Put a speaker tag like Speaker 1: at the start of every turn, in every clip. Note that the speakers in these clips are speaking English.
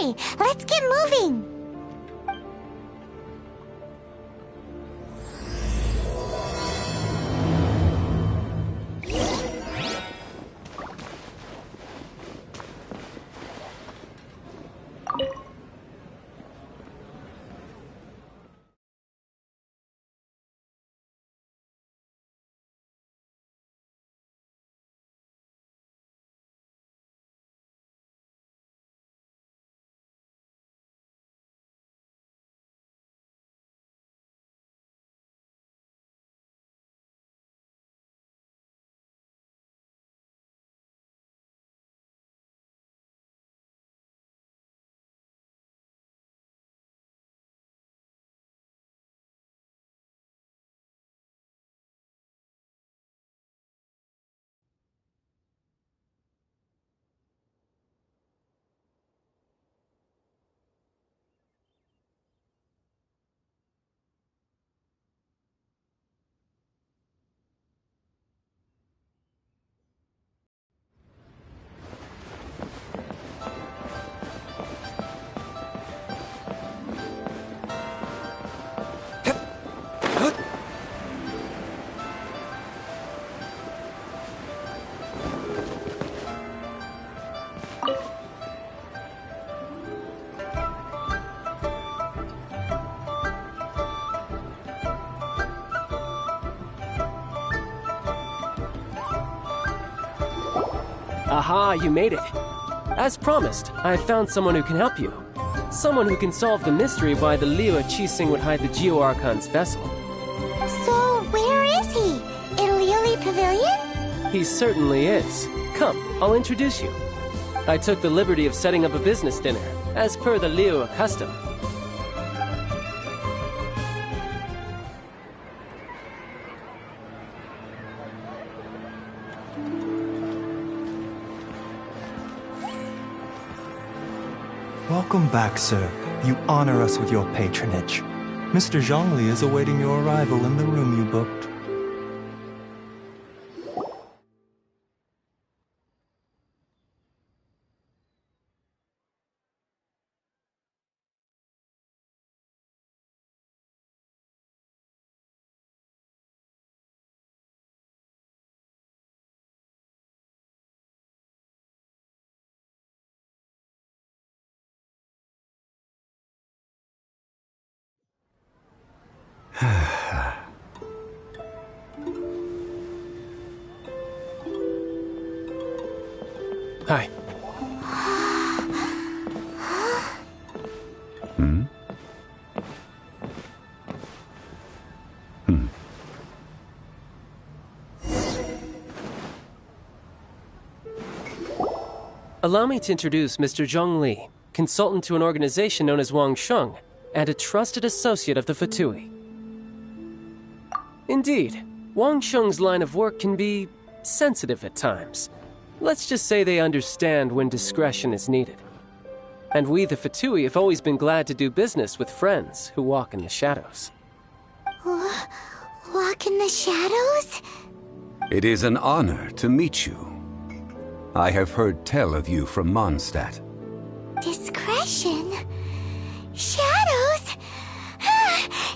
Speaker 1: Okay, let's get moving.
Speaker 2: Aha, you made it. As promised, I found someone who can help you. Someone who can solve the mystery of why the Liu Qixing would hide the Geo-Archon's vessel.
Speaker 1: So, where is he? In Liuli Pavilion?
Speaker 2: He certainly is. Come, I'll introduce you. I took the liberty of setting up a business dinner, as per the Liu custom.
Speaker 3: Welcome back, sir. You honor us with your patronage. Mr. Zhongli is awaiting your arrival in the room you booked.
Speaker 2: Hi. Allow me to introduce Mr. Zhong Li, consultant to an organization known as Wang Sheng, and a trusted associate of the Fatui. Indeed, Wang Sheng's line of work can be sensitive at times. Let's just say they understand when discretion is needed. And we, the Fatui, have always been glad to do business with friends who walk in the shadows.
Speaker 1: Walk in the shadows?
Speaker 4: It is an honor to meet you. I have heard tell of you from Mondstadt.
Speaker 1: Discretion? Shadows?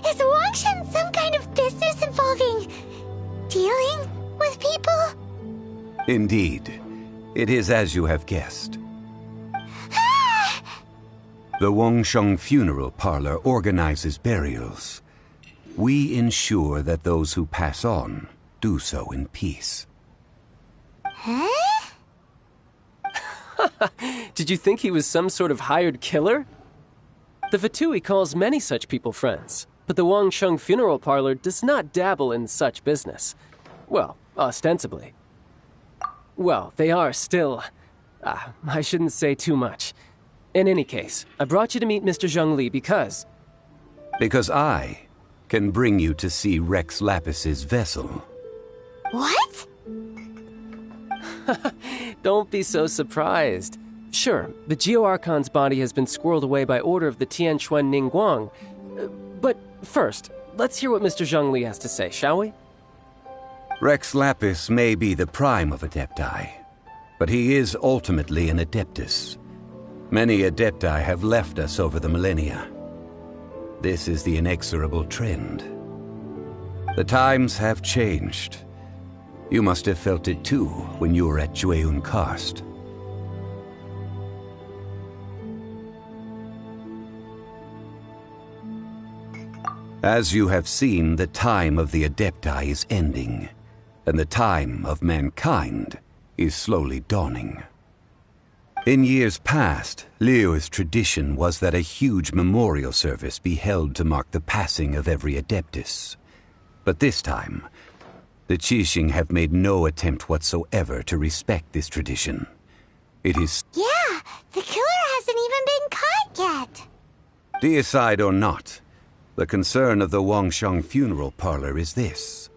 Speaker 1: Is Wangshan some kind of business involving dealing with people?
Speaker 4: Indeed. It is as you have guessed. The Wangsheng Funeral Parlor organizes burials. We ensure that those who pass on do so in peace.
Speaker 1: Huh?
Speaker 2: Did you think he was some sort of hired killer? The Fatui calls many such people friends, but the Wangsheng Funeral Parlor does not dabble in such business. Well, ostensibly. Well, they are still... I shouldn't say too much. In any case, I brought you to meet Mr. Zhong Li because...
Speaker 4: Because I can bring you to see Rex Lapis's vessel.
Speaker 1: What?
Speaker 2: Don't be so surprised. Sure, the Geo-Archon's body has been squirreled away by order of the Tianquan Ningguang. But first, let's hear what Mr. Zhong Li has to say, shall we?
Speaker 4: Rex Lapis may be the prime of Adepti, but he is ultimately an Adeptus. Many Adepti have left us over the millennia. This is the inexorable trend. The times have changed. You must have felt it too when you were at Jueyun Karst. As you have seen, the time of the Adepti is ending, and the time of mankind is slowly dawning. In years past, Liyue's tradition was that a huge memorial service be held to mark the passing of every Adeptus. But this time, the Qixing have made no attempt whatsoever to respect this tradition. It is...
Speaker 1: Yeah, the killer hasn't even been caught yet.
Speaker 4: Deicide or not, the concern of the Wangsheng funeral parlor is this.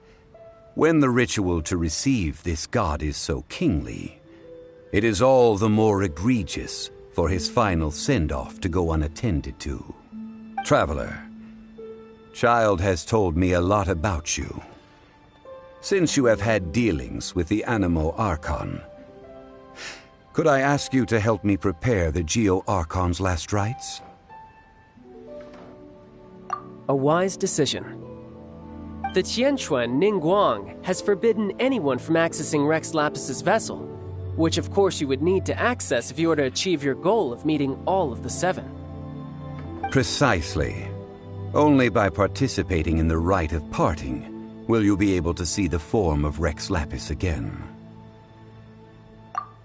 Speaker 4: When the ritual to receive this god is so kingly, it is all the more egregious for his final send-off to go unattended to. Traveler, Child has told me a lot about you. Since you have had dealings with the Animo Archon, could I ask you to help me prepare the Geo Archon's last rites?
Speaker 2: A wise decision. The Qianquan Ningguang has forbidden anyone from accessing Rex Lapis's vessel, which of course you would need to access if you were to achieve your goal of meeting all of the seven.
Speaker 4: Precisely. Only by participating in the rite of parting will you be able to see the form of Rex Lapis again.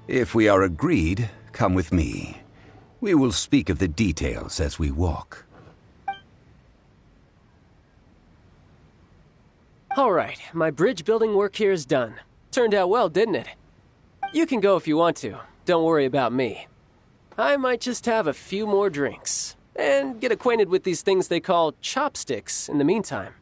Speaker 4: If we are agreed, come with me. We will speak of the details as we walk.
Speaker 2: All right, my bridge building work here is done. Turned out well, didn't it? You can go if you want to. Don't worry about me. I might just have a few more drinks and get acquainted with these things they call chopsticks in the meantime.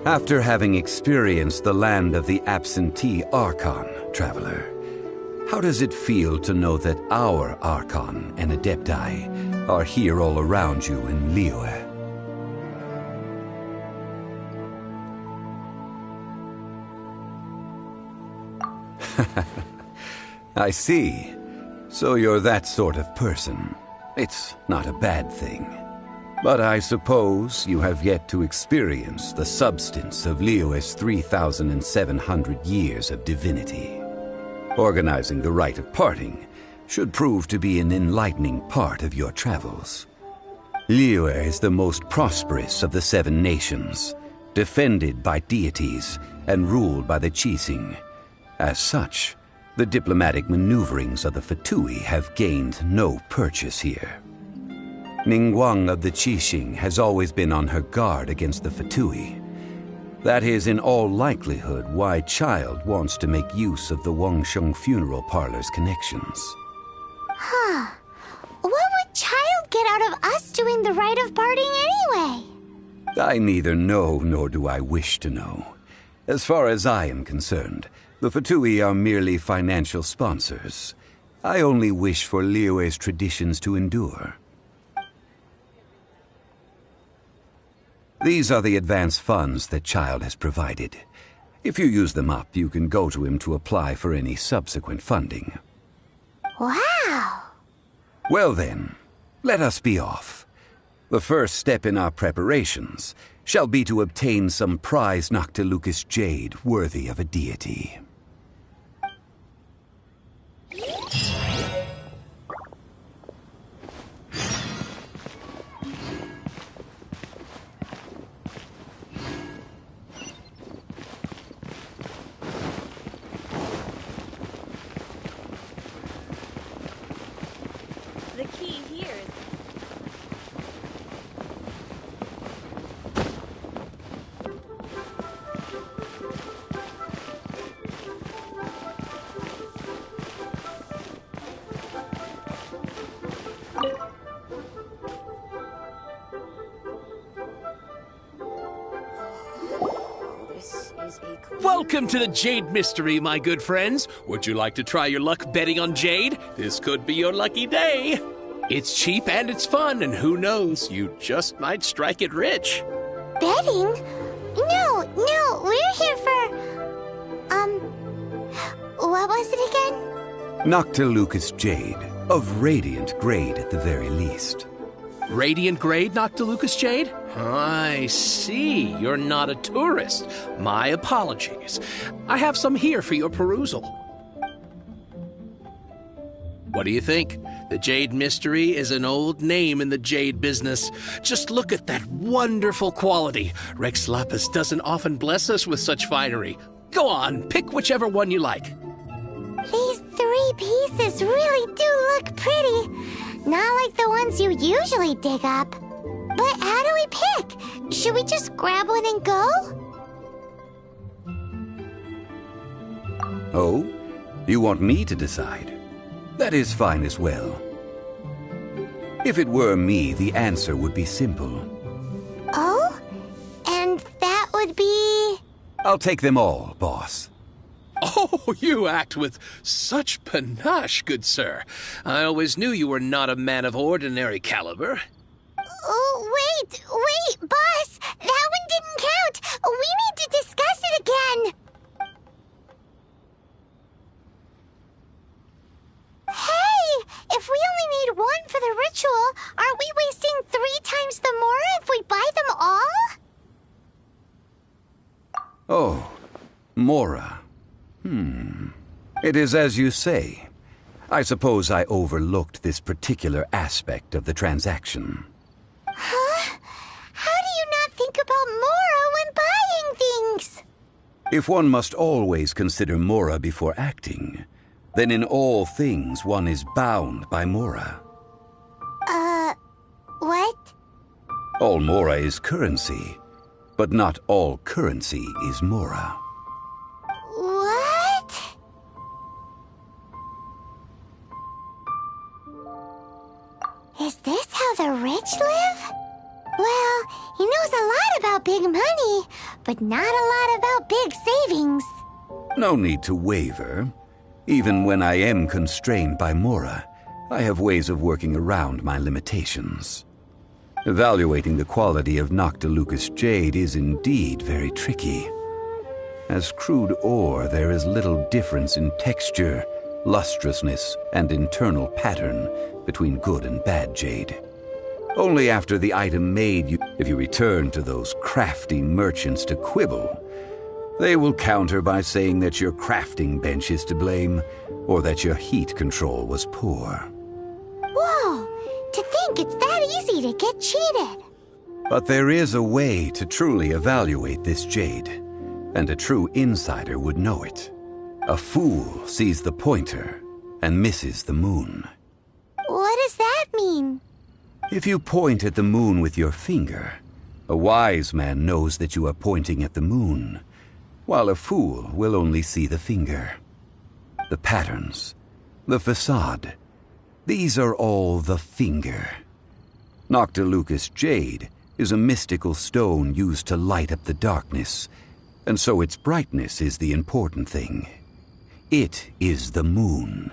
Speaker 4: After having experienced the land of the absentee Archon, Traveler, how does it feel to know that our Archon and Adepti are here all around you in Liyue? I see. So you're that sort of person. It's not a bad thing. But I suppose you have yet to experience the substance of Liyue's 3,700 years of divinity. Organizing the rite of parting should prove to be an enlightening part of your travels. Liyue is the most prosperous of the seven nations, defended by deities and ruled by the Qixing. As such, the diplomatic maneuverings of the Fatui have gained no purchase here. Ningguang of the Qixing has always been on her guard against the Fatui. That is in all likelihood why Child wants to make use of the Wangsheng funeral parlor's connections.
Speaker 1: Huh. What would Child get out of us doing the rite of parting anyway?
Speaker 4: I neither know nor do I wish to know. As far as I am concerned, the Fatui are merely financial sponsors. I only wish for Liyue's traditions to endure. These are the advance funds that Child has provided. If you use them up, you can go to him to apply for any subsequent funding.
Speaker 1: Wow!
Speaker 4: Well then, let us be off. The first step in our preparations shall be to obtain some prize Noctilucous jade worthy of a deity.
Speaker 5: The key here is...
Speaker 6: Welcome to the Jade Mystery, my good friends. Would you like to try your luck betting on Jade? This could be your lucky day. It's cheap and it's fun, and who knows, you just might strike it rich.
Speaker 1: Betting? No, we're here for... what was it again?
Speaker 4: Noctilucous jade, of radiant grade at the very least.
Speaker 6: Radiant grade, Noctilucous jade? I see. You're not a tourist. My apologies. I have some here for your perusal. What do you think? The Jade Mystery is an old name in the jade business. Just look at that wonderful quality. Rex Lapis doesn't often bless us with such finery. Go on, pick whichever one you like.
Speaker 1: These 3 pieces really do look pretty. Not like the ones you usually dig up. But how do we pick? Should we just grab one and go?
Speaker 4: Oh? You want me to decide? That is fine as well. If it were me, the answer would be simple.
Speaker 1: Oh? And that would be...
Speaker 4: I'll take them all, boss.
Speaker 6: Oh, you act with such panache, good sir. I always knew you were not a man of ordinary caliber.
Speaker 1: Oh, wait, boss! That one didn't count! We need to discuss it again! Hey! If we only need one for the ritual, aren't we wasting 3 times the Mora if we buy them all?
Speaker 4: Oh, Mora. It is as you say. I suppose I overlooked this particular aspect of the transaction.
Speaker 1: Huh? How do you not think about Mora when buying things?
Speaker 4: If one must always consider Mora before acting, then in all things one is bound by Mora.
Speaker 1: What?
Speaker 4: All Mora is currency, but not all currency is Mora.
Speaker 1: What? Is this how the rich live? Well, he knows a lot about big money, but not a lot about big savings.
Speaker 4: No need to waver. Even when I am constrained by Mora, I have ways of working around my limitations. Evaluating the quality of Noctilucous jade is indeed very tricky. As crude ore, there is little difference in texture, lustrousness, and internal pattern between good and bad jade. Only after the item made, if you return to those crafty merchants to quibble, they will counter by saying that your crafting bench is to blame, or that your heat control was poor.
Speaker 1: Whoa! To think it's that easy to get cheated.
Speaker 4: But there is a way to truly evaluate this jade, and a true insider would know it. A fool sees the pointer and misses the moon.
Speaker 1: What does that mean?
Speaker 4: If you point at the moon with your finger, a wise man knows that you are pointing at the moon, while a fool will only see the finger. The patterns, the facade, these are all the finger. Noctilucous jade is a mystical stone used to light up the darkness, and so its brightness is the important thing. It is the moon.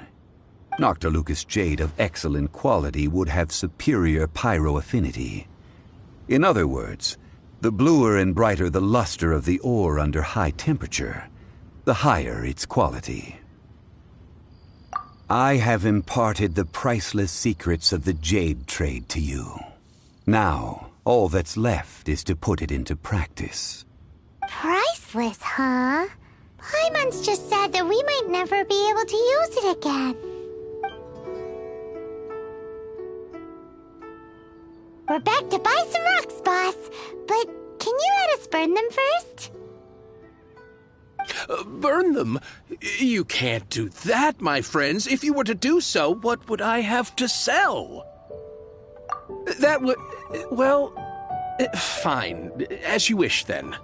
Speaker 4: Noctilucous jade of excellent quality would have superior pyro affinity. In other words, The bluer and brighter the luster of the ore under high temperature, the higher its quality. I have imparted the priceless secrets of the jade trade to you. Now, all that's left is to put it into practice.
Speaker 1: Priceless, huh? Paimon's just said that we might never be able to use it again. We're back to buy some rocks, boss. But can you let us burn them first?
Speaker 6: Burn them? You can't do that, my friends. If you were to do so, what would I have to sell? That would... well... fine. As you wish, then.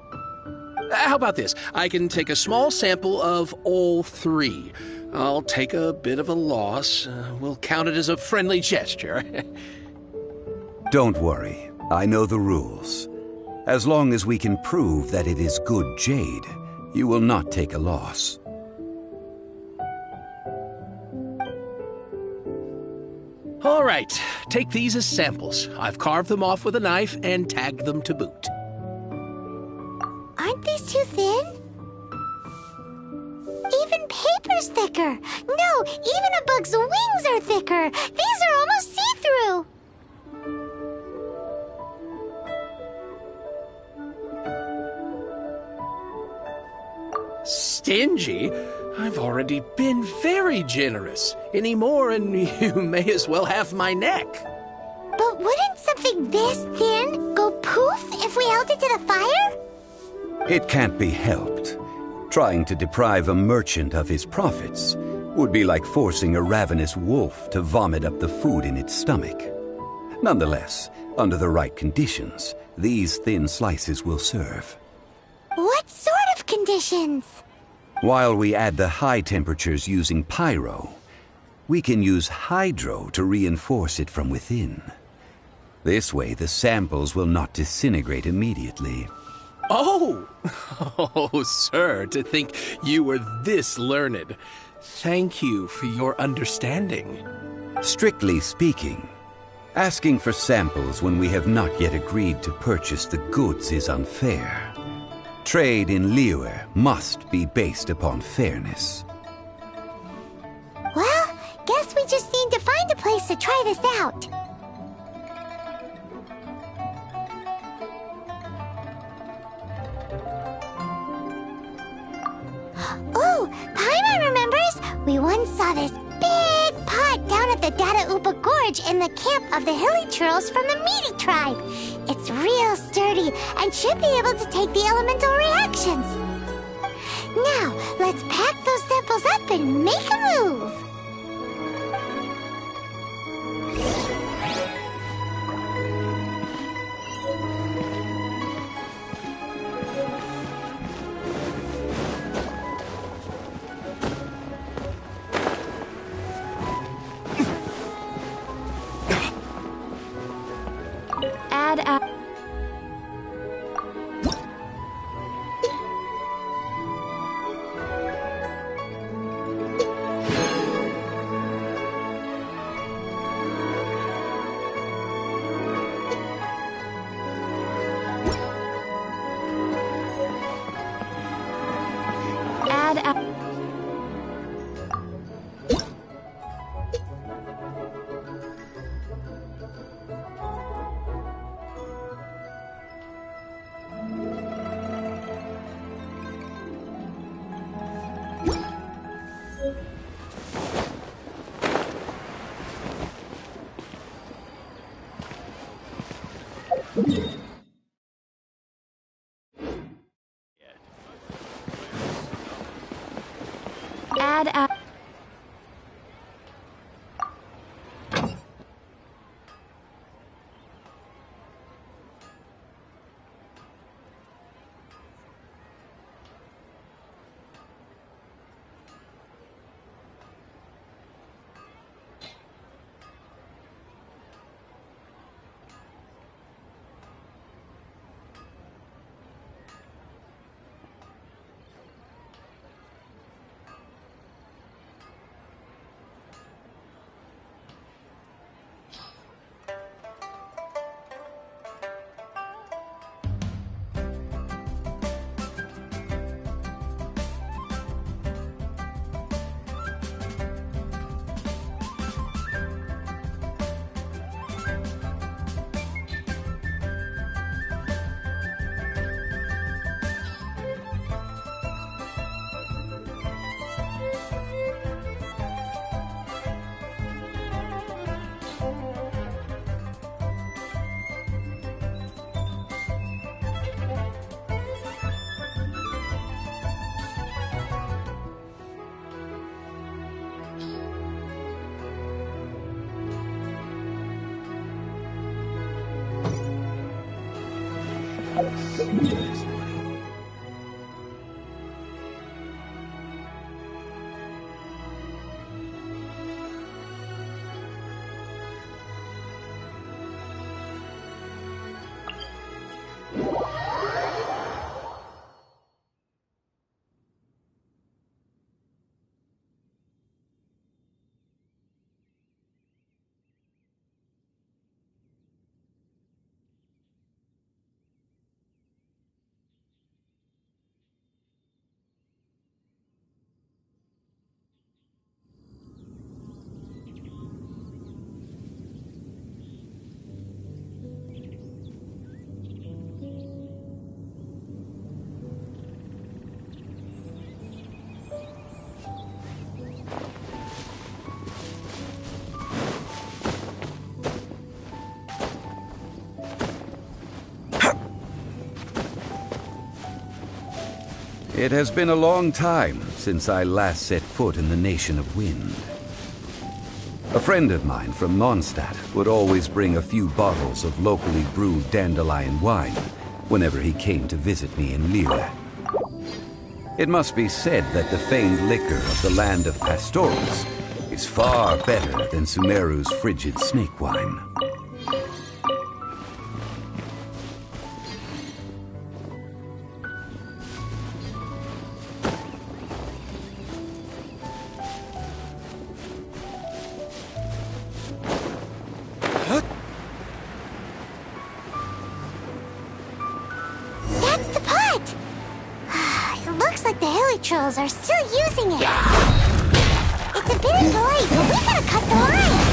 Speaker 6: How about this? I can take a small sample of all three. I'll take a bit of a loss. We'll count it as a friendly gesture.
Speaker 4: Don't worry. I know the rules. As long as we can prove that it is good jade, you will not take a loss.
Speaker 6: All right. Take these as samples. I've carved them off with a knife and tagged them to boot.
Speaker 1: Aren't these too thin? Even paper's thicker. No, even a bug's wings are thicker. These are almost see-through.
Speaker 6: Stingy? I've already been very generous. Any more and you may as well have my neck.
Speaker 1: But wouldn't something this thin go poof if we held it to the fire?
Speaker 4: It can't be helped. Trying to deprive a merchant of his profits would be like forcing a ravenous wolf to vomit up the food in its stomach. Nonetheless, under the right conditions, these thin slices will serve.
Speaker 1: What sort of conditions?
Speaker 4: While we add the high temperatures using pyro, we can use hydro to reinforce it from within. This way, the samples will not disintegrate immediately.
Speaker 6: Oh! Oh, sir, to think you were this learned. Thank you for your understanding.
Speaker 4: Strictly speaking, asking for samples when we have not yet agreed to purchase the goods is unfair. Trade in Liyue must be based upon fairness.
Speaker 1: Well, guess we just need to find a place to try this out. Oh, Paimon remembers! We once saw this big pot down at the Data Upa Gorge in the camp of the Hilly Churls from the Meaty tribe. It's real sturdy and should be able to take the elemental reactions. Now, let's pack those samples up and make a move.
Speaker 4: It has been a long time since I last set foot in the Nation of Wind. A friend of mine from Mondstadt would always bring a few bottles of locally brewed dandelion wine whenever he came to visit me in Lyra. It must be said that the famed liquor of the land of Pastorals is far better than Sumeru's frigid snake wine.
Speaker 1: That's the pot! It looks like the hilly trolls are still using it. It's a bit impolite, but we gotta cut the line.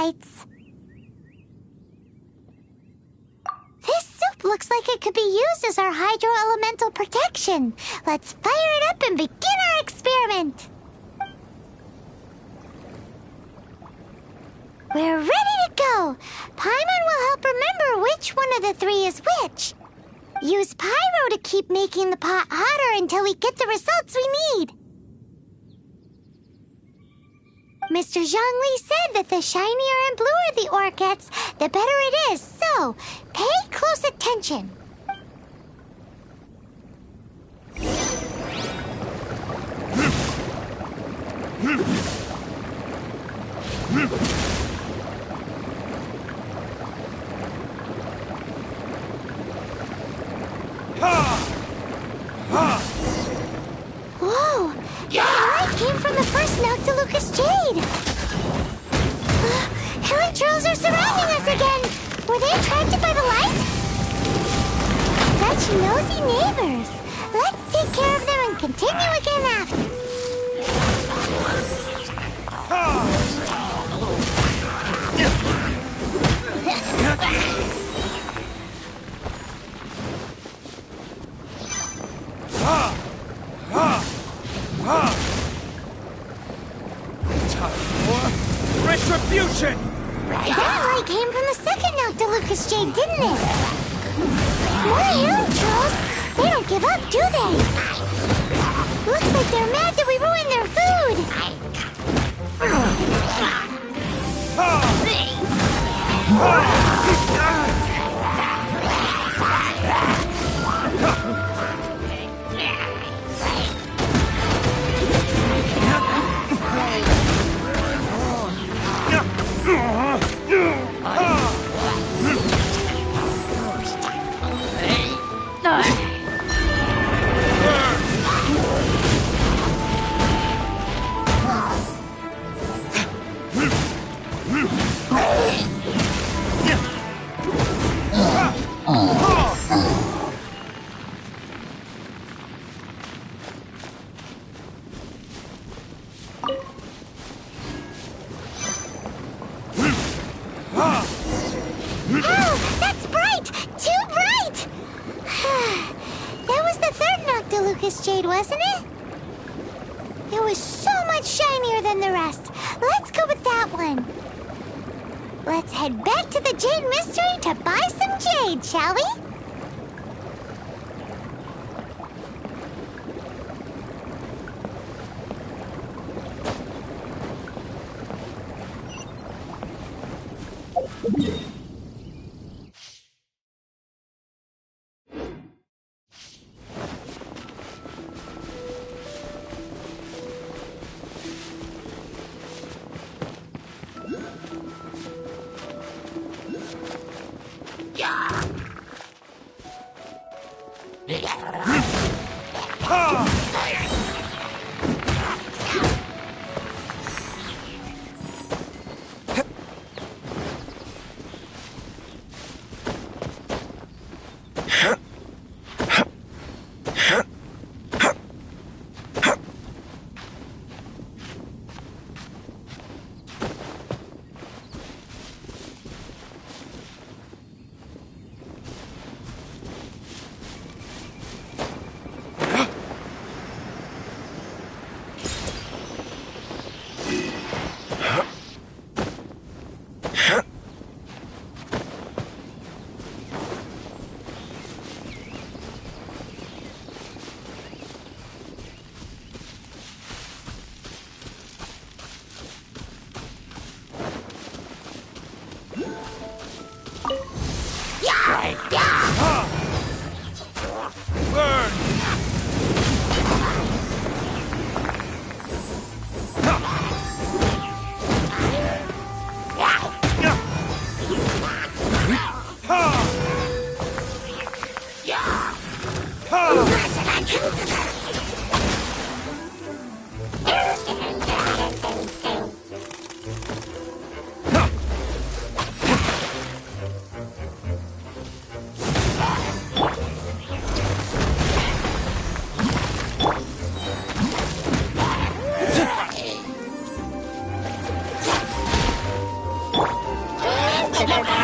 Speaker 1: electrolytes. This soup looks like it could be used as our hydro-elemental protection. Let's fire it up and begin our experiment. We're ready to go. Paimon will help remember which one of the three is which. Use Pyro to keep making the pot hotter until we get the results we need. Mr. Zhongli said that the shinier and bluer the ore gets, the better it is, so pay close attention. Whoa! The light came from the first Noctilucous Jade! Helichurls are surrounding us again! Were they attracted by the light? Such nosy neighbors! Let's take care of them and continue again after.
Speaker 5: Retribution!
Speaker 1: That light came from the second Noctilucous Jade, didn't it? More Helichurls! They don't give up, do they? Looks like they're mad that we ruined their food! Oh, that's bright! Too bright! That was the third Noctilucous Jade, wasn't it? It was so much shinier than the rest. Let's go with that one. Let's head back to the Jade Mystery to buy some jade, shall we?
Speaker 5: Kids?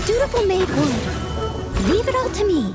Speaker 1: Dutiful maid would. Leave it all to me.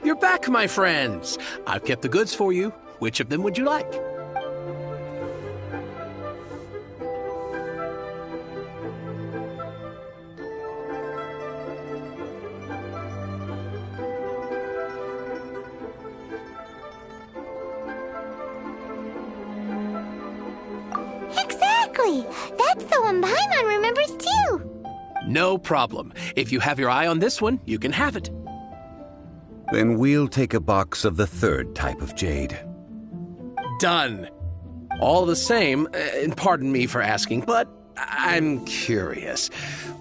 Speaker 6: You're back, my friends. I've kept the goods for you. Which of them would you like?
Speaker 1: Exactly! That's the one Paimon remembers too!
Speaker 6: No problem. If you have your eye on this one, you can have it.
Speaker 4: Then we'll take a box of the third type of jade.
Speaker 6: Done. All the same, and pardon me for asking, but I'm curious.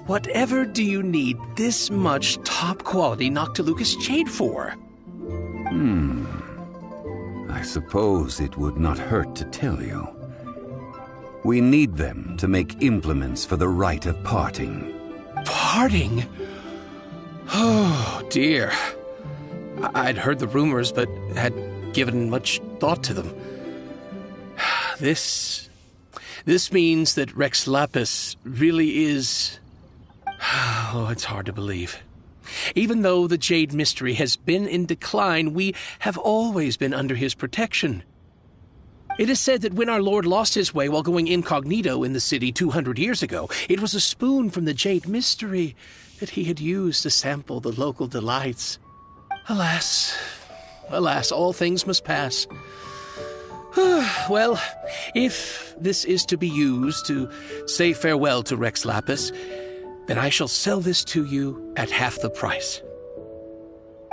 Speaker 6: Whatever do you need this much top-quality Noctilucous jade for?
Speaker 4: I suppose it would not hurt to tell you. We need them to make implements for the rite of parting.
Speaker 6: Parting? Oh, dear. I'd heard the rumors, but had given much thought to them. This means that Rex Lapis really is... Oh, it's hard to believe. Even though the Jade Mystery has been in decline, we have always been under his protection. It is said that when our Lord lost his way while going incognito in the city 200 years ago, it was a spoon from the Jade Mystery that he had used to sample the local delights. Alas, all things must pass. Well, if this is to be used to say farewell to Rex Lapis, then I shall sell this to you at half the price.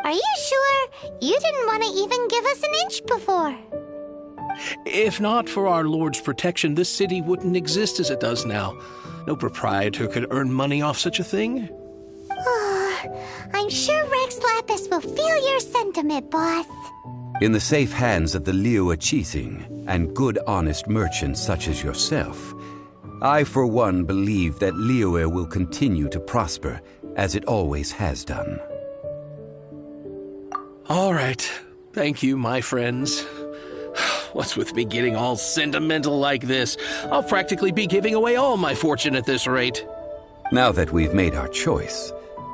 Speaker 1: Are you sure? You didn't want to even give us an inch before.
Speaker 6: If not for our Lord's protection, this city wouldn't exist as it does now. No proprietor could earn money off such a thing.
Speaker 1: I'm sure Rex Lapis will feel your sentiment, boss.
Speaker 4: In the safe hands of the Liyue Qixing and good honest merchants such as yourself, I for one believe that Liyue will continue to prosper as it always has done.
Speaker 6: All right. Thank you, my friends. What's with me getting all sentimental like this? I'll practically be giving away all my fortune at this rate.
Speaker 4: Now that we've made our choice,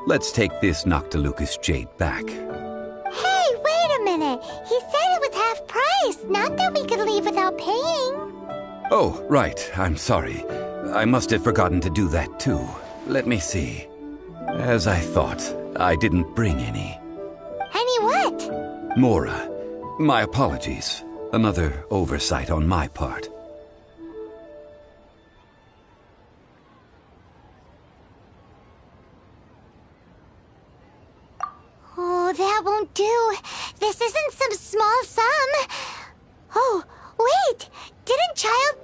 Speaker 4: let's take this Noctilucous jade back.
Speaker 1: Hey, wait a minute. He said it was half price, not that we could leave without paying.
Speaker 4: Oh, right. I'm sorry. I must have forgotten to do that too. Let me see. As I thought, I didn't bring any.
Speaker 1: Any what?
Speaker 4: Mora, my apologies. Another oversight on my part.
Speaker 1: Oh, that won't do. This isn't some small sum. Oh, wait! Didn't Child...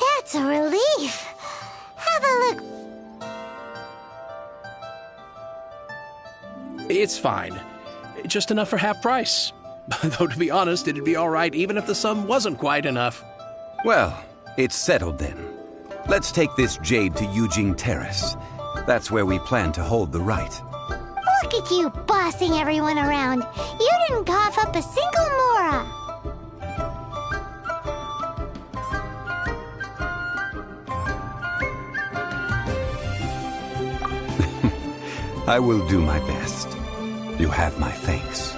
Speaker 1: That's a relief. Have a look.
Speaker 6: It's fine. Just enough for half price. Though, to be honest, it'd be all right even if the sum wasn't quite enough.
Speaker 4: Well, it's settled then. Let's take this jade to Yujing Terrace. That's where we plan to hold the rite.
Speaker 1: Look at you bossing everyone around. You didn't cough up a single Mora.
Speaker 4: I will do my best. You have my thanks.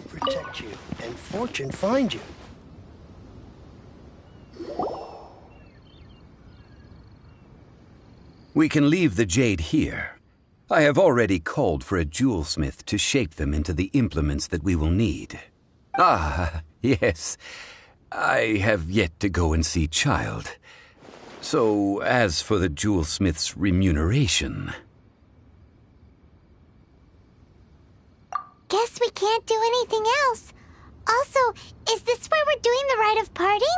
Speaker 7: Protect you, and fortune find you.
Speaker 4: We can leave the jade here. I have already called for a jewelsmith to shape them into the implements that we will need. Ah, yes. I have yet to go and see Child. So, as for the jewelsmith's remuneration...
Speaker 1: Guess we can't do anything else. Also, is this where we're doing the rite of parting?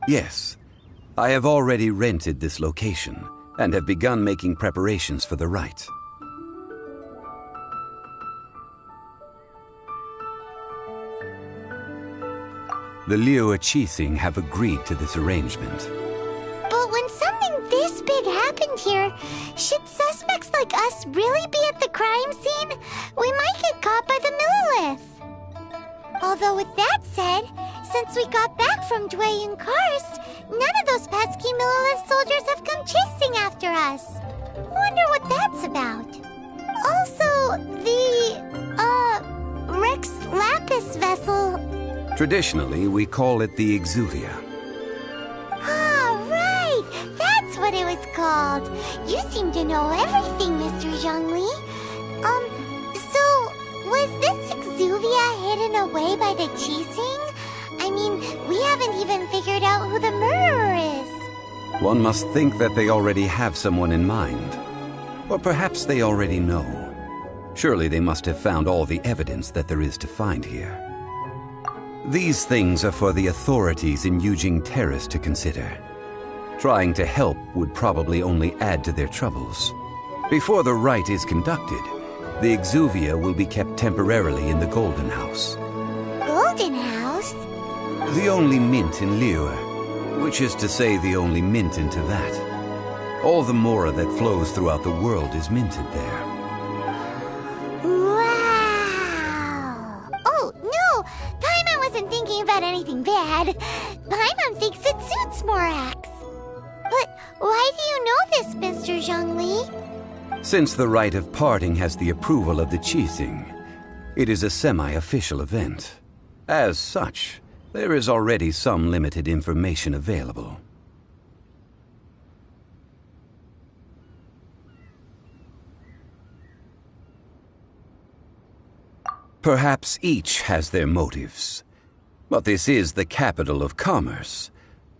Speaker 4: Yes. I have already rented this location, and have begun making preparations for the rite. The Liu Qixing have agreed to this arrangement.
Speaker 1: But when something this big happened here, should suspects like us really be at the crime scene? We might get caught by the Millilith. Although with that said, since we got back from Dway and Karst, none of those pesky Millilith soldiers have come chasing after us. Wonder what that's about. Also, the, Rex Lapis vessel.
Speaker 4: Traditionally, we call it the Exuvia.
Speaker 1: Ah, right! That's what it was called. You seem to know everything, Mr. Zhongli. So, was this Exuvia hidden away by the Qixing? I mean, we haven't even figured out who the murderer is.
Speaker 4: One must think that they already have someone in mind. Or perhaps they already know. Surely they must have found all the evidence that there is to find here. These things are for the authorities in Yujing Terrace to consider. Trying to help would probably only add to their troubles. Before the rite is conducted, the Exuvia will be kept temporarily in the Golden House.
Speaker 1: Golden House?
Speaker 4: The only mint in Liyue, which is to say the only mint in Teyvat. All the mora that flows throughout the world is minted there.
Speaker 1: Wow! Oh, no! Paimon wasn't thinking about anything bad. Paimon thinks it suits Morax. But why do you know this, Mr. Zhongli?
Speaker 4: Since the rite of parting has the approval of the Qixing, it is a semi-official event. As such, there is already some limited information available. Perhaps each has their motives. But this is the capital of commerce.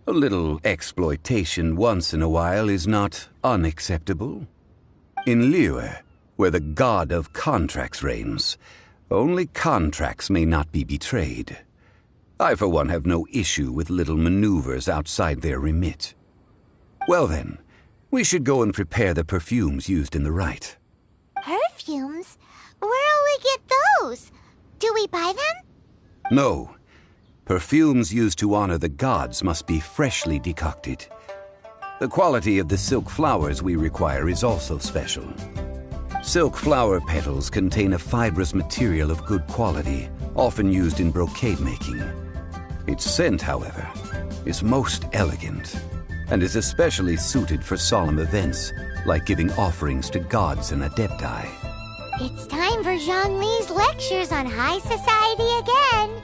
Speaker 4: A little exploitation once in a while is not unacceptable. In Liyue, where the god of contracts reigns, only contracts may not be betrayed. I, for one, have no issue with little maneuvers outside their remit. Well then, we should go and prepare the perfumes used in the rite.
Speaker 1: Perfumes? Where'll we get those? Do we buy them?
Speaker 4: No. Perfumes used to honor the gods must be freshly decocted. The quality of the silk flowers we require is also special. Silk flower petals contain a fibrous material of good quality, often used in brocade making. Its scent, however, is most elegant, and is especially suited for solemn events, like giving offerings to gods and adepti.
Speaker 1: It's time for Zhongli's lectures on high society again.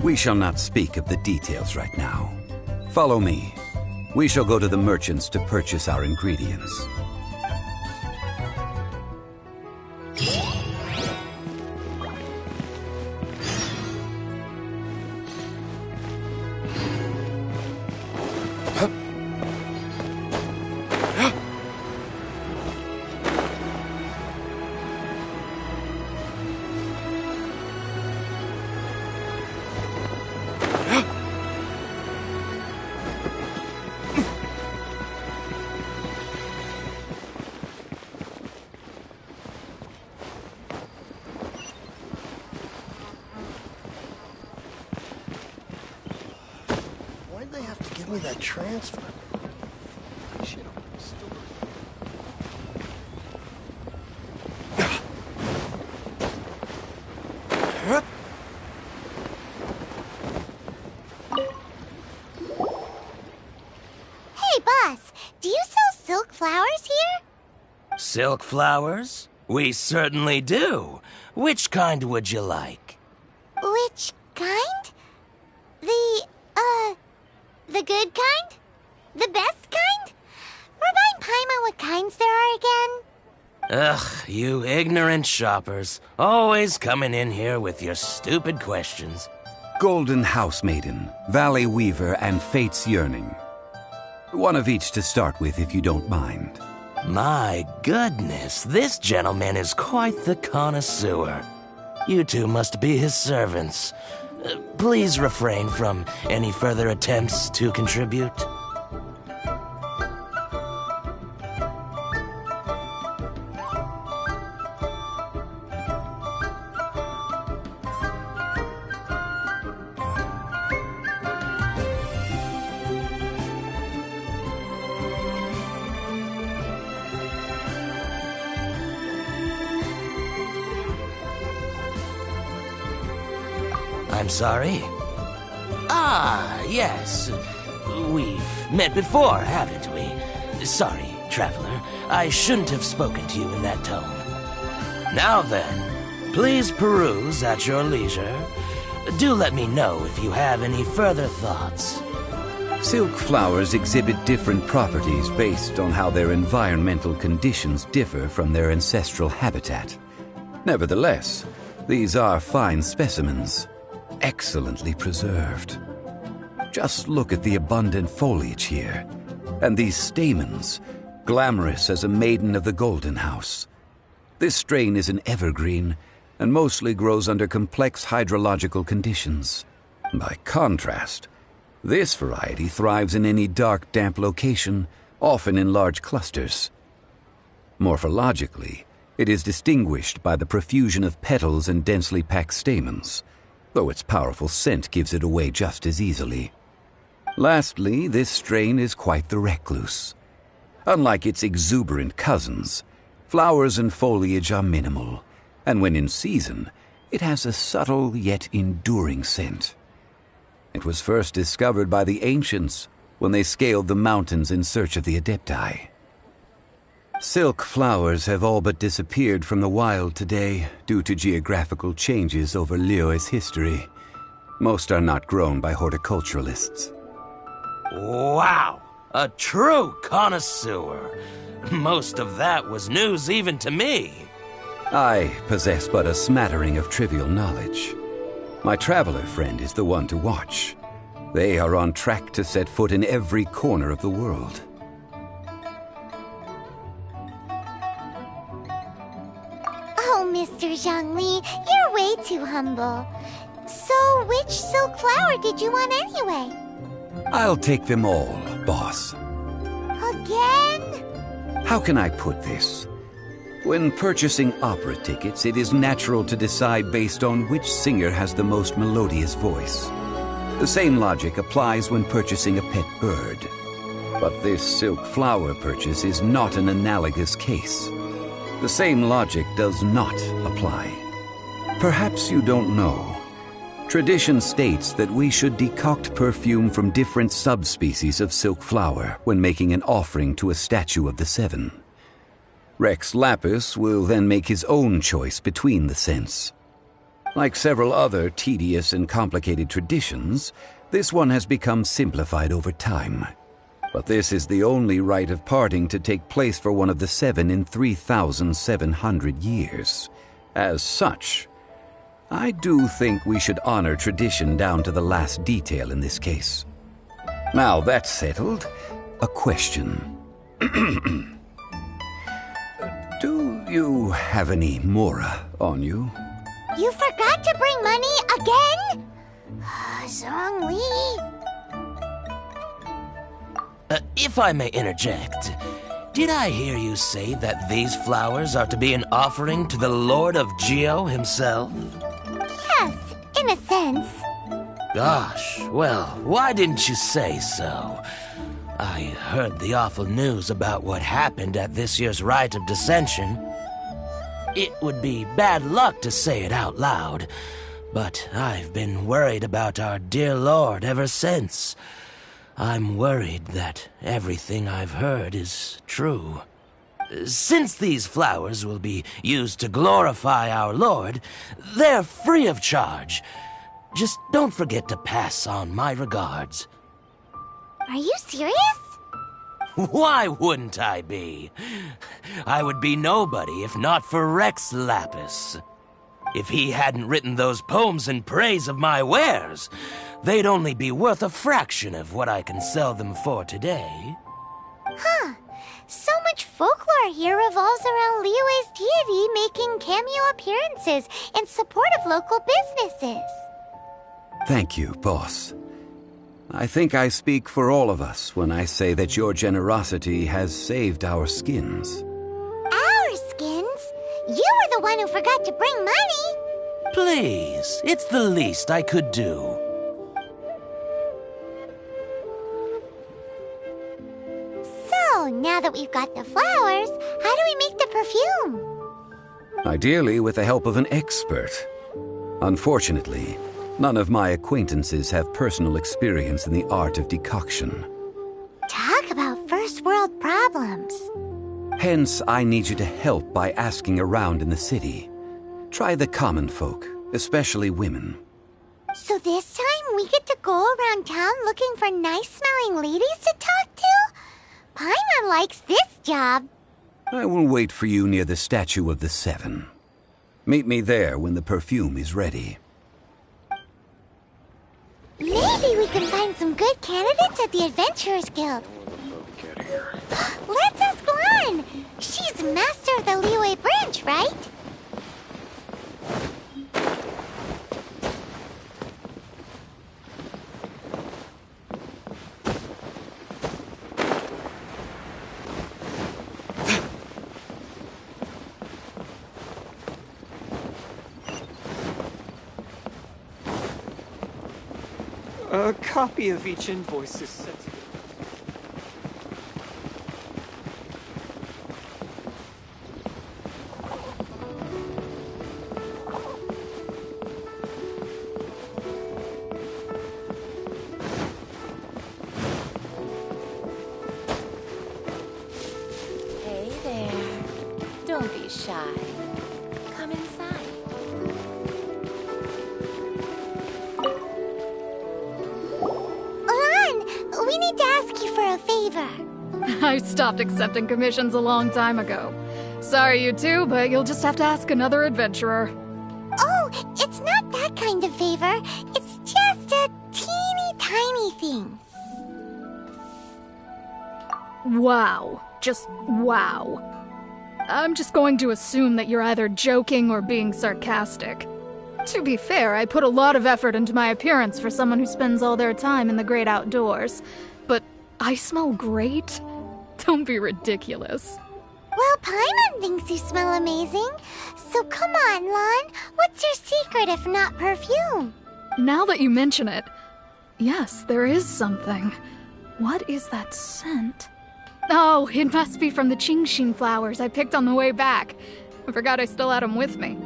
Speaker 4: We shall not speak of the details right now. Follow me. We shall go to the merchants to purchase our ingredients.
Speaker 7: Why'd they have to give me that transfer? Shit, I'm still...
Speaker 1: Hey, boss, do you sell silk flowers here?
Speaker 8: Silk flowers? We certainly do. Which kind would you like?
Speaker 1: Which kind? The good kind? The best kind? Remind Paimon what kinds there are again?
Speaker 8: Ugh, you ignorant shoppers. Always coming in here with your stupid questions.
Speaker 4: Golden House Maiden, Valley Weaver, and Fate's Yearning. One of each to start with, if you don't mind.
Speaker 8: My goodness, this gentleman is quite the connoisseur. You two must be his servants. Please refrain from any further attempts to contribute. I'm sorry? Ah, yes. We've met before, haven't we? Sorry, traveler. I shouldn't have spoken to you in that tone. Now then, please peruse at your leisure. Do let me know if you have any further thoughts.
Speaker 4: Silk flowers exhibit different properties based on how their environmental conditions differ from their ancestral habitat. Nevertheless, these are fine specimens, excellently preserved. Just look at the abundant foliage here, and these stamens, glamorous as a maiden of the Golden House. This strain is an evergreen, and mostly grows under complex hydrological conditions. By contrast, this variety thrives in any dark, damp location, often in large clusters. Morphologically, it is distinguished by the profusion of petals and densely packed stamens, though its powerful scent gives it away just as easily. Lastly, this strain is quite the recluse. Unlike its exuberant cousins, flowers and foliage are minimal, and when in season, it has a subtle yet enduring scent. It was first discovered by the ancients when they scaled the mountains in search of the Adepti. Silk flowers have all but disappeared from the wild today due to geographical changes over Liyue's history. Most are not grown by horticulturalists.
Speaker 8: Wow! A true connoisseur. Most of that was news even to me.
Speaker 4: I possess but a smattering of trivial knowledge. My traveler friend is the one to watch. They are on track to set foot in every corner of the world.
Speaker 1: Oh, Mr. Zhongli, you're way too humble. So, which silk flower did you want anyway?
Speaker 4: I'll take them all, boss.
Speaker 1: Again?
Speaker 4: How can I put this? When purchasing opera tickets, it is natural to decide based on which singer has the most melodious voice. The same logic applies when purchasing a pet bird. But this silk flower purchase is not an analogous case. The same logic does not apply. Perhaps you don't know. Tradition states that we should decoct perfume from different subspecies of silk flower when making an offering to a statue of the Seven. Rex Lapis will then make his own choice between the scents. Like several other tedious and complicated traditions, this one has become simplified over time. But this is the only rite of parting to take place for one of the Seven in 3,700 years. As such, I do think we should honor tradition down to the last detail in this case. Now that's settled, a question. Do you have any mora on you?
Speaker 1: You forgot to bring money again? Zhongli.
Speaker 8: If I may interject, did I hear you say that these flowers are to be an offering to the Lord of Geo himself?
Speaker 1: Yes, in a sense.
Speaker 8: Gosh, well, why didn't you say so? I heard the awful news about what happened at this year's Rite of Dissension. It would be bad luck to say it out loud, but I've been worried about our dear Lord ever since. I'm worried that everything I've heard is true. Since these flowers will be used to glorify our Lord, they're free of charge. Just don't forget to pass on my regards.
Speaker 1: Are you serious?
Speaker 8: Why wouldn't I be? I would be nobody if not for Rex Lapis. If he hadn't written those poems in praise of my wares, they'd only be worth a fraction of what I can sell them for today.
Speaker 1: Huh. So much folklore here revolves around Liyue's deity making cameo appearances in support of local businesses.
Speaker 4: Thank you, boss. I think I speak for all of us when I say that your generosity has saved our skins.
Speaker 1: Our skins? You were the one who forgot to bring money.
Speaker 8: Please, it's the least I could do.
Speaker 1: So, now that we've got the flowers, how do we make the perfume?
Speaker 4: Ideally with the help of an expert. Unfortunately, None of my acquaintances have personal experience in the art of decoction.
Speaker 1: Talk about first world problems.
Speaker 4: Hence, I need you to help by asking around in the city. Try the common folk, especially women.
Speaker 1: So this time we get to go around town looking for nice-smelling ladies to talk to? Paimon likes this job.
Speaker 4: I will wait for you near the Statue of the Seven. Meet me there when the perfume is ready.
Speaker 1: Maybe we can find some good candidates at the Adventurers Guild. Let's ask Lan. She's master of the Liyue branch, right?
Speaker 3: A copy of each invoice is sent.
Speaker 9: Hey there. Don't be shy. Come inside.
Speaker 1: We need to ask you for a favor.
Speaker 10: I stopped accepting commissions a long time ago. Sorry, you two, but you'll just have to ask another adventurer.
Speaker 1: Oh, it's not that kind of favor. It's just a teeny tiny thing.
Speaker 10: Wow. Just wow. I'm just going to assume that you're either joking or being sarcastic. To be fair, I put a lot of effort into my appearance for someone who spends all their time in the great outdoors. But I smell great? Don't be ridiculous.
Speaker 1: Well, Paimon thinks you smell amazing. So come on, Lan. What's your secret if not perfume?
Speaker 10: Now that you mention it, yes, there is something. What is that scent? Oh, it must be from the Genshin flowers I picked on the way back. I forgot I still had them with me.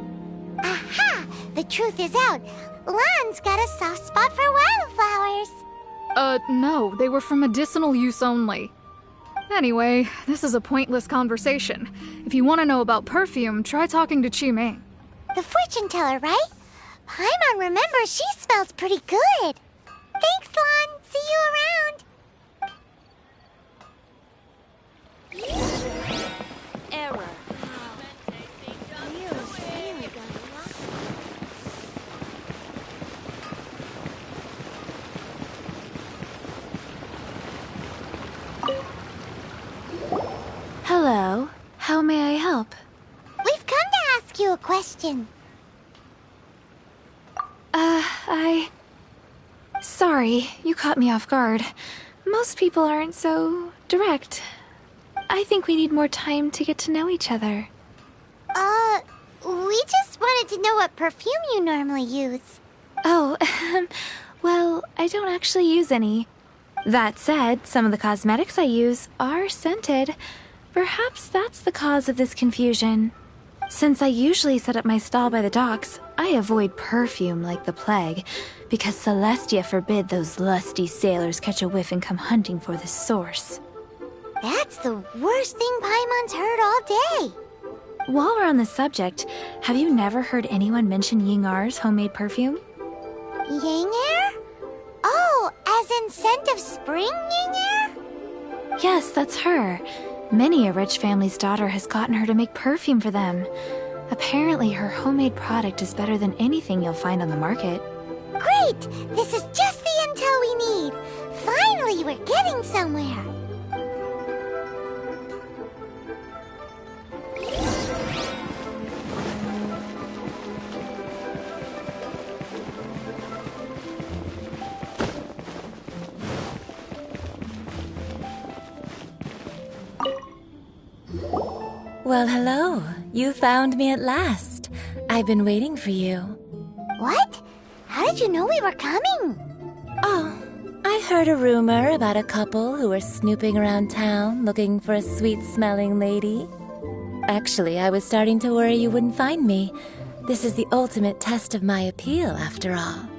Speaker 1: Aha! The truth is out. Lan's got a soft spot for wildflowers.
Speaker 10: No, they were for medicinal use only. Anyway, this is a pointless conversation. If you want to know about perfume, try talking to Qiming.
Speaker 1: The fortune teller, right? Paimon remembers she smells pretty good. Thanks, Lan. See you around.
Speaker 9: Error. Hello. How may I help?
Speaker 1: We've come to ask you a question.
Speaker 9: Sorry, you caught me off guard. Most people aren't so direct. I think we need more time to get to know each other.
Speaker 1: We just wanted to know what perfume you normally use.
Speaker 9: Oh, well, I don't actually use any. That said, some of the cosmetics I use are scented. Perhaps that's the cause of this confusion. Since I usually set up my stall by the docks, I avoid perfume like the plague, because Celestia forbid those lusty sailors catch a whiff and come hunting for the source.
Speaker 1: That's the worst thing Paimon's heard all day.
Speaker 9: While we're on the subject, have you never heard anyone mention Yingar's homemade perfume?
Speaker 1: Yingar? Oh, as in scent of spring, Yingar?
Speaker 9: Yes, that's her. Many a rich family's daughter has gotten her to make perfume for them. Apparently, her homemade product is better than anything you'll find on the market.
Speaker 1: Great! This is just the intel we need. Finally, we're getting somewhere.
Speaker 9: Well, hello. You found me at last. I've been waiting for you.
Speaker 1: What? How did you know we were coming?
Speaker 9: Oh, I heard a rumor about a couple who were snooping around town looking for a sweet-smelling lady. Actually, I was starting to worry you wouldn't find me. This is the ultimate test of my appeal, after all.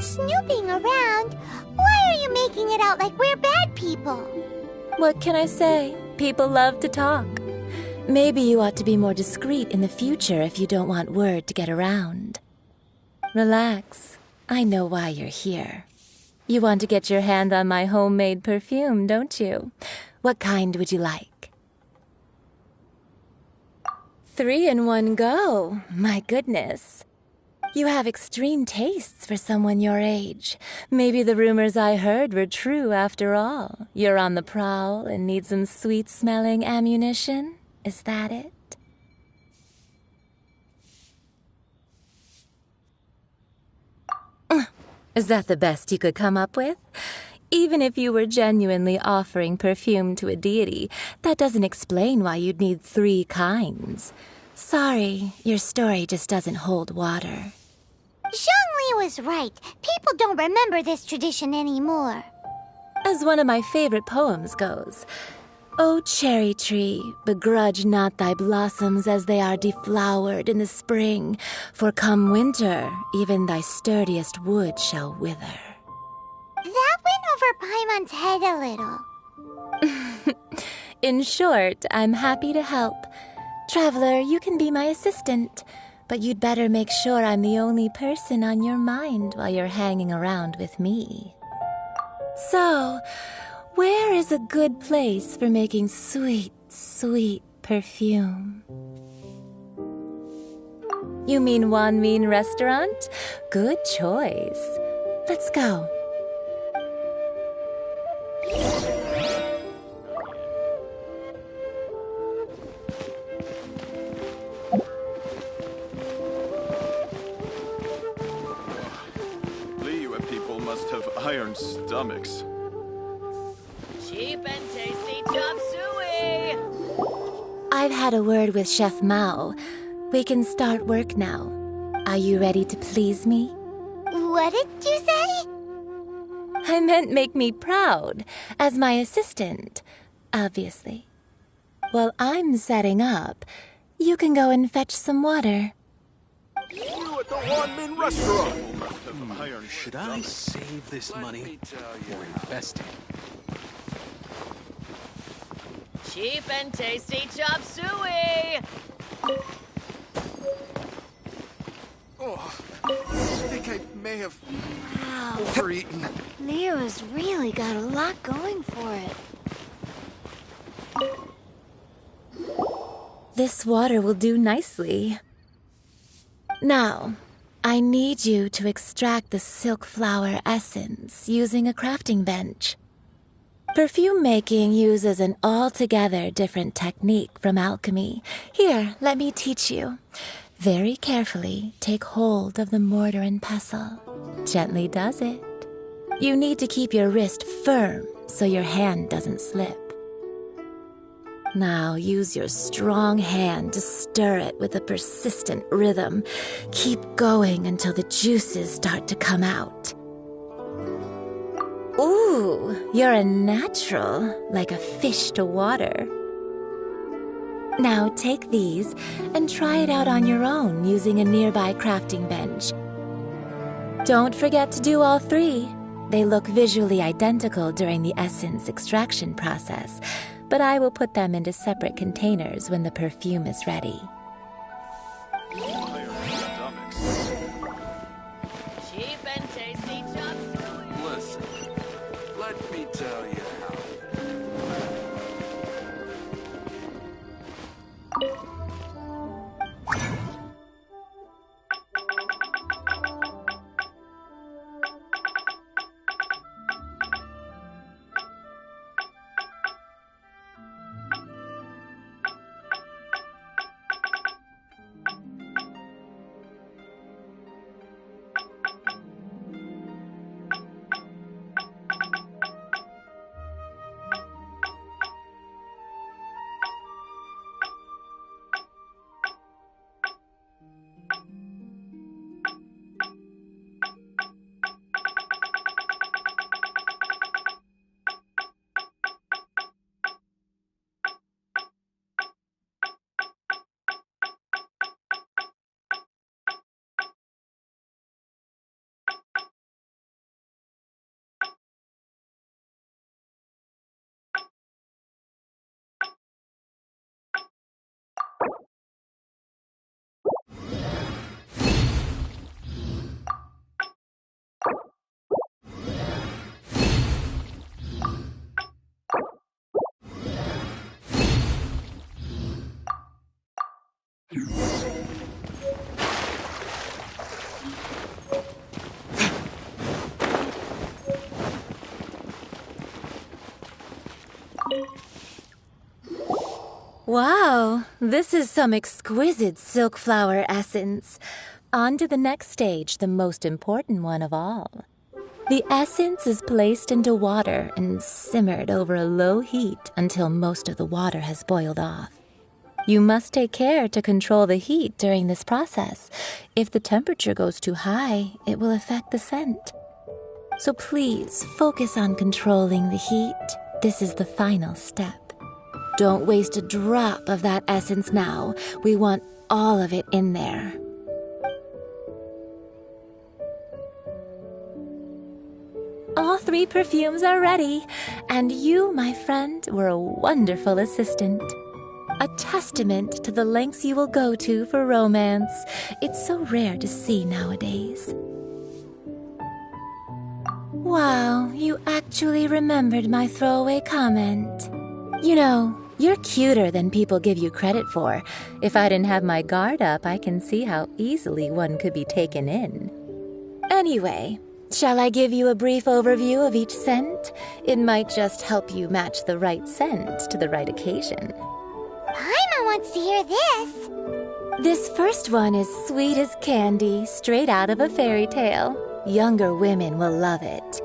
Speaker 1: Snooping around? Why are you making it out like we're bad people?
Speaker 11: What can I say? People love to talk. Maybe you ought to be more discreet in the future if you don't want word to get around. Relax. I know why you're here. You want to get your hand on my homemade perfume, don't you? What kind would you like? 3 in one go. My goodness. You have extreme tastes for someone your age. Maybe the rumors I heard were true after all. You're on the prowl and need some sweet-smelling ammunition? Is that it? Is that the best you could come up with? Even if you were genuinely offering perfume to a deity, that doesn't explain why you'd need 3 kinds. Sorry, your story just doesn't hold water.
Speaker 1: Zhongli was right. People don't remember this tradition anymore.
Speaker 11: As one of my favorite poems goes, "O cherry tree, begrudge not thy blossoms as they are deflowered in the spring, for come winter, even thy sturdiest wood shall wither."
Speaker 1: That went over Paimon's head a little.
Speaker 11: In short, I'm happy to help. Traveler, you can be my assistant, but you'd better make sure I'm the only person on your mind while you're hanging around with me. So, where is a good place for making sweet, sweet perfume? You mean Wanmin Restaurant? Good choice. Let's go.
Speaker 5: Liyue people must have iron stomachs.
Speaker 12: Cheap and tasty chop suey!
Speaker 11: I've had a word with Chef Mao. We can start work now. Are you ready to please me?
Speaker 1: What did you say?
Speaker 11: I meant make me proud, as my assistant, obviously. While I'm setting up, you can go and fetch some water.
Speaker 5: You at the Wanmin Restaurant!
Speaker 6: Should I save this money or invest it?
Speaker 12: Cheap and tasty chop suey!
Speaker 5: Oh, I think I may have overeaten.
Speaker 1: Liyue's really got a lot going for it.
Speaker 11: This water will do nicely. Now, I need you to extract the silk flower essence using a crafting bench. Perfume making uses an altogether different technique from alchemy. Here, let me teach you. Very carefully, take hold of the mortar and pestle. Gently does it. You need to keep your wrist firm so your hand doesn't slip. Now use your strong hand to stir it with a persistent rhythm. Keep going until the juices start to come out. Ooh, you're a natural, like a fish to water. Now take these and try it out on your own using a nearby crafting bench. Don't forget to do all 3. They look visually identical during the essence extraction process, but I will put them into separate containers when the perfume is ready.
Speaker 12: Cheap and tasty chop suey!
Speaker 5: Listen, let me tell you how.
Speaker 11: Wow, this is some exquisite silk flower essence. On to the next stage, the most important one of all. The essence is placed into water and simmered over a low heat until most of the water has boiled off. You must take care to control the heat during this process. If the temperature goes too high, it will affect the scent. So please focus on controlling the heat. This is the final step. Don't waste a drop of that essence now. We want all of it in there. All 3 perfumes are ready, and you, my friend, were a wonderful assistant. A testament to the lengths you will go to for romance. It's so rare to see nowadays. Wow, you actually remembered my throwaway comment. You know, you're cuter than people give you credit for. If I didn't have my guard up, I can see how easily one could be taken in. Anyway, shall I give you a brief overview of each scent? It might just help you match the right scent to the right occasion.
Speaker 1: Paimon wants to hear this.
Speaker 11: This first one is sweet as candy, straight out of a fairy tale. Younger women will love it.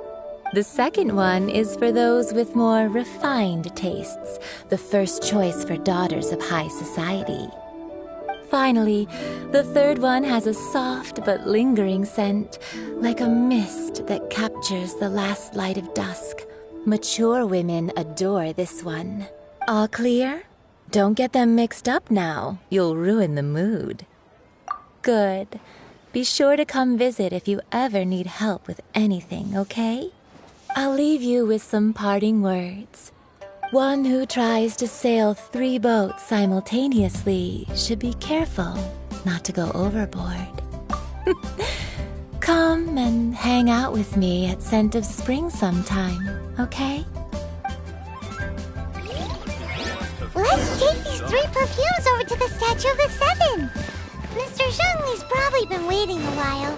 Speaker 11: The second one is for those with more refined tastes, the first choice for daughters of high society. Finally, the third one has a soft but lingering scent, like a mist that captures the last light of dusk. Mature women adore this one. All clear? Don't get them mixed up now. You'll ruin the mood. Good. Be sure to come visit if you ever need help with anything, okay? I'll leave you with some parting words. One who tries to sail 3 boats simultaneously should be careful not to go overboard. Come and hang out with me at Scent of Spring sometime, okay?
Speaker 1: Let's take these 3 perfumes over to the Statue of the Seven. Mr. Zhongli's probably been waiting a while.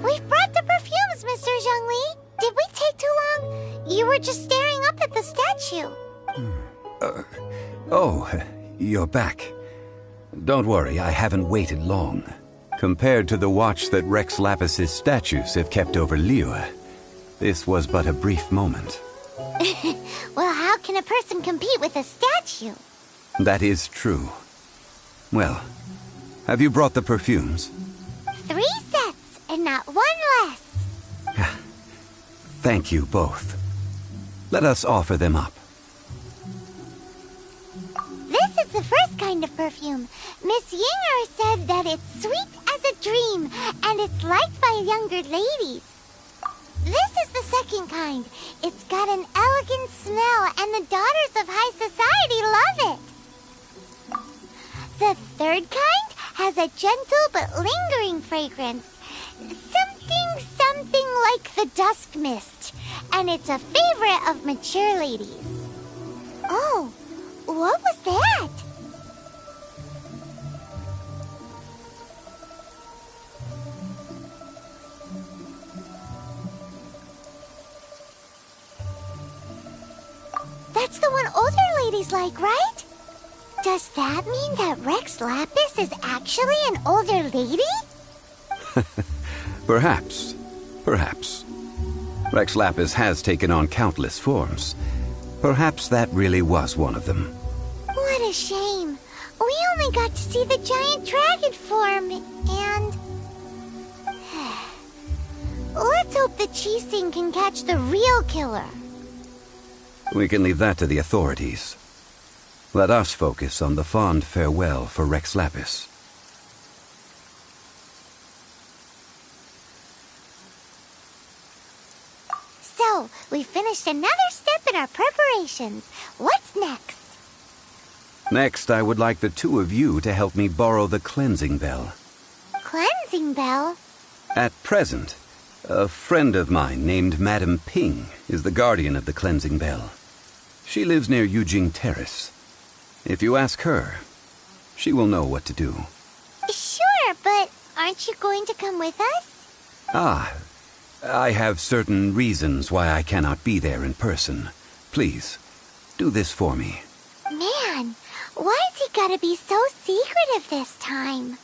Speaker 1: We've brought the perfumes, Mr. Zhongli. Did we take too long? You were just staring up at the statue.
Speaker 4: Oh, you're back. Don't worry, I haven't waited long. Compared to the watch that Rex Lapis's statues have kept over Liyue, this was but a brief moment.
Speaker 1: Well, how can a person compete with a statue?
Speaker 4: That is true. Well, have you brought the perfumes?
Speaker 1: 3 sets, and not 1 less.
Speaker 4: Thank you both. Let us offer them up.
Speaker 1: This is the first kind of perfume. Miss Yinger said that it's sweet as a dream, and it's liked by younger ladies. This is the second kind. It's got an elegant smell, and the daughters of high society love it. The third kind has a gentle but lingering fragrance. Something like the dusk mist. And it's a favorite of mature ladies. Oh, what was that? That's the one older ladies like, right? Does that mean that Rex Lapis is actually an older lady?
Speaker 4: Perhaps. Perhaps. Rex Lapis has taken on countless forms. Perhaps that really was one of them.
Speaker 1: What a shame. We only got to see the giant dragon form, and... Let's hope the Chising can catch the real killer.
Speaker 4: We can leave that to the authorities. Let us focus on the fond farewell for Rex Lapis.
Speaker 1: So, we finished another step in our preparations. What's next?
Speaker 4: Next, I would like the two of you to help me borrow the cleansing bell.
Speaker 1: Cleansing bell?
Speaker 4: At present, a friend of mine named Madame Ping is the guardian of the cleansing bell. She lives near Yujing Terrace. If you ask her, she will know what to do.
Speaker 1: Sure, but aren't you going to come with us?
Speaker 4: I have certain reasons why I cannot be there in person. Please, do this for me.
Speaker 1: Man, why's he gotta be so secretive this time?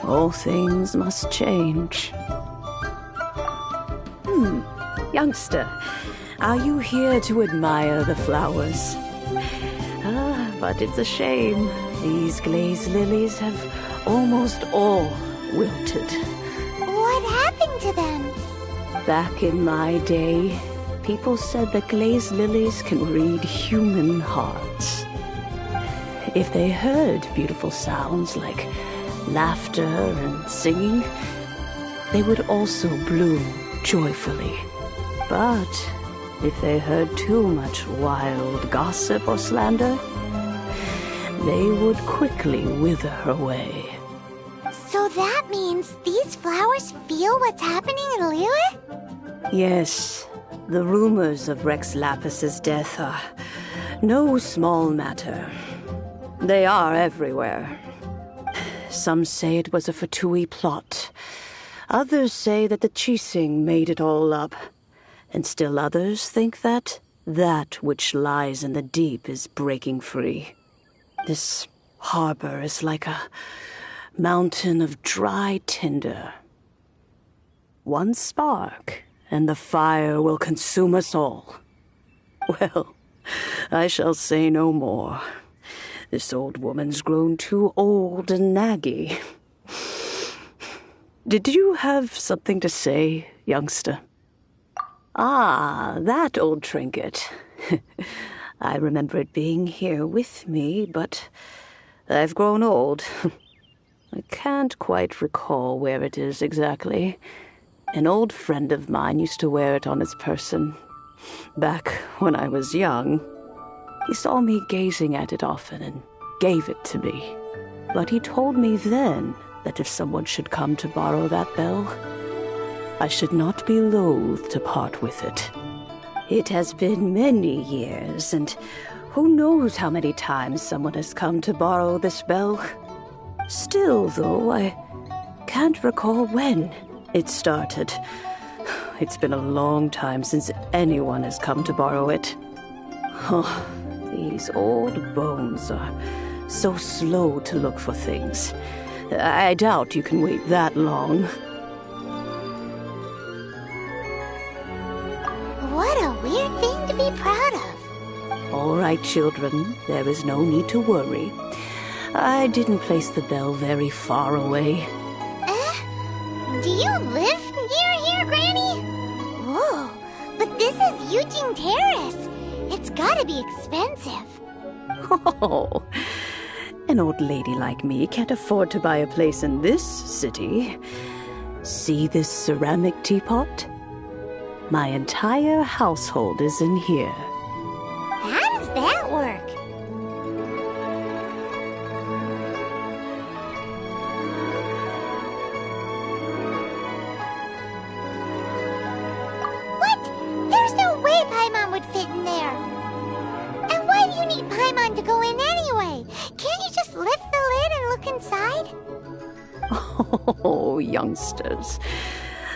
Speaker 13: All things must change. Youngster, are you here to admire the flowers? But it's a shame. These glazed lilies have almost all wilted.
Speaker 1: What happened to them?
Speaker 13: Back in my day, people said that glazed lilies can read human hearts. If they heard beautiful sounds like laughter and singing, they would also bloom joyfully. But if they heard too much wild gossip or slander, they would quickly wither away.
Speaker 1: So that means these flowers feel what's happening in Liyue?
Speaker 13: Yes, the rumors of Rex Lapis's death are no small matter. They are everywhere. Some say it was a Fatui plot. Others say that the Chising made it all up. And still others think that which lies in the deep is breaking free. This harbor is like a mountain of dry tinder. One spark, and the fire will consume us all. Well, I shall say no more. This old woman's grown too old and naggy. Did you have something to say, youngster? Ah, that old trinket. I remember it being here with me, but I've grown old. I can't quite recall where it is exactly. An old friend of mine used to wear it on his person. Back when I was young, he saw me gazing at it often and gave it to me. But he told me then that if someone should come to borrow that bell, I should not be loath to part with it. It has been many years, and who knows how many times someone has come to borrow this bell. Still, though, I can't recall when it started. It's been a long time since anyone has come to borrow it. Oh, these old bones are so slow to look for things. I doubt you can wait that long.
Speaker 1: What a weird thing to be proud of.
Speaker 13: All right, children, there is no need to worry. I didn't place the bell very far away.
Speaker 1: Do you live near here, Granny? Whoa, but this is Eugene Terrace. It's gotta be expensive.
Speaker 13: Oh, an old lady like me can't afford to buy a place in this city. See this ceramic teapot? My entire household is in here.
Speaker 1: How does that work? What? There's no way Paimon would fit in there. And why do you need Paimon to go in anyway? Can't you just lift the lid and look inside?
Speaker 13: Oh, youngsters.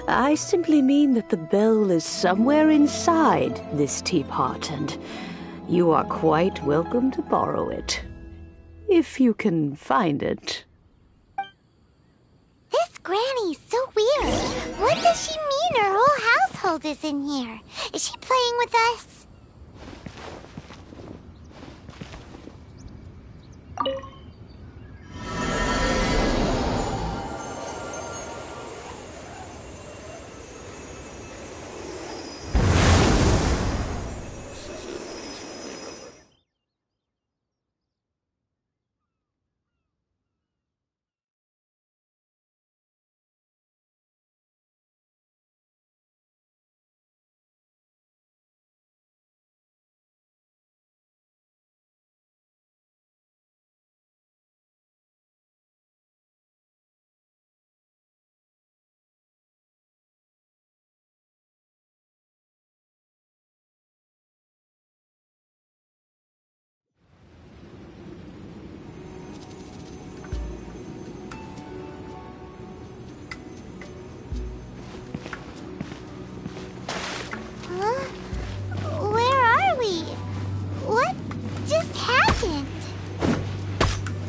Speaker 13: I simply mean that the bell is somewhere inside this teapot, and you are quite welcome to borrow it. If you can find it.
Speaker 1: This Granny's so weird. What does she mean her whole household is in here? Is she playing with us?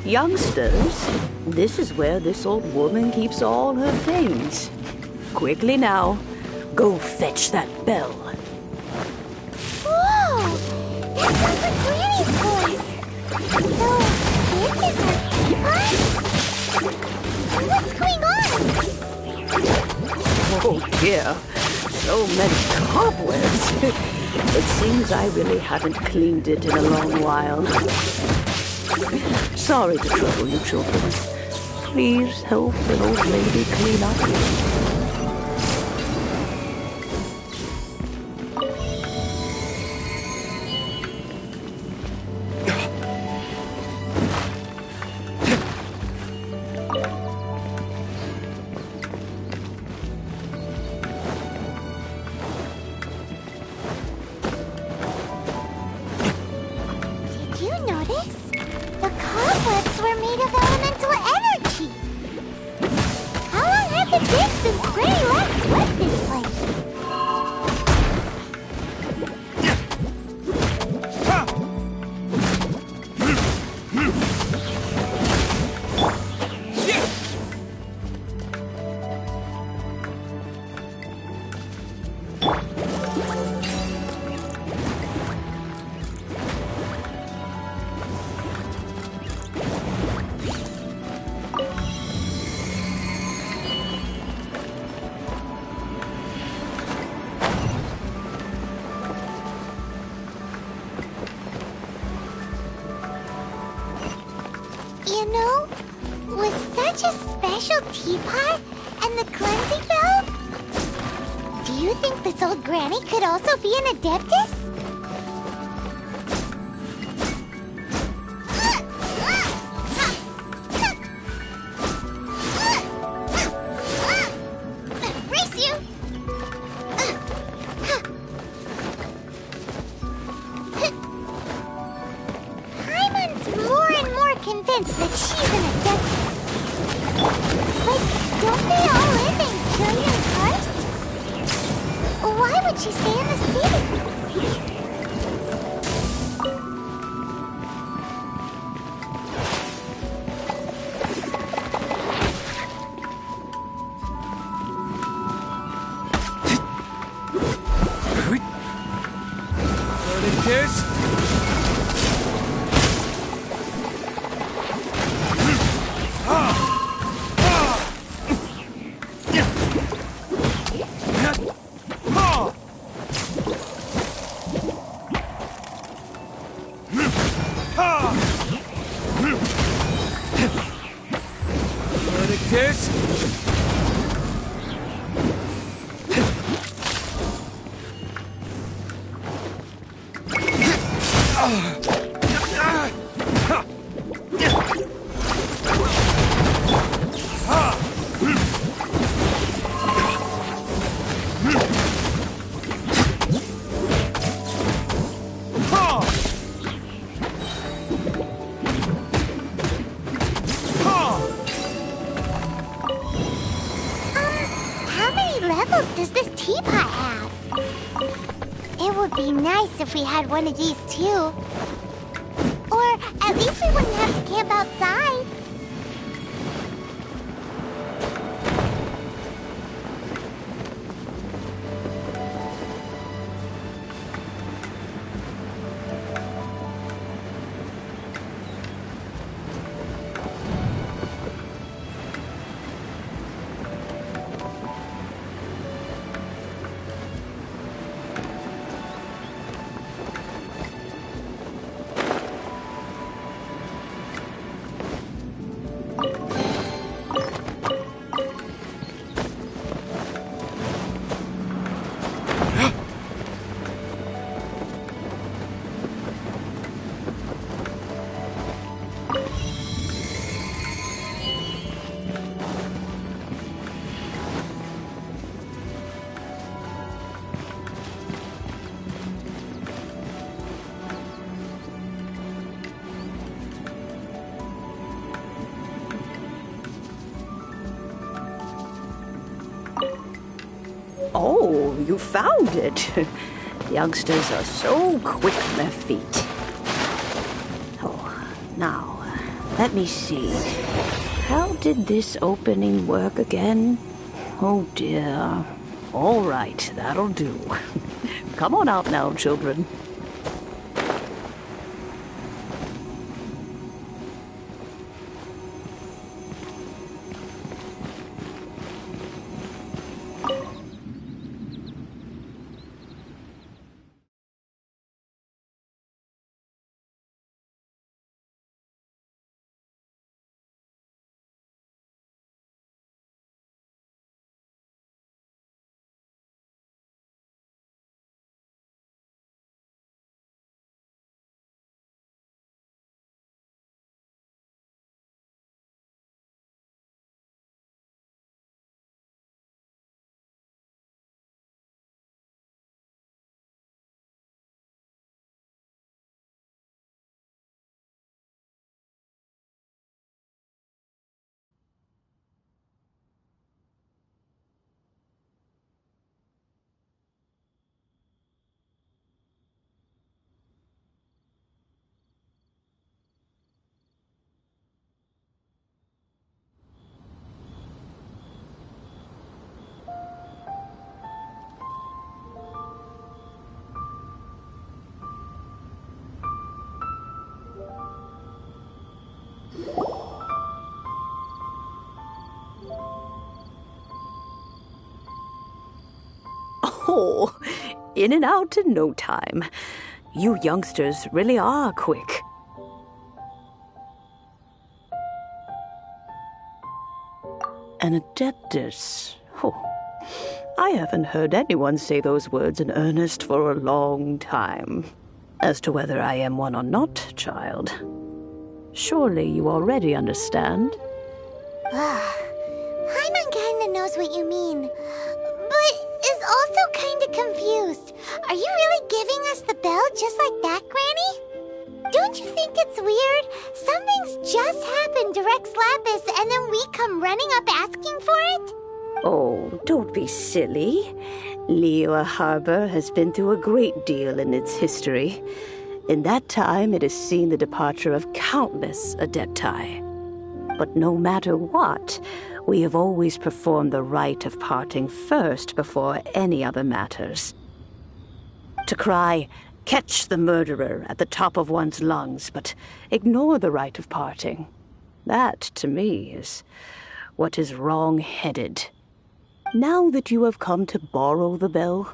Speaker 13: Youngsters, this is where this old woman keeps all her things. Quickly now, go fetch that bell.
Speaker 1: Whoa! That sounds like Granny's voice. So, this is her teapot? What's going on?
Speaker 13: Oh dear, so many cobwebs. It seems I really haven't cleaned it in a long while. Sorry to trouble you, children. Please help an old lady clean up.
Speaker 1: Since You know, with such a special teapot and the cleansing valve, do you think this old granny could also be an adeptus? Race you! Paimon's more and more convinced that she's an adeptus. But don't they all live in Killian Karst? Why would she stay in the city? Does this teapot have? It would be nice if we had one of these too. Or at least we wouldn't have to camp outside.
Speaker 13: Oh, you found it. Youngsters are so quick on their feet. Oh, now, let me see. How did this opening work again? Oh dear. All right, that'll do. Come on out now, children. Oh, in and out in no time. You youngsters really are quick. An adeptus. Oh, I haven't heard anyone say those words in earnest for a long time. As to whether I am one or not, child, surely you already understand.
Speaker 1: Paimon kinda knows what you mean, but is also kinda confused. Are you really giving us the bell just like that, Granny? Don't you think it's weird? Something's just happened to Rex Lapis and then we come running up asking for it?
Speaker 13: Oh, don't be silly. Liyue Harbor has been through a great deal in its history. In that time, it has seen the departure of countless adepti. But no matter what, we have always performed the rite of parting first before any other matters. To cry, "Catch the murderer," at the top of one's lungs, but ignore the rite of parting. That, to me, is what is wrong-headed. Now that you have come to borrow the bell,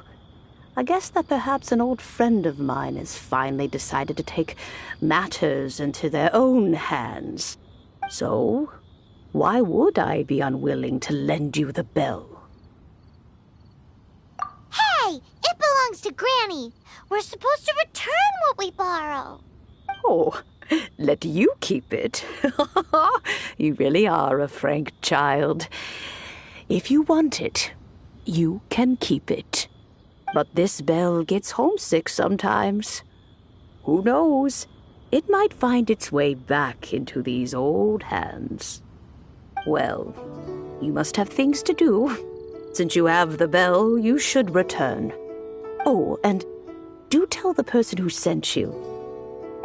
Speaker 13: I guess that perhaps an old friend of mine has finally decided to take matters into their own hands. So, why would I be unwilling to lend you the bell?
Speaker 1: Hey! It belongs to Granny! We're supposed to return what we borrow!
Speaker 13: Oh, let you keep it. You really are a frank child. If you want it, you can keep it. But this bell gets homesick sometimes. Who knows? It might find its way back into these old hands. Well, you must have things to do. Since you have the bell, you should return. Oh, and do tell the person who sent you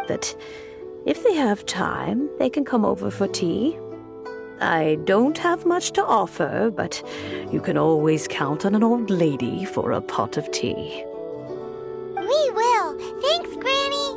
Speaker 13: that if they have time, they can come over for tea. I don't have much to offer, but you can always count on an old lady for a pot of tea.
Speaker 1: We will. Thanks, Granny.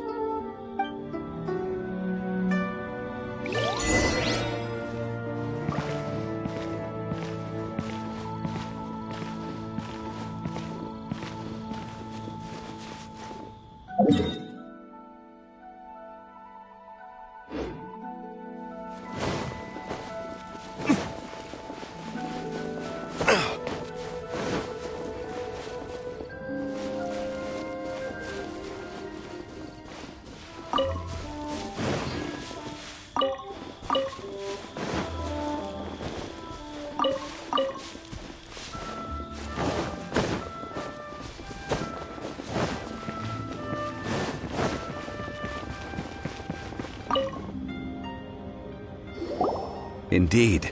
Speaker 4: Indeed,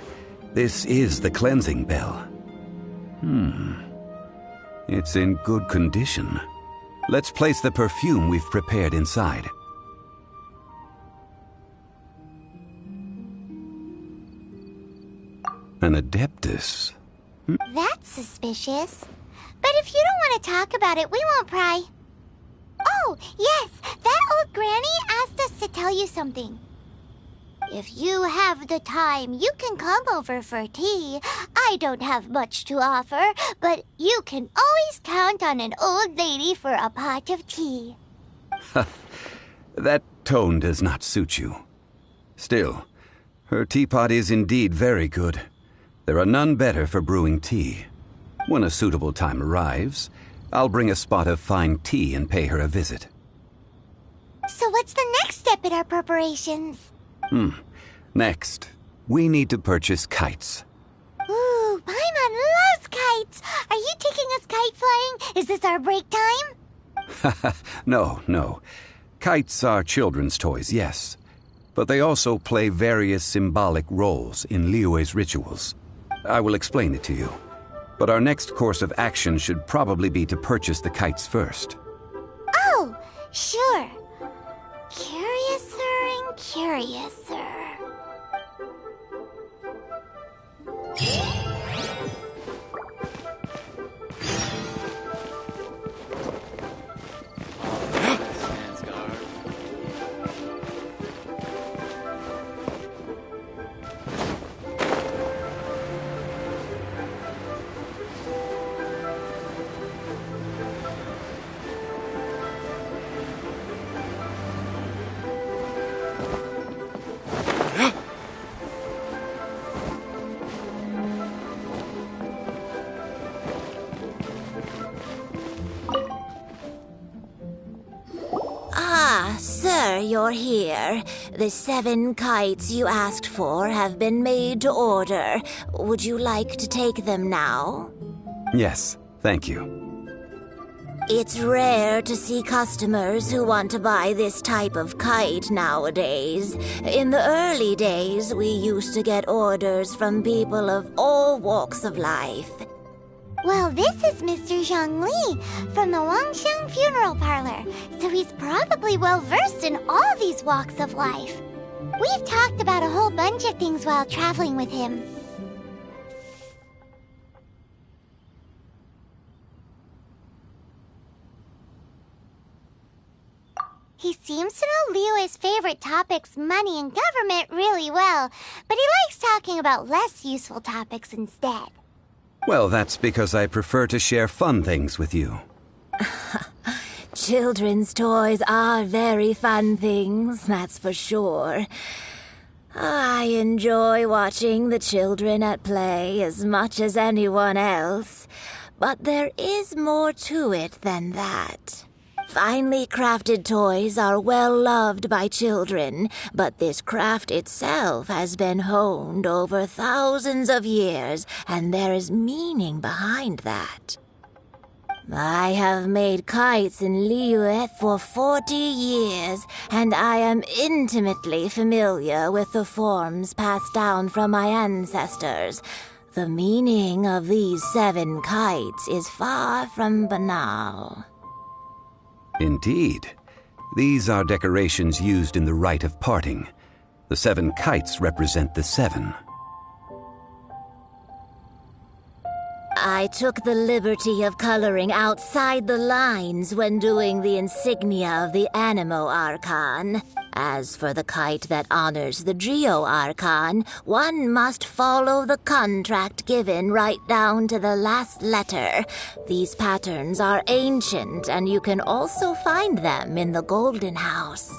Speaker 4: this is the cleansing bell. It's in good condition. Let's place the perfume we've prepared inside. An adeptus.
Speaker 1: That's suspicious. But if you don't want to talk about it, we won't pry. Oh, yes, that old granny asked us to tell you something. If you have the time, you can come over for tea. I don't have much to offer, but you can always count on an old lady for a pot of tea.
Speaker 4: That tone does not suit you. Still, her teapot is indeed very good. There are none better for brewing tea. When a suitable time arrives, I'll bring a spot of fine tea and pay her a visit.
Speaker 1: So what's the next step in our preparations?
Speaker 4: Next, we need to purchase kites.
Speaker 1: Ooh, Paimon loves kites! Are you taking us kite flying? Is this our break time?
Speaker 4: No. Kites are children's toys, yes. But they also play various symbolic roles in Liyue's rituals. I will explain it to you. But our next course of action should probably be to purchase the kites first.
Speaker 1: Oh, sure. Curiouser and curiouser.
Speaker 11: you're here. The 7 kites you asked for have been made to order. Would you like to take them now?
Speaker 4: Yes, thank you.
Speaker 11: It's rare to see customers who want to buy this type of kite nowadays. In the early days, we used to get orders from people of all walks of life.
Speaker 1: Well, this is Mr. Zhongli from the Wangsheng Funeral Parlor, so he's probably well-versed in all these walks of life. We've talked about a whole bunch of things while traveling with him. He seems to know Liyue's favorite topics, money and government, really well, but he likes talking about less useful topics instead.
Speaker 4: Well, that's because I prefer to share fun things with you.
Speaker 11: Children's toys are very fun things, that's for sure. I enjoy watching the children at play as much as anyone else, but there is more to it than that. Finely crafted toys are well loved by children, but this craft itself has been honed over thousands of years, and there is meaning behind that. I have made kites in Liyue for 40 years, and I am intimately familiar with the forms passed down from my ancestors. The meaning of these 7 kites is far from banal.
Speaker 4: Indeed. These are decorations used in the rite of parting. The 7 kites represent the 7.
Speaker 11: I took the liberty of coloring outside the lines when doing the insignia of the Animo Archon. As for the kite that honors the Geo Archon, one must follow the contract given right down to the last letter. These patterns are ancient, and you can also find them in the Golden House.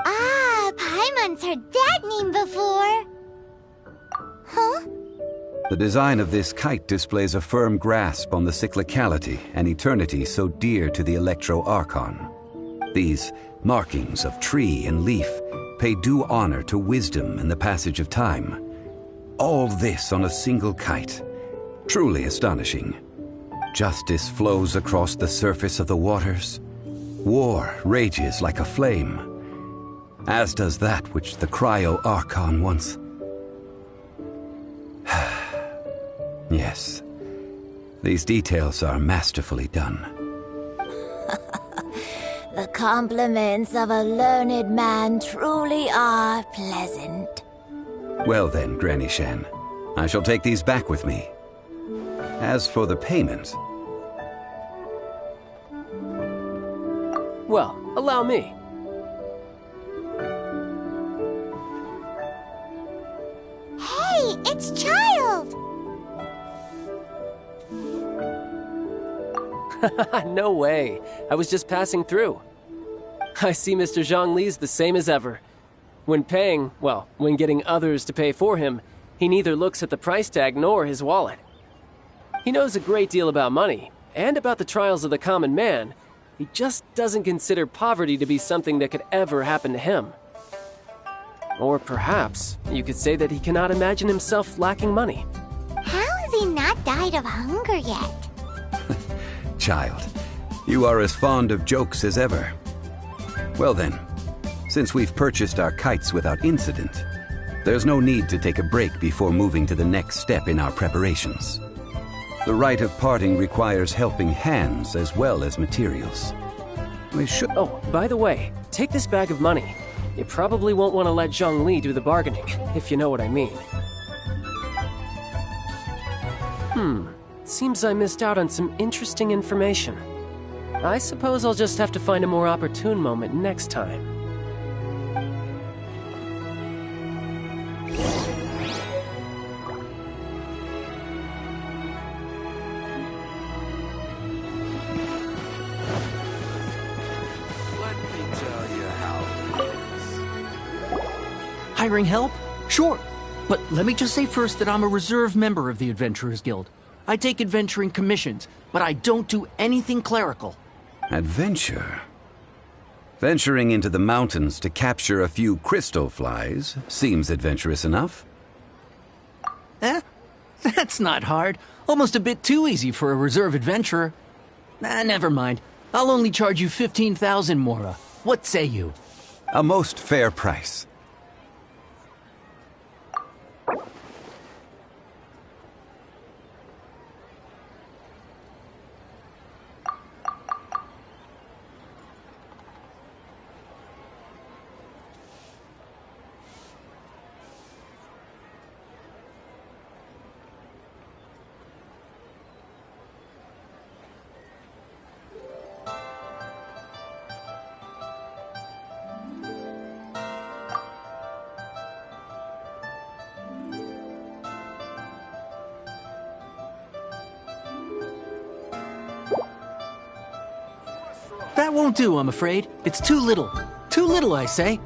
Speaker 1: Ah, Paimon's heard that name before. Huh?
Speaker 4: The design of this kite displays a firm grasp on the cyclicality and eternity so dear to the Electro Archon. These markings of tree and leaf pay due honor to wisdom and the passage of time. All this on a single kite. Truly astonishing. Justice flows across the surface of the waters. War rages like a flame, as does that which the Cryo Archon once... Yes, these details are masterfully done.
Speaker 11: The compliments of a learned man truly are pleasant.
Speaker 4: Well then, Granny Shan, I shall take these back with me. As for the payment...
Speaker 2: Well, allow me.
Speaker 1: Hey, it's Child!
Speaker 2: No way. I was just passing through. I see Mr. Zhongli's the same as ever. When paying, well, when getting others to pay for him, he neither looks at the price tag nor his wallet. He knows a great deal about money, and about the trials of the common man. He just doesn't consider poverty to be something that could ever happen to him. Or perhaps you could say that he cannot imagine himself lacking money.
Speaker 1: How has he not died of hunger yet?
Speaker 4: Child, you are as fond of jokes as ever. Well then, since we've purchased our kites without incident, there's no need to take a break before moving to the next step in our preparations. The rite of parting requires helping hands as well as materials. We should...
Speaker 2: Oh, by the way, take this bag of money. You probably won't want to let Zhongli do the bargaining, if you know what I mean. Seems I missed out on some interesting information. I suppose I'll just have to find a more opportune moment next time.
Speaker 5: Let me tell you how it is.
Speaker 14: Hiring help? Sure. But let me just say first that I'm a reserve member of the Adventurers Guild. I take adventuring commissions, but I don't do anything clerical.
Speaker 4: Adventure? Venturing into the mountains to capture a few crystal flies seems adventurous enough.
Speaker 14: That's not hard. Almost a bit too easy for a reserve adventurer. Never mind. I'll only charge you 15,000 Mora. What say you?
Speaker 4: A most fair price.
Speaker 14: That won't do, I'm afraid. It's too little. Too little, I say.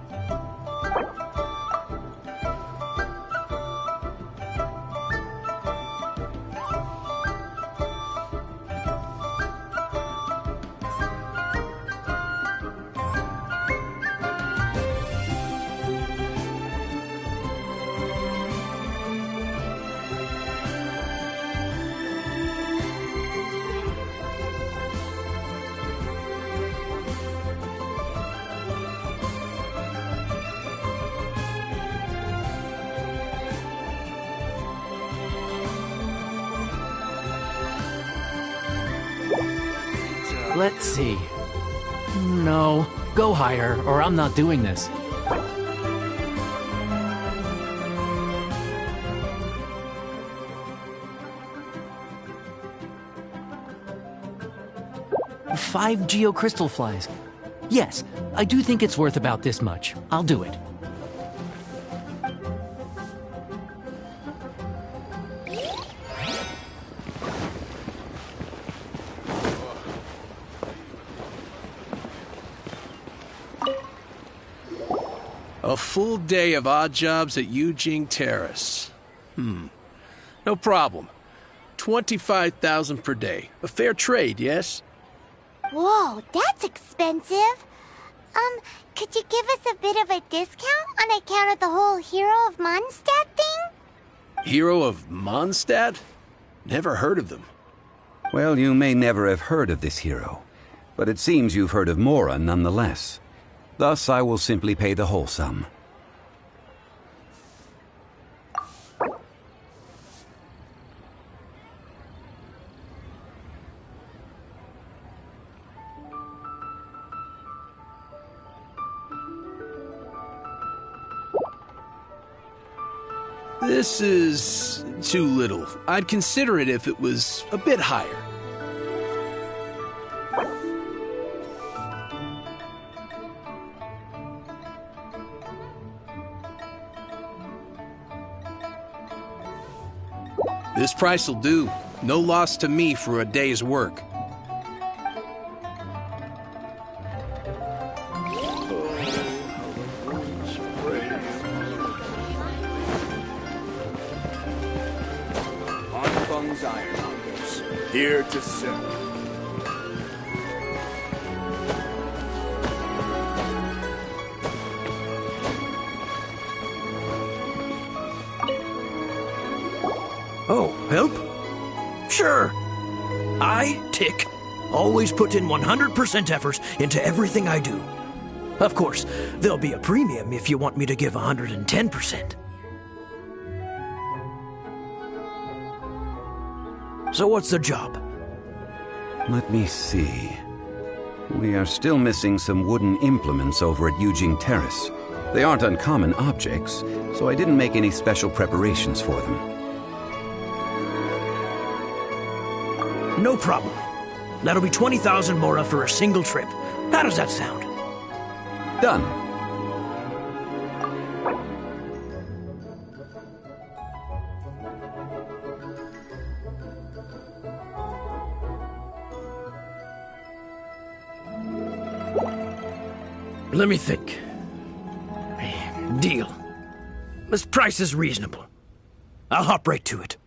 Speaker 14: Let's see. No, go higher, or I'm not doing this. Five geocrystal flies. Yes, I do think it's worth about this much. I'll do it.
Speaker 6: A full day of odd jobs at Eugene Terrace. No problem. 25,000 per day. A fair trade, yes?
Speaker 1: Whoa, that's expensive. Could you give us a bit of a discount on account of the whole Hero of Mondstadt thing?
Speaker 6: Hero of Mondstadt? Never heard of them.
Speaker 4: Well, you may never have heard of this hero, but it seems you've heard of Mora nonetheless. Thus, I will simply pay the whole sum.
Speaker 6: This is too little. I'd consider it if it was a bit higher. This price will do. No loss to me for a day's work.
Speaker 5: Anfang's Ironmongers, here to serve.
Speaker 15: Oh, help? Sure. I, Tick, always put in 100% effort into everything I do. Of course, there'll be a premium if you want me to give 110%. So what's the job?
Speaker 4: Let me see. We are still missing some wooden implements over at Eugene Terrace. They aren't uncommon objects, so I didn't make any special preparations for them.
Speaker 15: No problem. That'll be 20,000 Mora for a single trip. How does that sound?
Speaker 4: Done.
Speaker 15: Let me think. Deal. This price is reasonable. I'll hop right to it.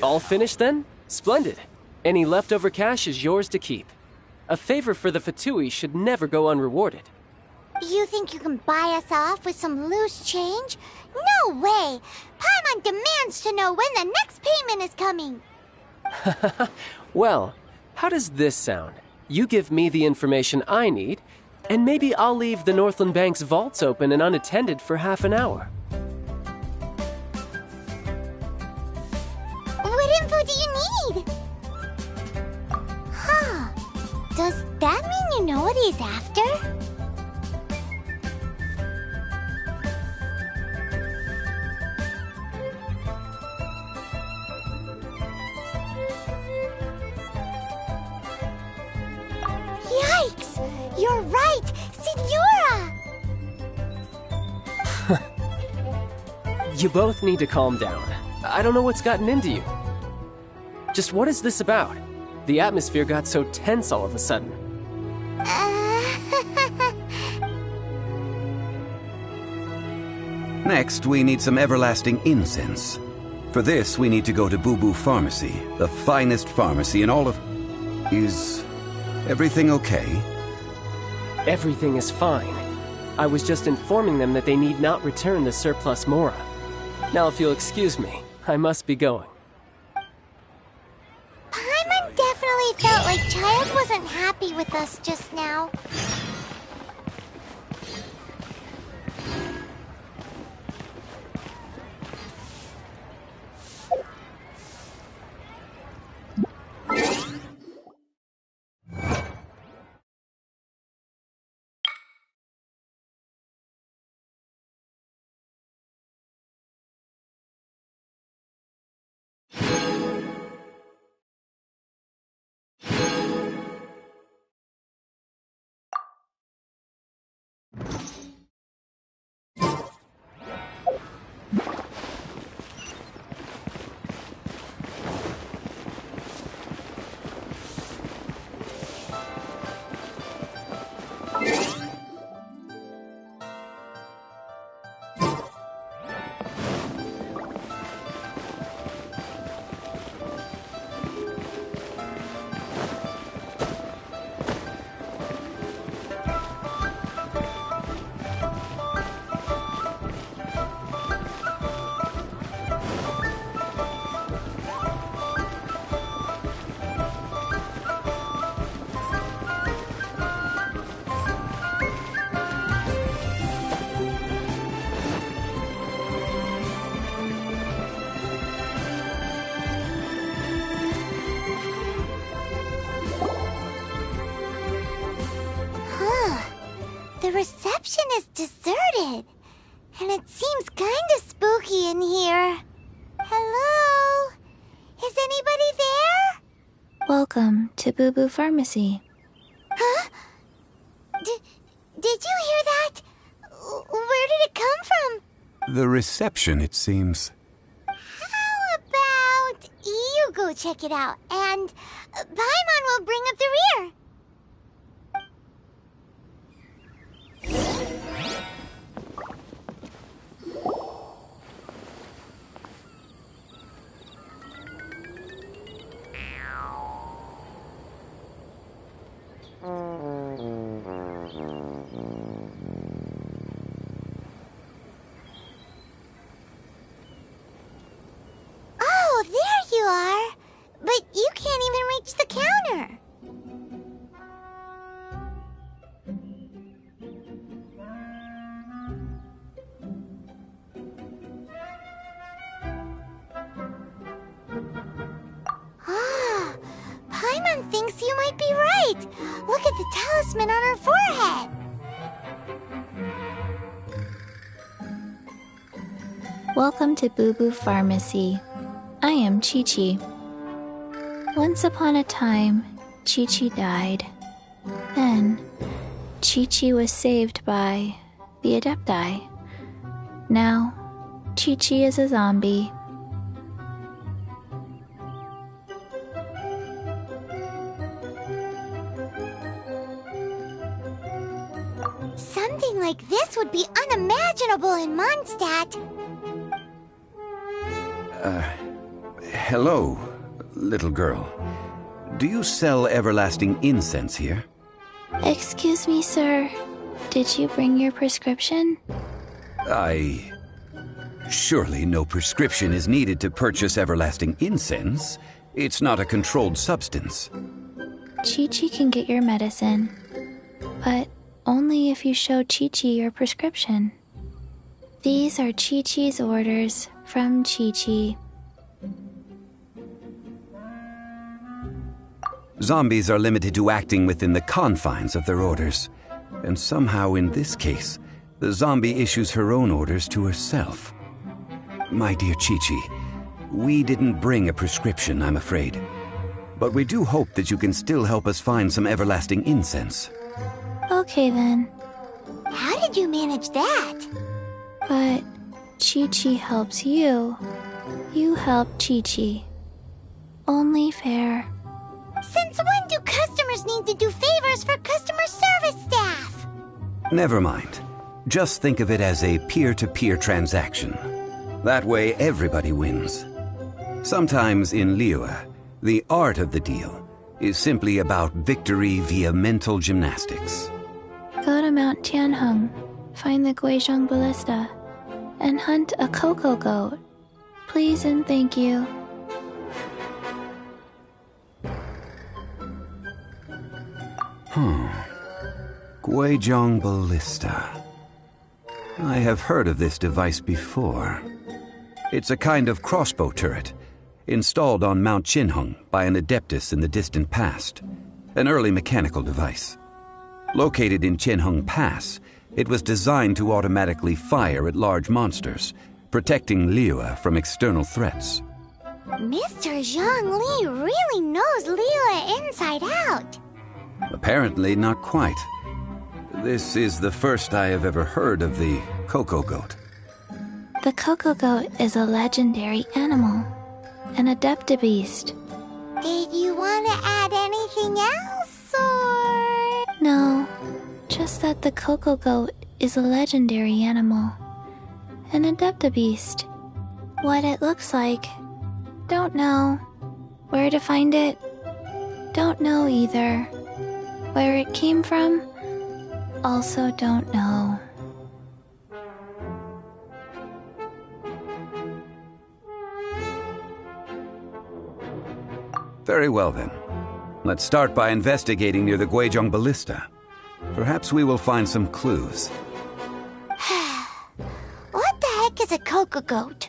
Speaker 2: All finished then? Splendid. Any leftover cash is yours to keep. A favor for the Fatui should never go unrewarded.
Speaker 1: You think you can buy us off with some loose change? No way! Paimon demands to know when the next payment is coming!
Speaker 2: Well, how does this sound? You give me the information I need, and maybe I'll leave the Northland Bank's vaults open and unattended for half an hour.
Speaker 1: What info do you need? Huh. Does that mean you know what he's after? Yikes! You're right! Signora!
Speaker 2: You both need to calm down. I don't know what's gotten into you. Just what is this about? The atmosphere got so tense all of a sudden.
Speaker 4: Next, we need some everlasting incense. For this, we need to go to Boo Boo Pharmacy, the finest pharmacy in all of... Is everything okay?
Speaker 2: Everything is fine. I was just informing them that they need not return the surplus Mora. Now, if you'll excuse me, I must be going.
Speaker 1: Paimon definitely felt like Child wasn't happy with us just now. The reception is deserted, and it seems kinda spooky in here. Hello? Is anybody there?
Speaker 9: Welcome to Boo Boo Pharmacy.
Speaker 1: Huh? Did you hear that? Where did it come from?
Speaker 4: The reception, it seems.
Speaker 1: How about you go check it out, and Paimon will bring up the rear. Oh, there you are. But you can't even reach the counter. Ah, Paimon thinks you might be right. Look at the talisman on her forehead.
Speaker 9: Welcome to Boo Boo Pharmacy. I am Chi-Chi. Once upon a time, Chi-Chi died. Then, Chi-Chi was saved by the Adepti. Now, Chi-Chi is a zombie.
Speaker 1: Something like this would be unimaginable in Mondstadt.
Speaker 4: Hello, little girl. Do you sell everlasting incense here?
Speaker 9: Excuse me, sir. Did you bring your prescription?
Speaker 4: Surely no prescription is needed to purchase everlasting incense. It's not a controlled substance.
Speaker 9: Chi-Chi can get your medicine, but only if you show Chi-Chi your prescription. These are Chi-Chi's orders from Chi-Chi.
Speaker 4: Zombies are limited to acting within the confines of their orders. And somehow in this case, the zombie issues her own orders to herself. My dear Chi-Chi, we didn't bring a prescription, I'm afraid. But we do hope that you can still help us find some everlasting incense.
Speaker 9: Okay then.
Speaker 1: How did you manage that?
Speaker 9: But Chi-Chi helps you. You help Chi-Chi. Only fair.
Speaker 1: Since when do customers need to do favors for customer service staff?
Speaker 4: Never mind. Just think of it as a peer-to-peer transaction. That way everybody wins. Sometimes in Liyue, the art of the deal is simply about victory via mental gymnastics.
Speaker 9: Go to Mount Tianheng, find the Guizhong Ballista, and hunt a cocoa goat. Please and thank you.
Speaker 4: Guizhong Ballista. I have heard of this device before. It's a kind of crossbow turret, installed on Mount Qinheng by an adeptus in the distant past, an early mechanical device. Located in Qinheng Pass, it was designed to automatically fire at large monsters, protecting Liyue from external threats.
Speaker 1: Mr. Zhongli really knows Liyue inside out.
Speaker 4: Apparently not quite. This is the first I have ever heard of the cocoa goat.
Speaker 9: The cocoa goat is a legendary animal, an adeptabeast.
Speaker 1: Did you want to add anything else, or...?
Speaker 9: No, just that the cocoa goat is a legendary animal, an adeptabeast. What it looks like, don't know. Where to find it, don't know either. Where it came from, also don't know.
Speaker 4: Very well then. Let's start by investigating near the Guizhong Ballista. Perhaps we will find some clues.
Speaker 1: What the heck is a cocoa goat?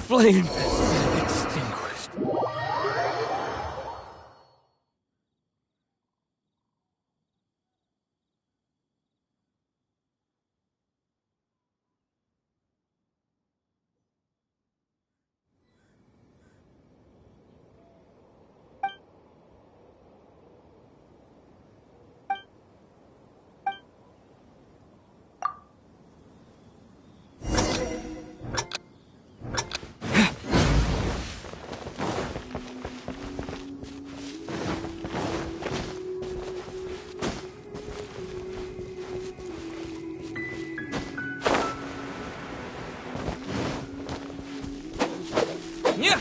Speaker 15: flame extinguished. Yeah.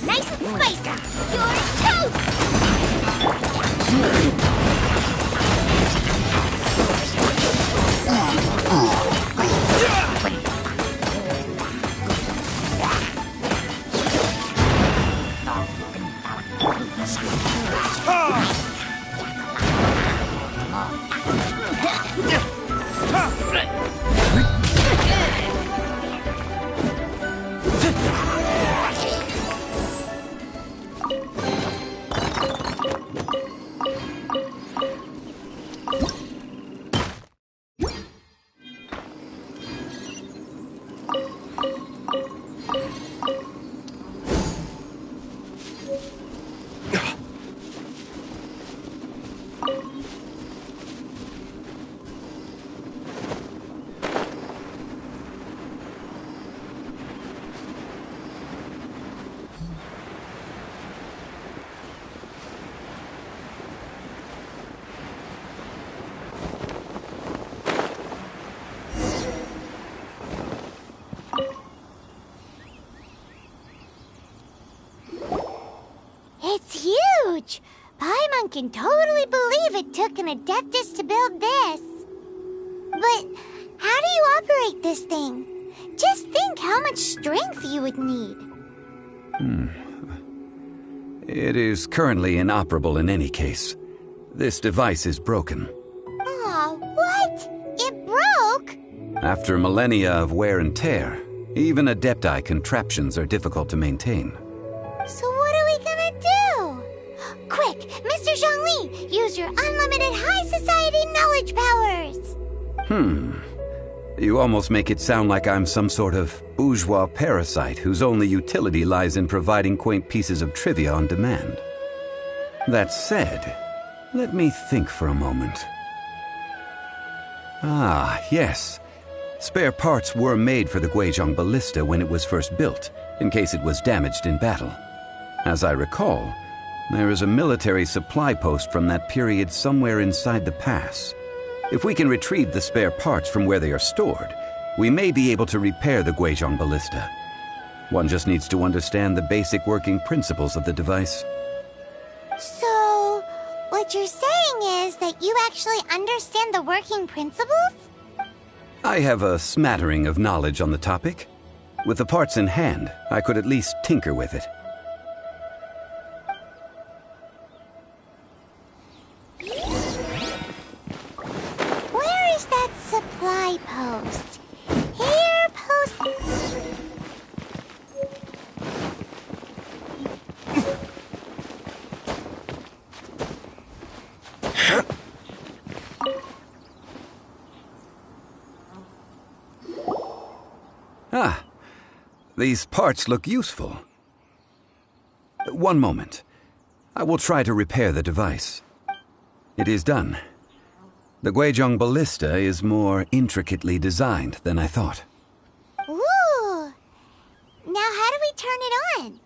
Speaker 1: Nice and spicy! You're toast! It's huge! Paimon can totally believe it took an Adeptus to build this. But how do you operate this thing? Just think how much strength you would need.
Speaker 4: It is currently inoperable in any case. This device is broken.
Speaker 1: Aw, what? It broke?
Speaker 4: After millennia of wear and tear, even Adepti contraptions are difficult to maintain.
Speaker 1: So what are we gonna do? Quick, Mr. Zhongli, use your unlimited high society knowledge powers!
Speaker 4: You almost make it sound like I'm some sort of bourgeois parasite whose only utility lies in providing quaint pieces of trivia on demand. That said, let me think for a moment. Ah, yes. Spare parts were made for the Guizhong ballista when it was first built, in case it was damaged in battle. As I recall, there is a military supply post from that period somewhere inside the pass. If we can retrieve the spare parts from where they are stored, we may be able to repair the Guizhong ballista. One just needs to understand the basic working principles of the device.
Speaker 1: So, what you're saying is that you actually understand the working principles?
Speaker 4: I have a smattering of knowledge on the topic. With the parts in hand, I could at least tinker with it.
Speaker 1: Where is that supply post? Here, post...
Speaker 4: Ah, these parts look useful. One moment. I will try to repair the device. It is done. The Guizhong ballista is more intricately designed than I thought.
Speaker 1: Ooh! Now how do we turn it on?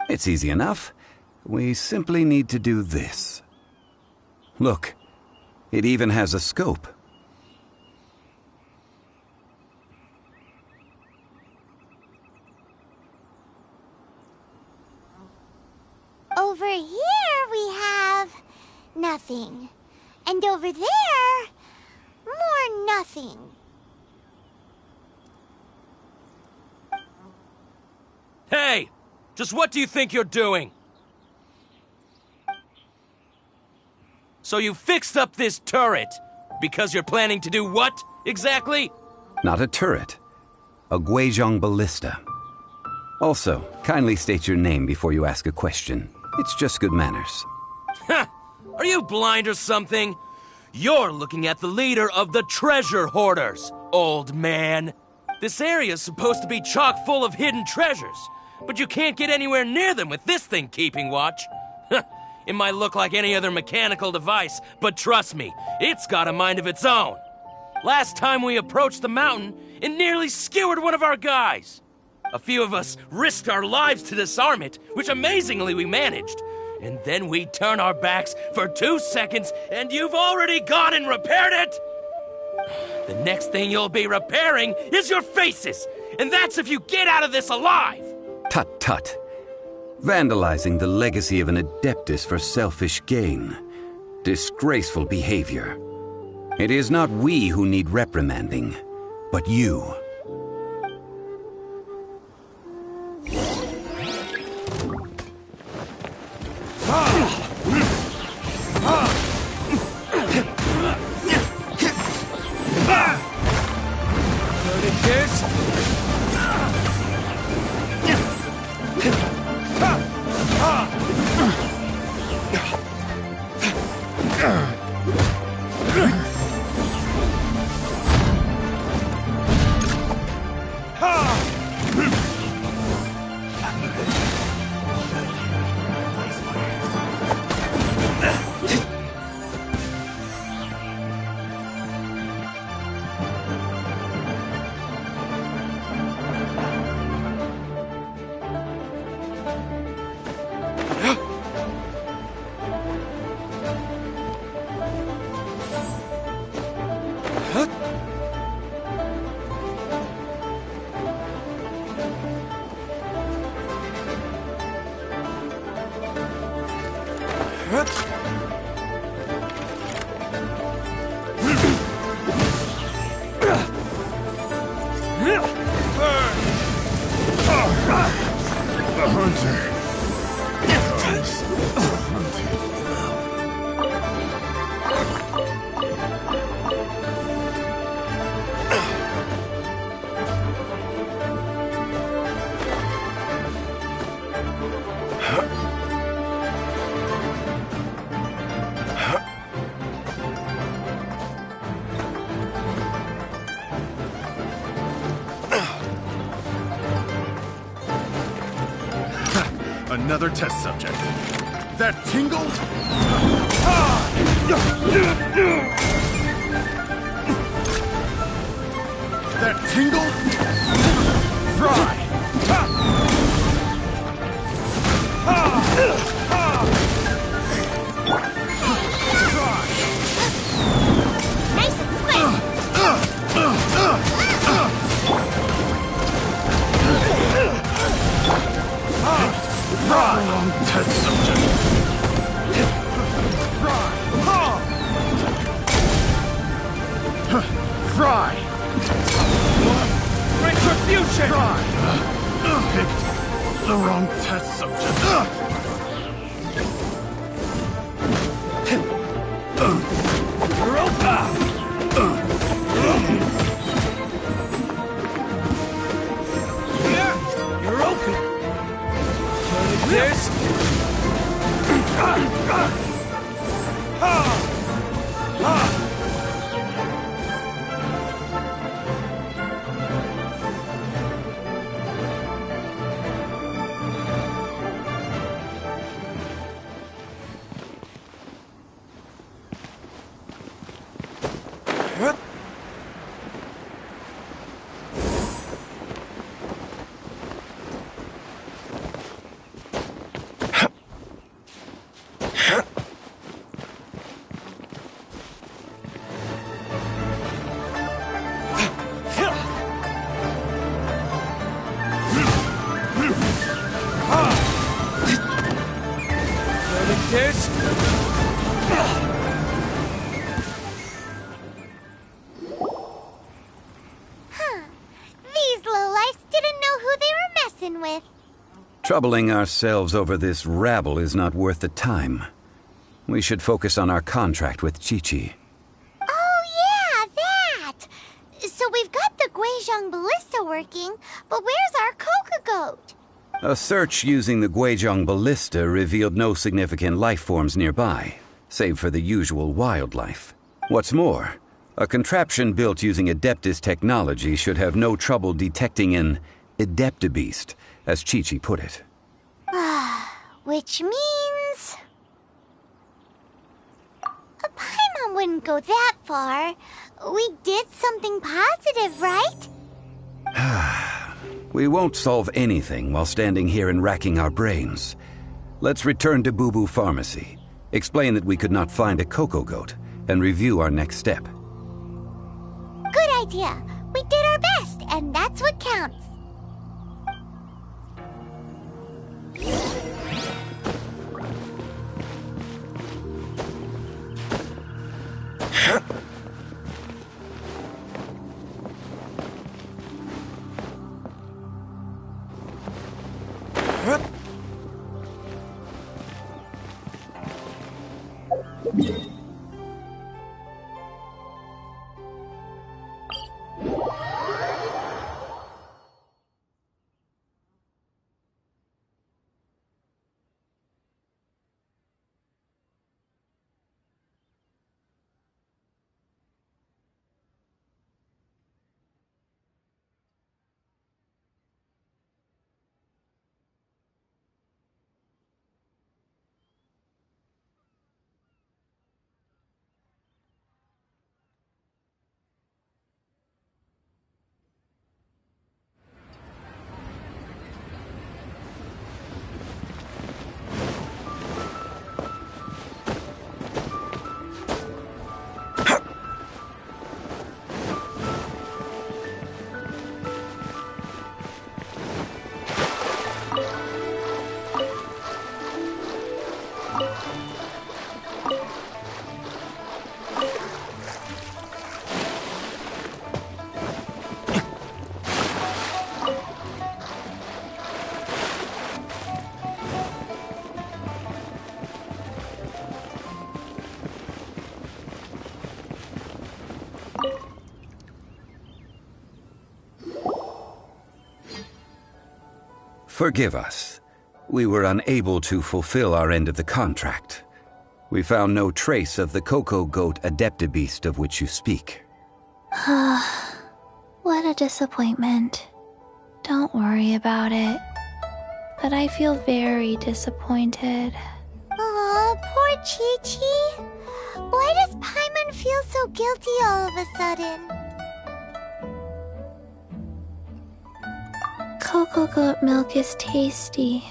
Speaker 4: It's easy enough. We simply need to do this. Look, it even has a scope.
Speaker 1: Over here we have... nothing. And over there... more nothing.
Speaker 8: Hey! Just what do you think you're doing? So you fixed up this turret because you're planning to do what, exactly?
Speaker 4: Not a turret. A Guizhong ballista. Also, kindly state your name before you ask a question. It's just good manners.
Speaker 8: Ha! Are you blind or something? You're looking at the leader of the treasure hoarders, old man. This area's supposed to be chock full of hidden treasures, but you can't get anywhere near them with this thing keeping watch. It might look like any other mechanical device, but trust me, it's got a mind of its own. Last time we approached the mountain, it nearly skewered one of our guys. A few of us risked our lives to disarm it, which amazingly we managed. And then we turn our backs for 2 seconds, and you've already gone and repaired it! The next thing you'll be repairing is your faces, and that's if you get out of this alive!
Speaker 4: Tut tut. Vandalizing the legacy of an adeptus for selfish gain. Disgraceful behavior. It is not we who need reprimanding, but you.
Speaker 5: Another test subject. That tingled? That tingled? Fry!
Speaker 1: Nice and swift!
Speaker 5: Wrong test subject. Fry! Retribution! Fry! Picked the wrong test subject.
Speaker 15: Europa! You're open.
Speaker 14: There's... There's...
Speaker 1: These lowlifes didn't know who they were messing with.
Speaker 4: Troubling ourselves over this rabble is not worth the time. We should focus on our contract with Chi-Chi.
Speaker 1: Oh, yeah, that! So we've got the Guizhong ballista working, but where's our Coca goat?
Speaker 4: A search using the Guizhong ballista revealed no significant life forms nearby, save for the usual wildlife. What's more, a contraption built using Adeptus technology should have no trouble detecting an Adeptabeast, as Chi-Chi put it.
Speaker 1: Which means... Paimon wouldn't go that far. We did something positive, right?
Speaker 4: We won't solve anything while standing here and racking our brains. Let's return to Boo Boo Pharmacy, explain that we could not find a Coco Goat, and review our next step.
Speaker 1: Good idea. We did our best, and that's what counts.
Speaker 4: Forgive us. We were unable to fulfill our end of the contract. We found no trace of the Coco Goat Adeptabeast of which you speak.
Speaker 9: What a disappointment. Don't worry about it. but I feel very disappointed.
Speaker 1: Aw, poor Chi-Chi. Why does Paimon feel so guilty all of a sudden?
Speaker 9: Cocoa goat milk is tasty.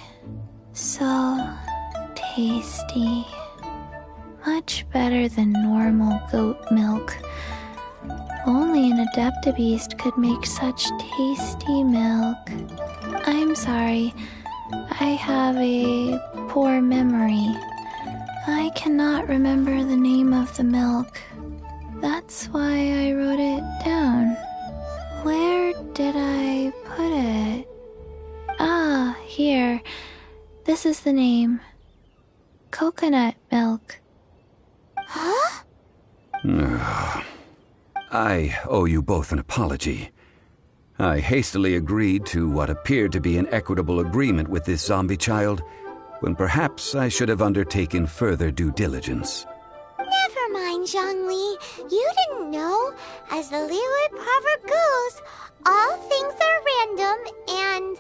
Speaker 9: So tasty. Much better than normal goat milk. Only an Adeptabeast could make such tasty milk. I'm sorry. I have a poor memory. I cannot remember the name of the milk. That's why I wrote it down. Where did I put it? Ah, here. This is the name. Coconut milk.
Speaker 1: Huh?
Speaker 4: I owe you both an apology. I hastily agreed to what appeared to be an equitable agreement with this zombie child, when perhaps I should have undertaken further due diligence.
Speaker 1: Never mind, Zhongli. You didn't know. As the Liyue proverb goes, all things are random and...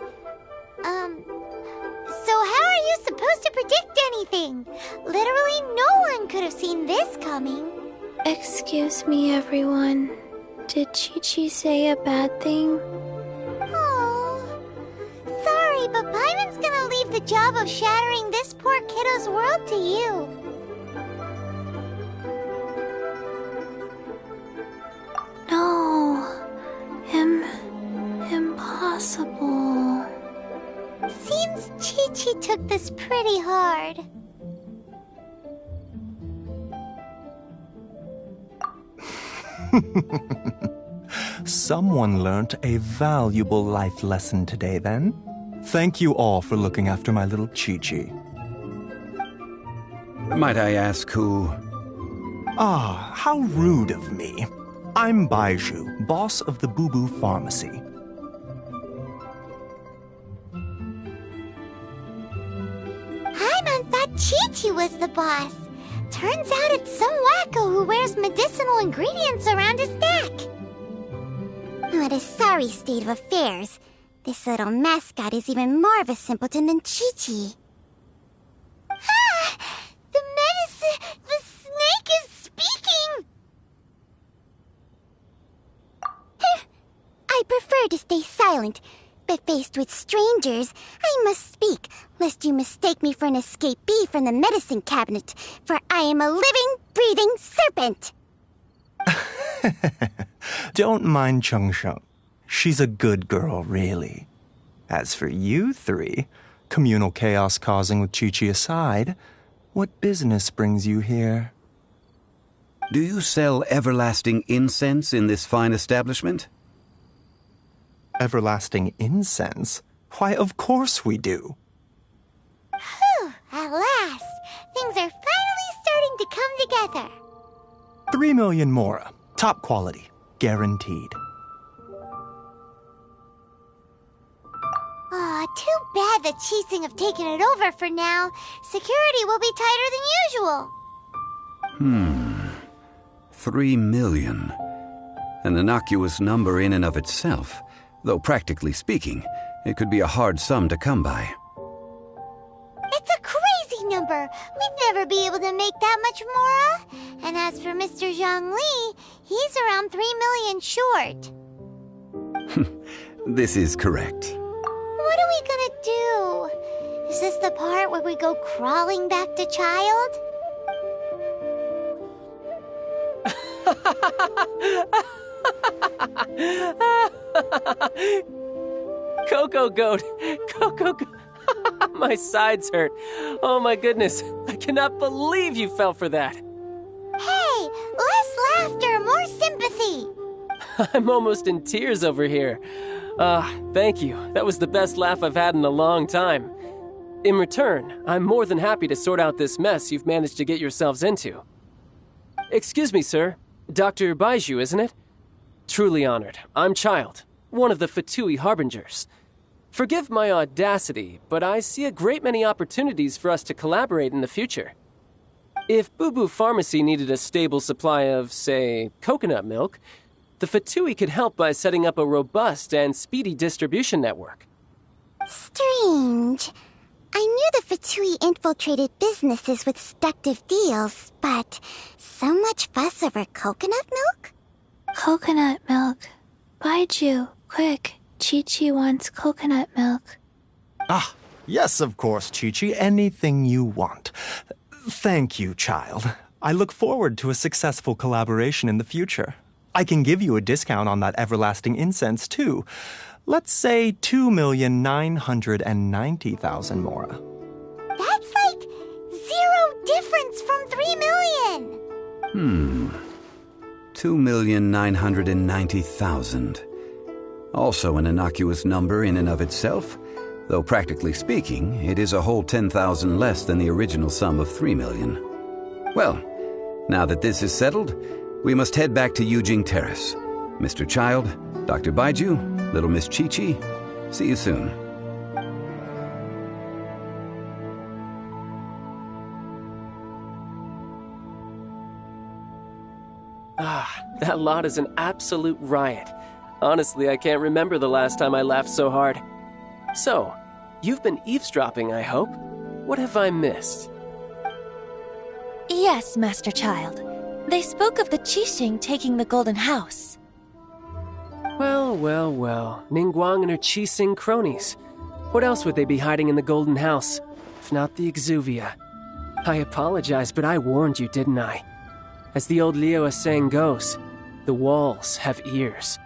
Speaker 1: So how are you supposed to predict anything? Literally no one could have seen this coming.
Speaker 9: Excuse me, everyone. Did Chi-Chi say a bad thing?
Speaker 1: Oh, sorry, but Paimon's gonna leave the job of shattering this poor kiddo's world to you.
Speaker 9: No. Impossible.
Speaker 1: Seems Chi-Chi took this pretty hard.
Speaker 3: Someone learnt a valuable life lesson today, then. Thank you all for looking after my little Chi-Chi.
Speaker 4: Might I ask who...
Speaker 3: Ah, how rude of me. I'm Baiju, boss of the Boo Boo Pharmacy.
Speaker 1: Paimon thought Chi-Chi was the boss. Turns out it's some wacko who wears medicinal ingredients around his neck. What a sorry state of affairs. This little mascot is even more of a simpleton than Chi-Chi. Ah! The snake is speaking! I prefer to stay silent, but faced with strangers, I must speak, lest you mistake me for an escapee from the medicine cabinet, for I am a living, breathing serpent!
Speaker 3: Don't mind Chung Sheng. She's a good girl, really. As for you three, communal chaos causing with Chi-Chi aside, what business brings you here?
Speaker 4: Do you sell everlasting incense in this fine establishment?
Speaker 3: Everlasting incense? Why, of course we do.
Speaker 1: Whew, at last! Things are finally starting to come together.
Speaker 3: 3 million mora. Top quality. Guaranteed.
Speaker 1: Aw, too bad the Qixing have taken it over for now. Security will be tighter than usual.
Speaker 4: 3 million. An innocuous number in and of itself, though practically speaking, it could be a hard sum to come by.
Speaker 1: It's a crazy number. We'd never be able to make that much mora. And as for Mr. Zhongli, he's around 3 million short.
Speaker 4: This is correct.
Speaker 1: What are we gonna do? Is this the part where we go crawling back to child?
Speaker 2: Cocoa goat! Cocoa goat! My sides hurt. Oh my goodness. I cannot believe you fell for that.
Speaker 1: Hey, less laughter, more sympathy.
Speaker 2: I'm almost in tears over here. Thank you. That was the best laugh I've had in a long time. In return, I'm more than happy to sort out this mess you've managed to get yourselves into. Excuse me, sir. Dr. Baiju, isn't it? Truly honored. I'm Child, one of the Fatui Harbingers. Forgive my audacity, but I see a great many opportunities for us to collaborate in the future. If Boo Boo Pharmacy needed a stable supply of, say, coconut milk, the Fatui could help by setting up a robust and speedy distribution network.
Speaker 1: Strange. I knew the Fatui infiltrated businesses with seductive deals, but so much fuss over coconut milk?
Speaker 9: Coconut milk. Baiju, quick. Chi-Chi wants coconut milk.
Speaker 3: Ah, yes, of course, Chi-Chi. Anything you want. Thank you, child. I look forward to a successful collaboration in the future. I can give you a discount on that everlasting incense, too. Let's say 2,990,000 Mora.
Speaker 1: That's like 0 difference from 3 million!
Speaker 4: 2,990,000. Also an innocuous number in and of itself, though practically speaking, it is a whole 10,000 less than the original sum of 3 million. Well, now that this is settled, we must head back to Yujing Terrace. Mr. Child, Dr. Baiju, Little Miss Chi-Chi, see you soon.
Speaker 2: Ah, that lot is an absolute riot. Honestly, I can't remember the last time I laughed so hard. So, you've been eavesdropping, I hope? What have I missed?
Speaker 16: Yes, Master Child. They spoke of the Qixing taking the Golden House.
Speaker 2: Well, Ningguang and her Qixing cronies. What else would they be hiding in the Golden House, if not the Exuvia? I apologize, but I warned you, didn't I? As the old Liu saying goes, the walls have ears.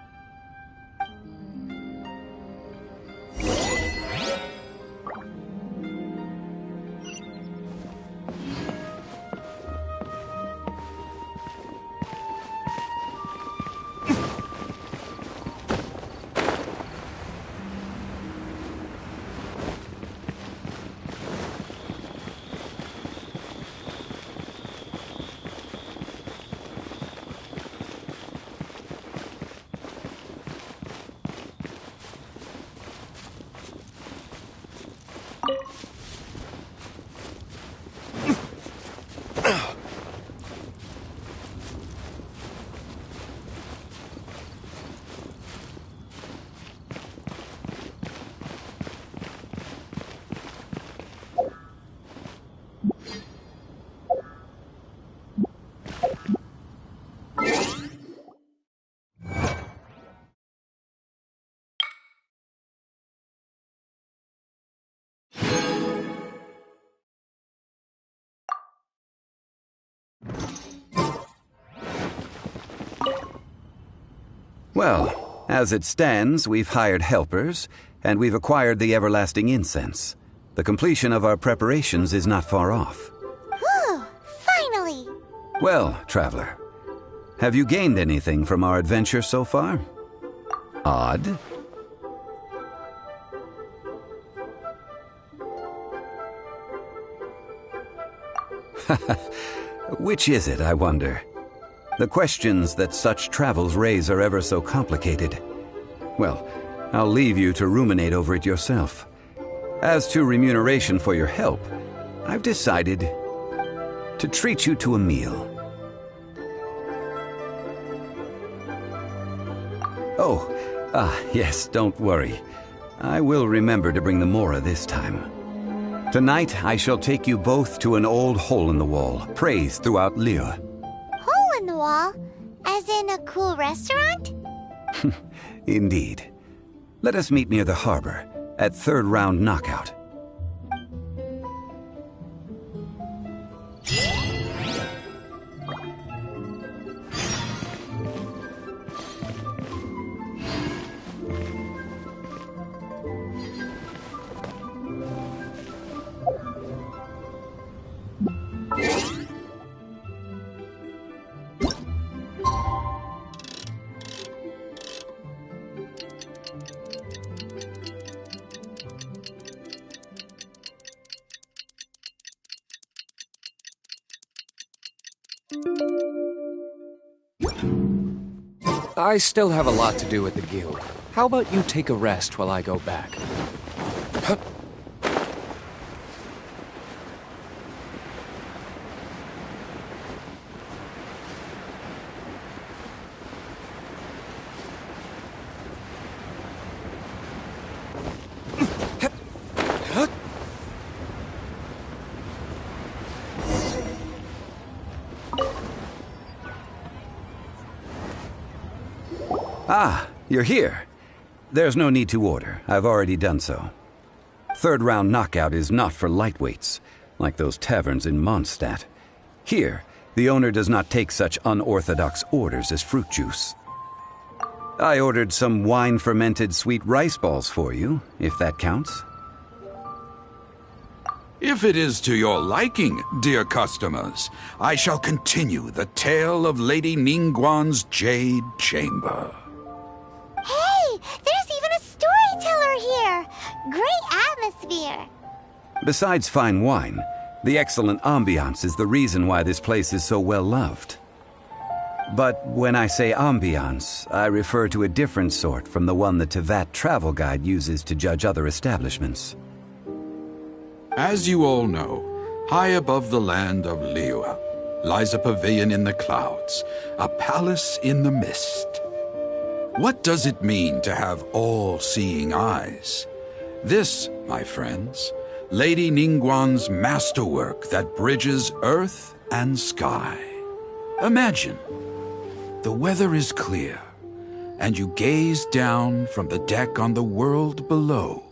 Speaker 4: Well, as it stands, we've hired helpers, and we've acquired the everlasting incense. The completion of our preparations is not far off.
Speaker 1: Whew, finally!
Speaker 4: Well, traveler, have you gained anything from our adventure so far? Odd? Which is it, I wonder? The questions that such travels raise are ever so complicated. Well, I'll leave you to ruminate over it yourself. As to remuneration for your help, I've decided to treat you to a meal. Yes, don't worry. I will remember to bring the Mora this time. Tonight, I shall take you both to an old hole-in-the-wall, praised throughout Liu.
Speaker 1: Hole in the wall? As in a cool restaurant?
Speaker 4: Indeed. Let us meet near the harbor, at third round knockout.
Speaker 17: I still have a lot to do with the guild. How about you take a rest while I go back?
Speaker 4: Ah, you're here. There's no need to order. I've already done so. Third round knockout is not for lightweights, like those taverns in Mondstadt. Here, the owner does not take such unorthodox orders as fruit juice. I ordered some wine-fermented sweet rice balls for you, if that counts.
Speaker 18: If it is to your liking, dear customers, I shall continue the tale of Lady Ningguang's Jade Chamber.
Speaker 1: Hey, there's even a storyteller here! Great atmosphere!
Speaker 4: Besides fine wine, the excellent ambiance is the reason why this place is so well loved. But when I say ambiance, I refer to a different sort from the one the Tevat travel guide uses to judge other establishments.
Speaker 18: As you all know, high above the land of Liyue lies a pavilion in the clouds, a palace in the mist. What does it mean to have all-seeing eyes? This, my friends, Lady Ningguang's masterwork that bridges earth and sky. Imagine, the weather is clear, and you gaze down from the deck on the world below.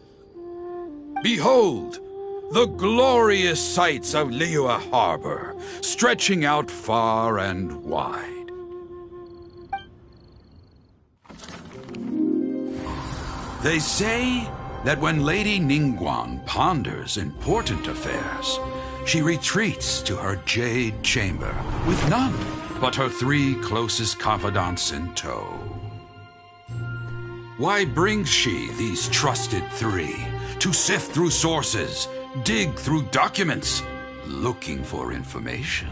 Speaker 18: Behold, the glorious sights of Liyue Harbor, stretching out far and wide. They say that when Lady Ningguang ponders important affairs, she retreats to her jade chamber with none but her 3 closest confidants in tow. Why brings she these trusted 3 to sift through sources, dig through documents, looking for information?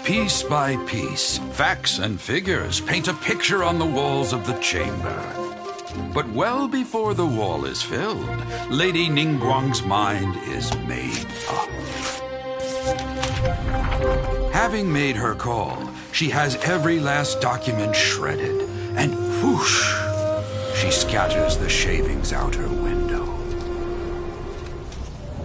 Speaker 18: Piece by piece, facts and figures paint a picture on the walls of the chamber. But well before the wall is filled, Lady Ningguang's mind is made up. Having made her call, she has every last document shredded, and whoosh, she scatters the shavings out her window.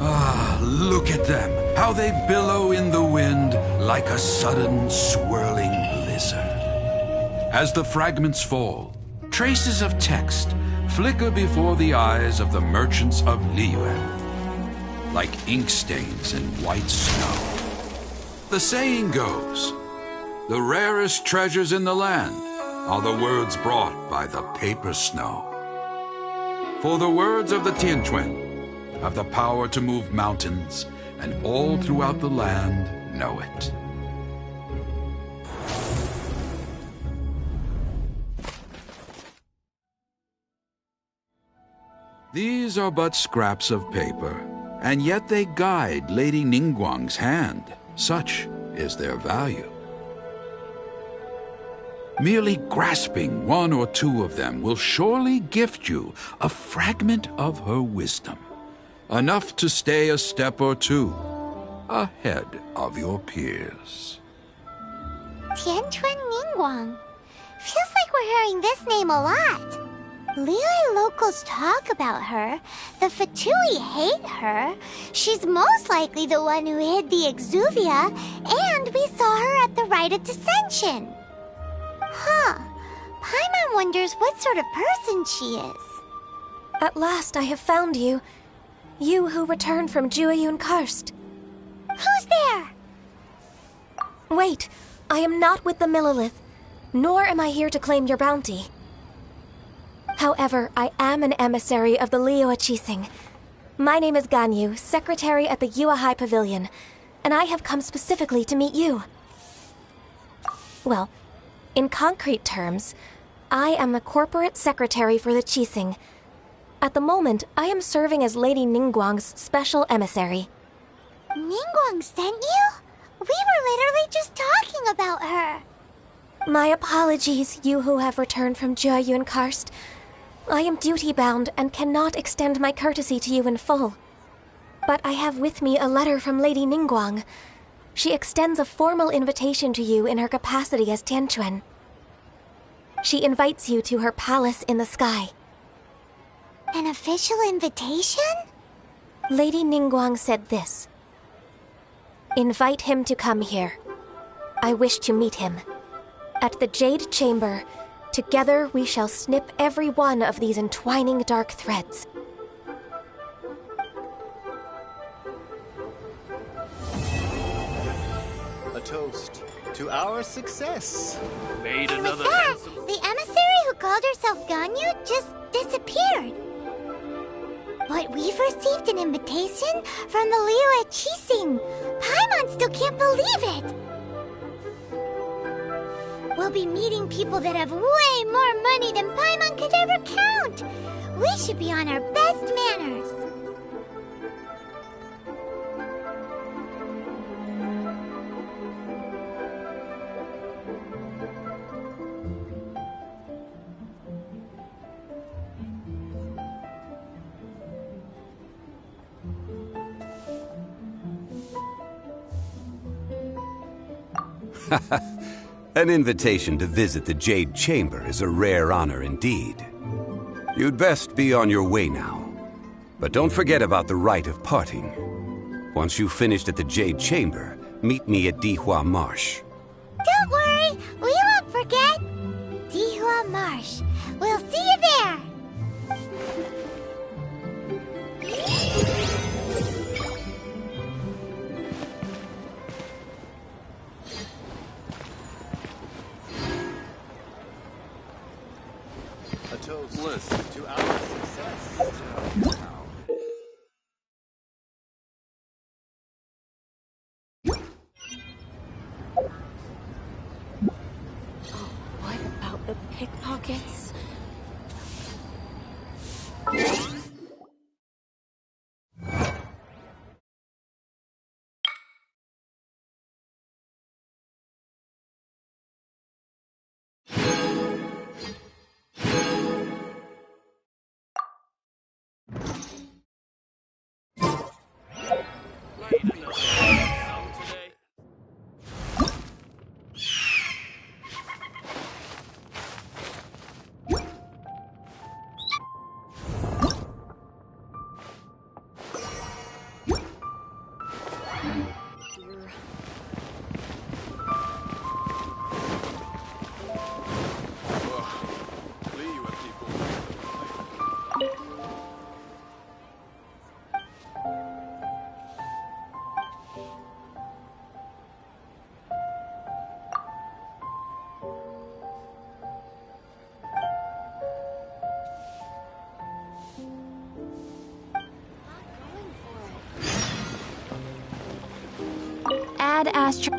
Speaker 18: Ah, look at them, how they billow in the wind like a sudden swirling blizzard. As the fragments fall, traces of text flicker before the eyes of the merchants of Liyue, like ink stains in white snow. The saying goes, the rarest treasures in the land are the words brought by the paper snow. For the words of the Tianquan have the power to move mountains, and all throughout the land know it. These are but scraps of paper, and yet they guide Lady Ningguang's hand. Such is their value. Merely grasping 1 or 2 of them will surely gift you a fragment of her wisdom, enough to stay a step or 2 ahead of your peers.
Speaker 1: Tianquan Ningguang. Feels like we're hearing this name a lot. Liyue locals talk about her. The Fatui hate her. She's most likely the one who hid the exuvia, and we saw her at the Rite of Dissension. Huh. Paimon wonders what sort of person she is.
Speaker 16: At last I have found you. You who returned from Jueyun Karst.
Speaker 1: Who's there?
Speaker 16: Wait, I am not with the Millelith, nor am I here to claim your bounty. However, I am an emissary of the Liyue Qixing. My name is Ganyu, secretary at the Yuehai Pavilion, and I have come specifically to meet you. Well, in concrete terms, I am the corporate secretary for the Qixing. At the moment, I am serving as Lady Ningguang's special emissary.
Speaker 1: Ningguang sent you? We were literally just talking about her.
Speaker 16: My apologies, you who have returned from Jueyun Karst. I am duty-bound and cannot extend my courtesy to you in full. But I have with me a letter from Lady Ningguang. She extends a formal invitation to you in her capacity as Tianquan. She invites you to her palace in the sky.
Speaker 1: An official invitation?
Speaker 16: Lady Ningguang said this. Invite him to come here. I wish to meet him. At the Jade Chamber, together we shall snip every one of these entwining dark threads.
Speaker 19: A toast to our success.
Speaker 12: Made
Speaker 1: And with
Speaker 12: another
Speaker 1: that,
Speaker 12: handsome...
Speaker 1: the emissary who called herself Ganyu just disappeared. But we've received an invitation from the Liyue Qixing. Paimon still can't believe it. We'll be meeting people that have way more money than Paimon could ever count. We should be on our best manners.
Speaker 4: An invitation to visit the Jade Chamber is a rare honor indeed. You'd best be on your way now. But don't forget about the rite of parting. Once you've finished at the Jade Chamber, meet me at Dihua Marsh.
Speaker 1: Don't worry, we won't forget. Dihua Marsh. We'll see you there.
Speaker 19: A toast to our success.
Speaker 16: What about the pickpockets?
Speaker 9: Add Astro.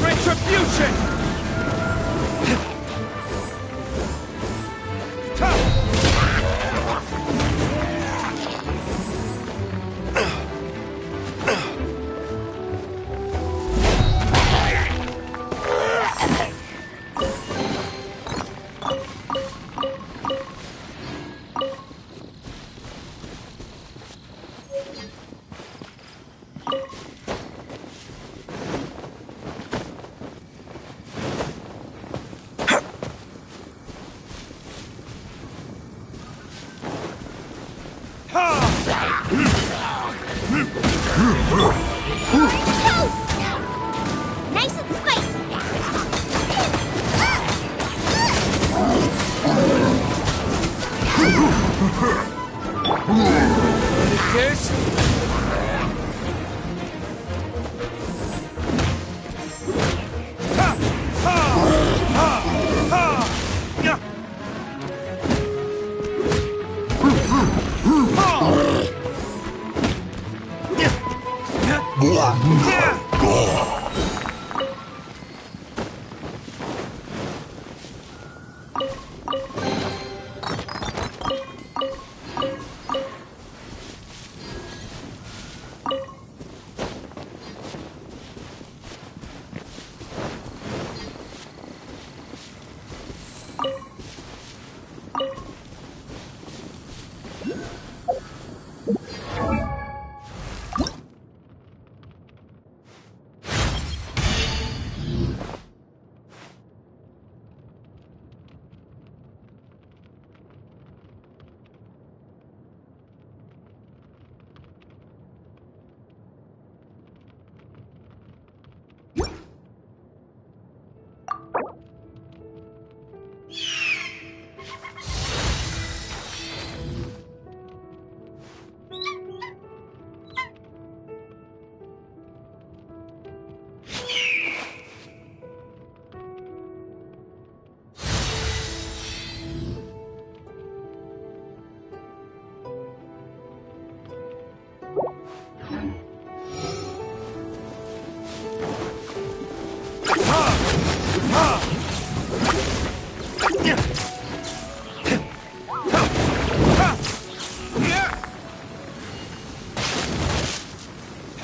Speaker 5: Retribution!
Speaker 1: Nice and spicy.
Speaker 5: This?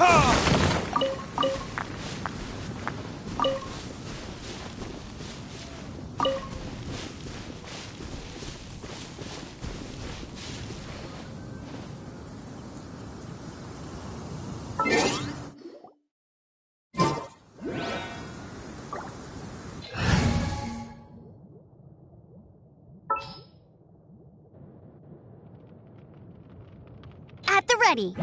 Speaker 1: At the ready.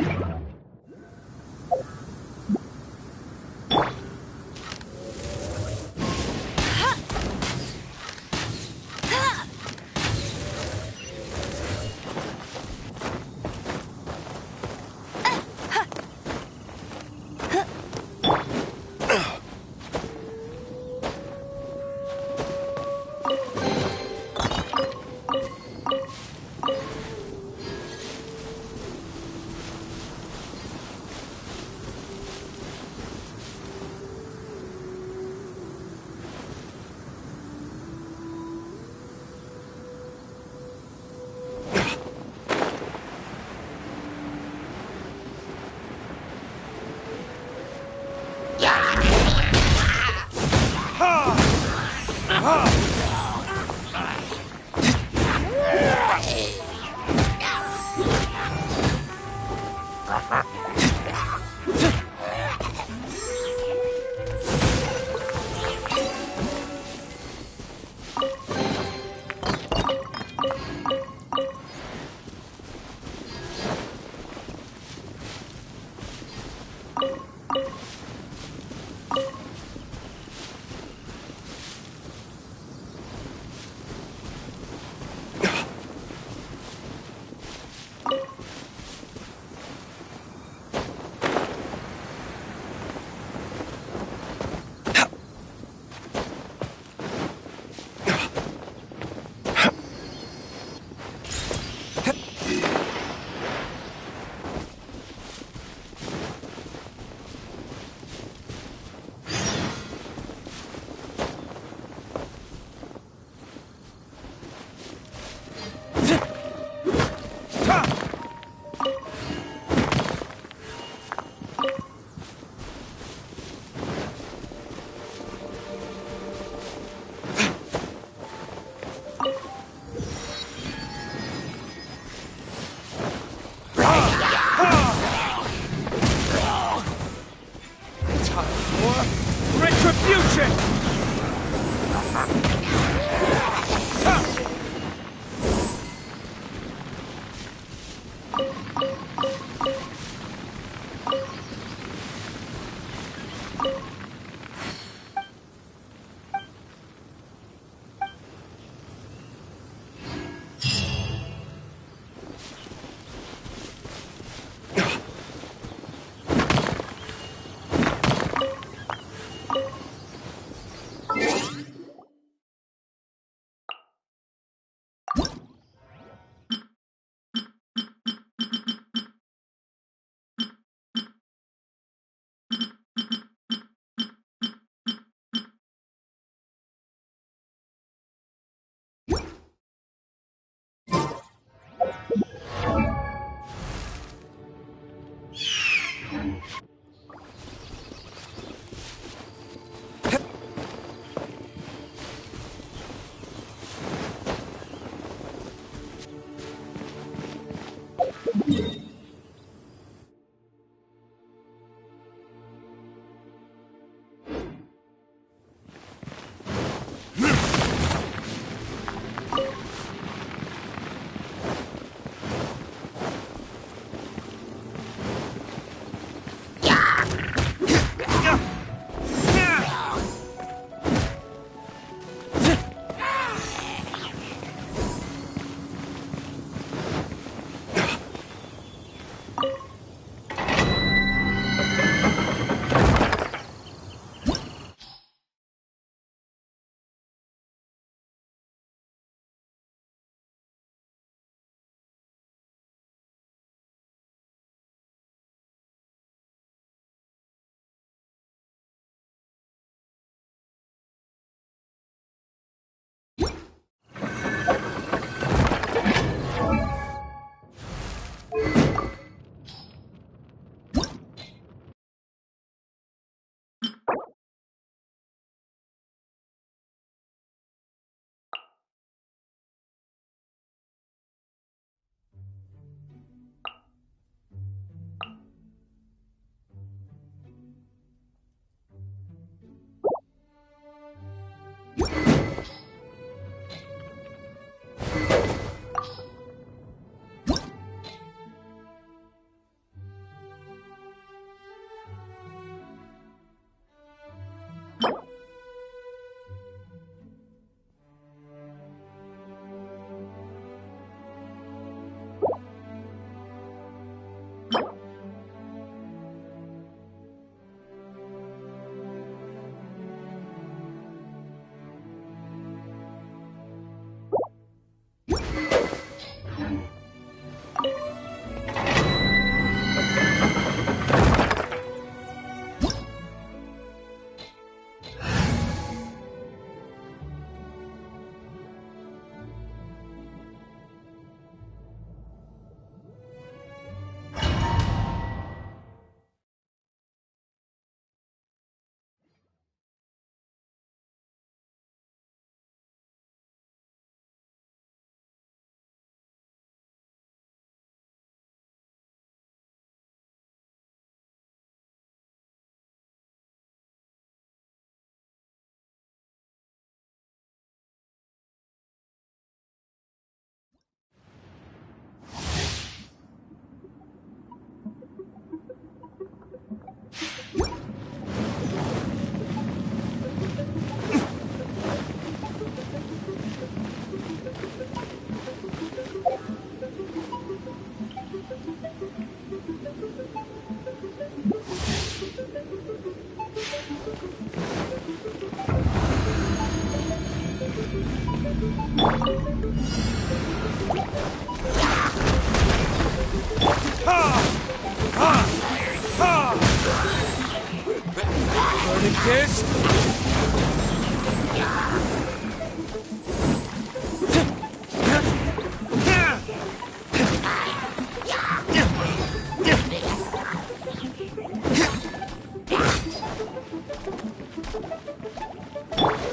Speaker 5: Spartacus!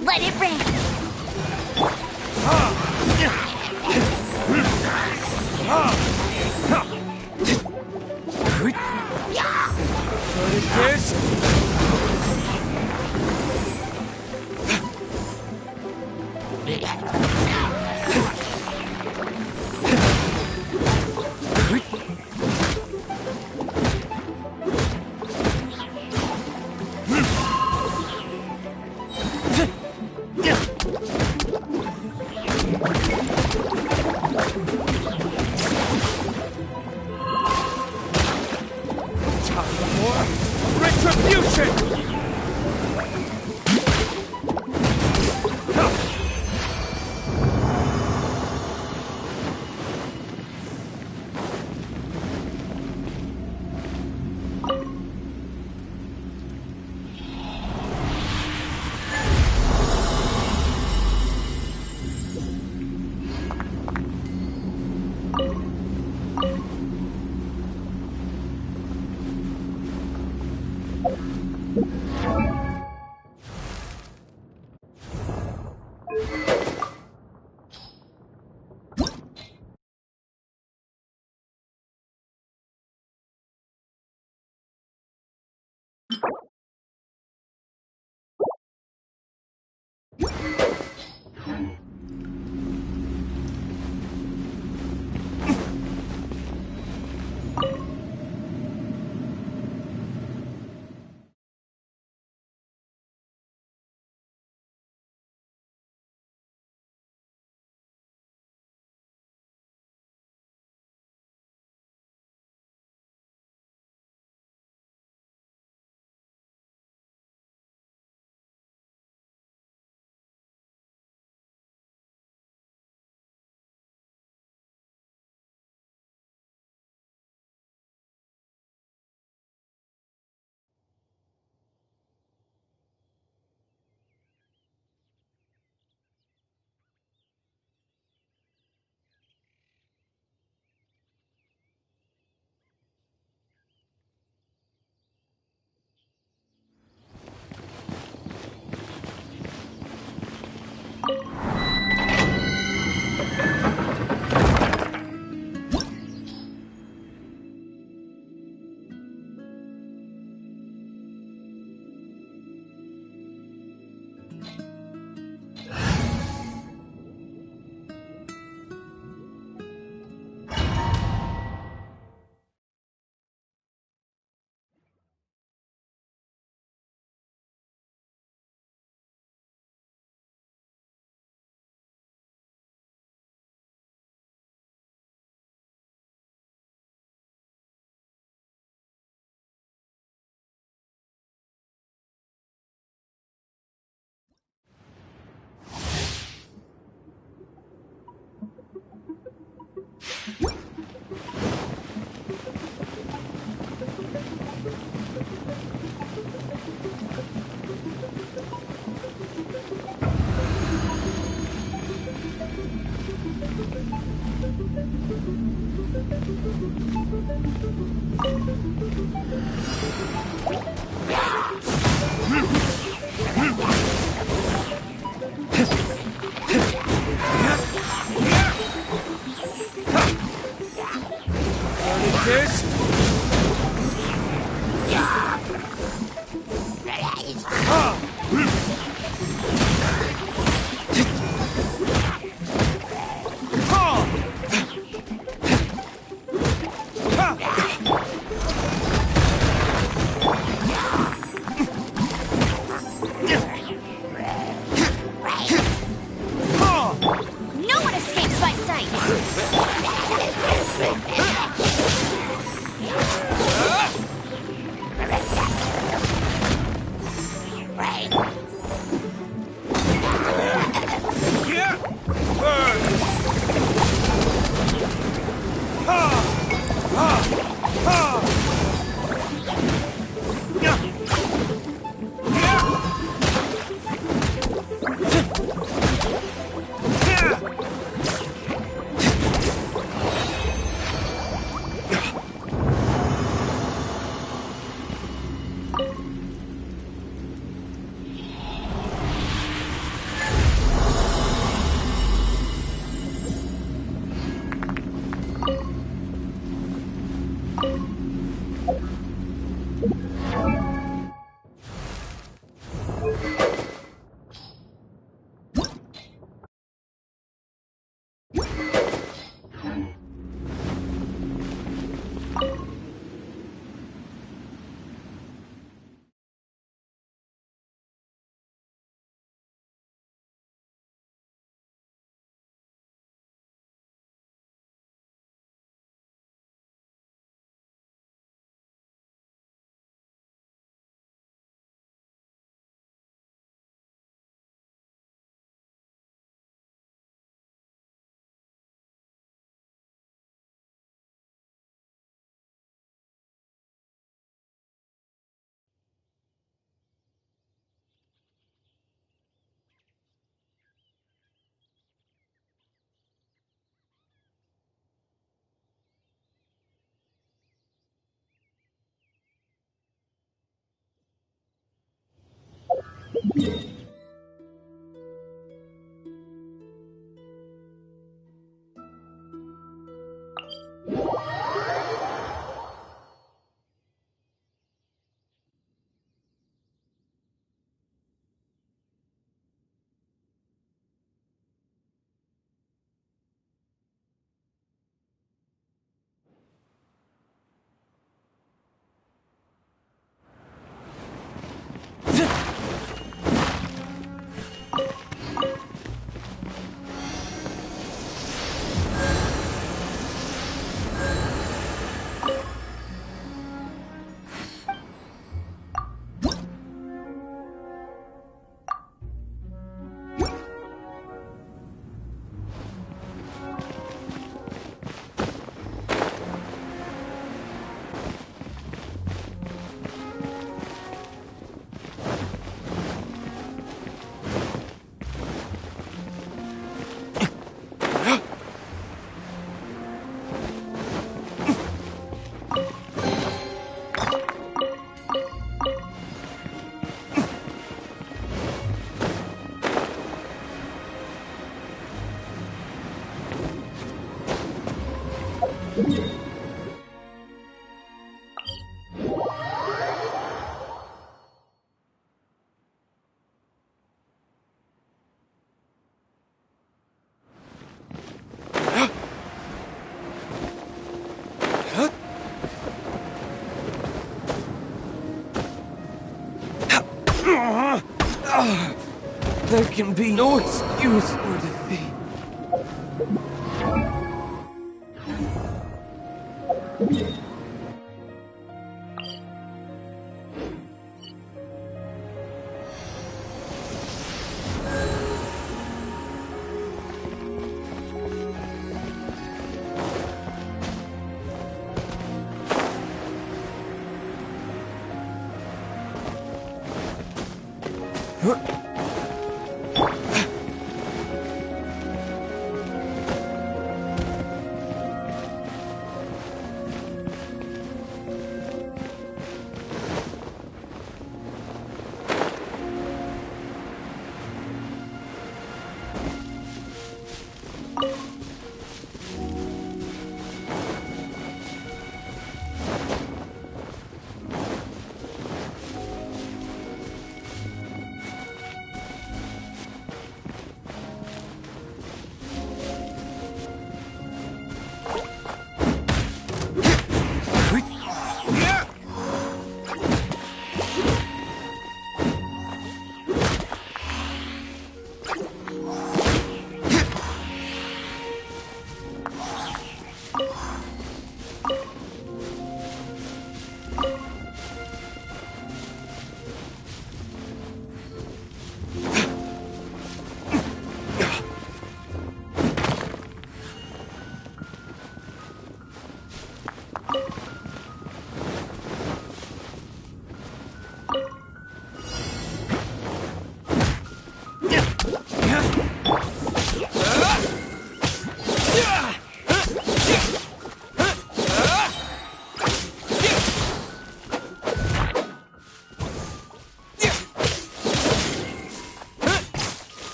Speaker 1: Let it rain.
Speaker 5: Spartacus! Time for retribution!
Speaker 14: There can be no excuse for defeat.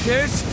Speaker 5: Kids?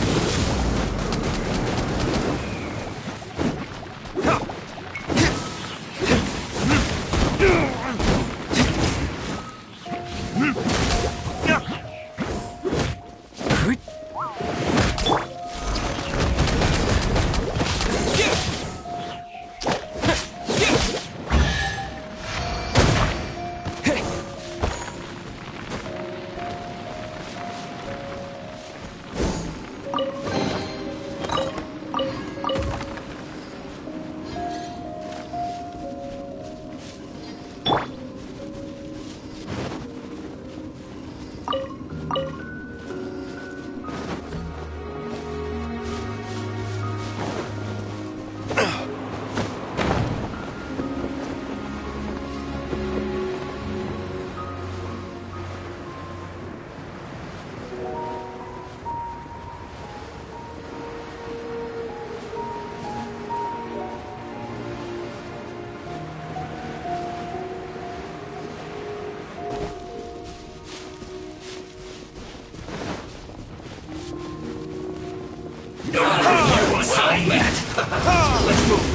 Speaker 5: Let's move.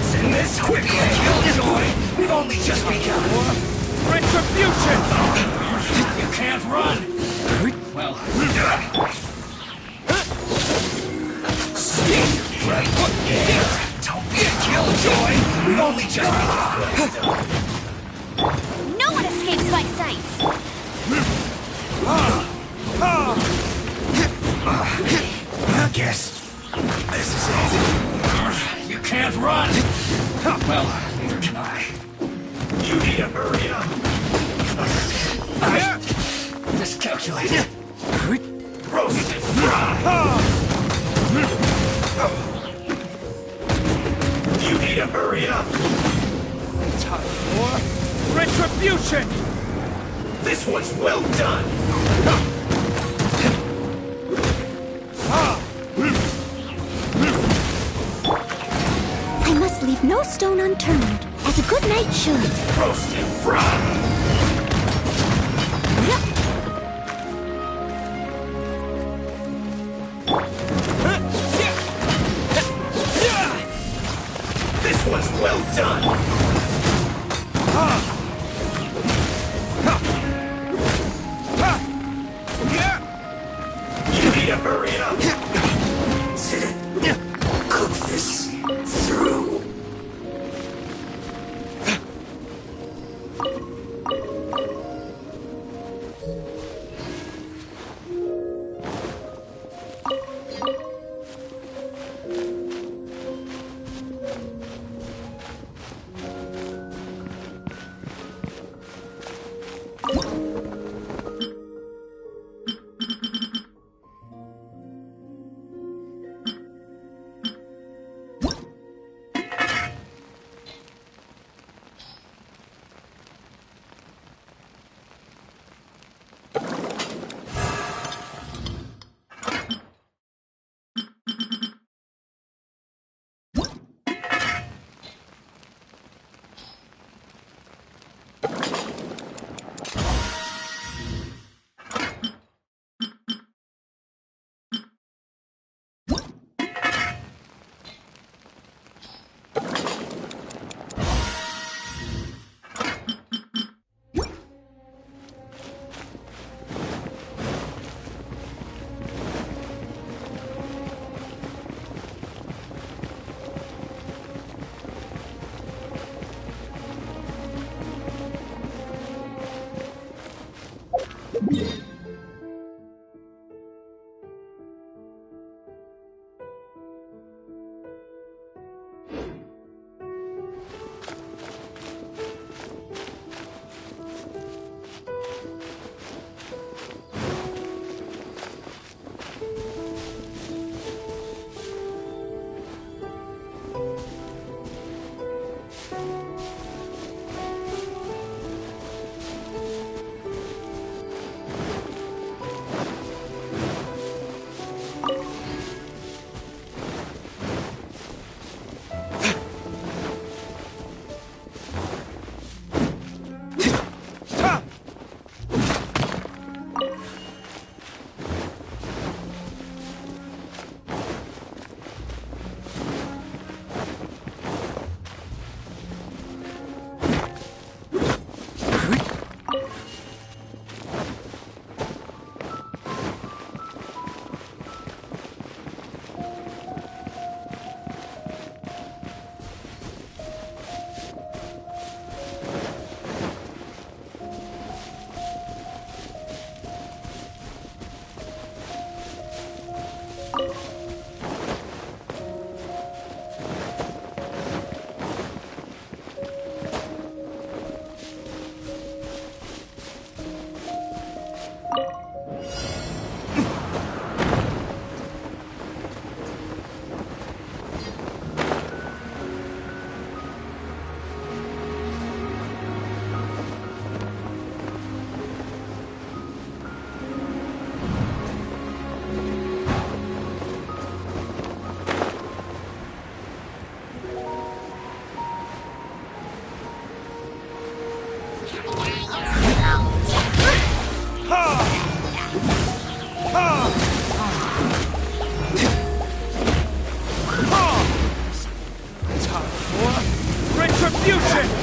Speaker 5: Send this quickly. Killjoy. We've only just begun. Retribution! You can't run. Well. Sneak right here. Don't be a killjoy. We've only just begun.
Speaker 1: No one escapes my sights.
Speaker 5: I guess this is it. You can't run. Well, neither can I. You need to hurry up. I miscalculated. Roasted fry. You need to hurry up. Time for retribution. This one's well done.
Speaker 1: I must leave no stone unturned, as a good knight should.
Speaker 5: Roasted fry. This one's well done. You need to hurry up. Cook this through. Time for retribution!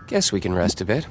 Speaker 17: Guess we can rest a bit.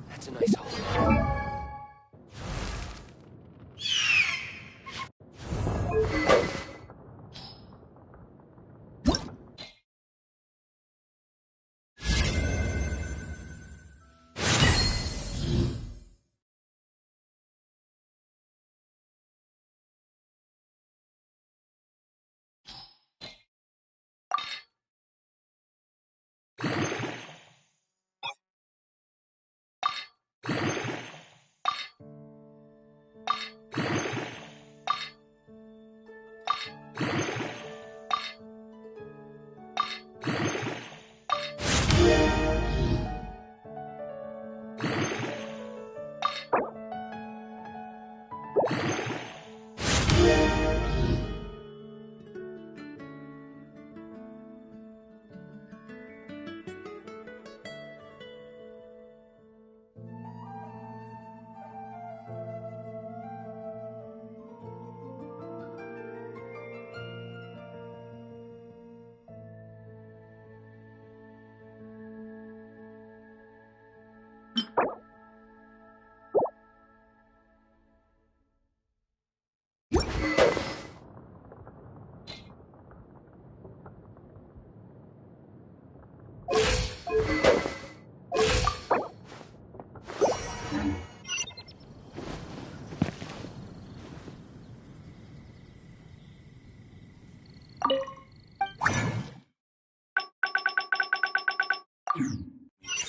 Speaker 17: That's a nice haul.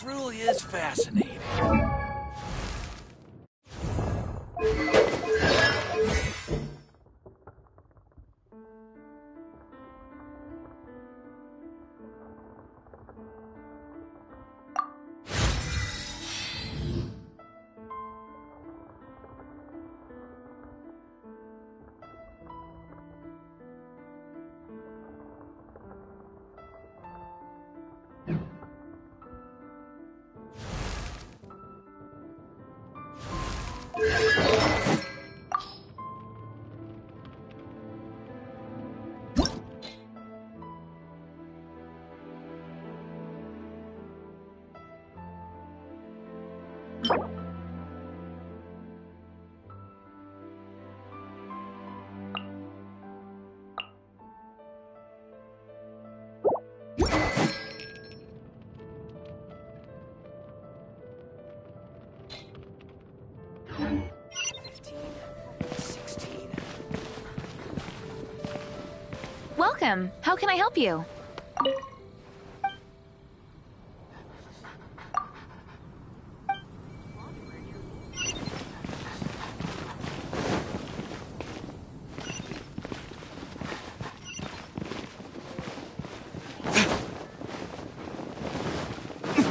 Speaker 8: Truly is fascinating.
Speaker 9: Welcome. How can I help you?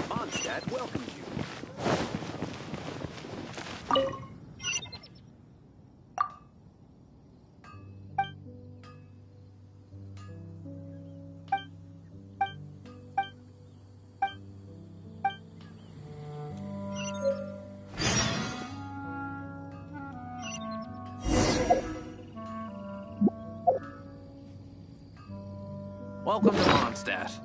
Speaker 19: Mondstadt welcomes you.
Speaker 20: Welcome to Mondstadt.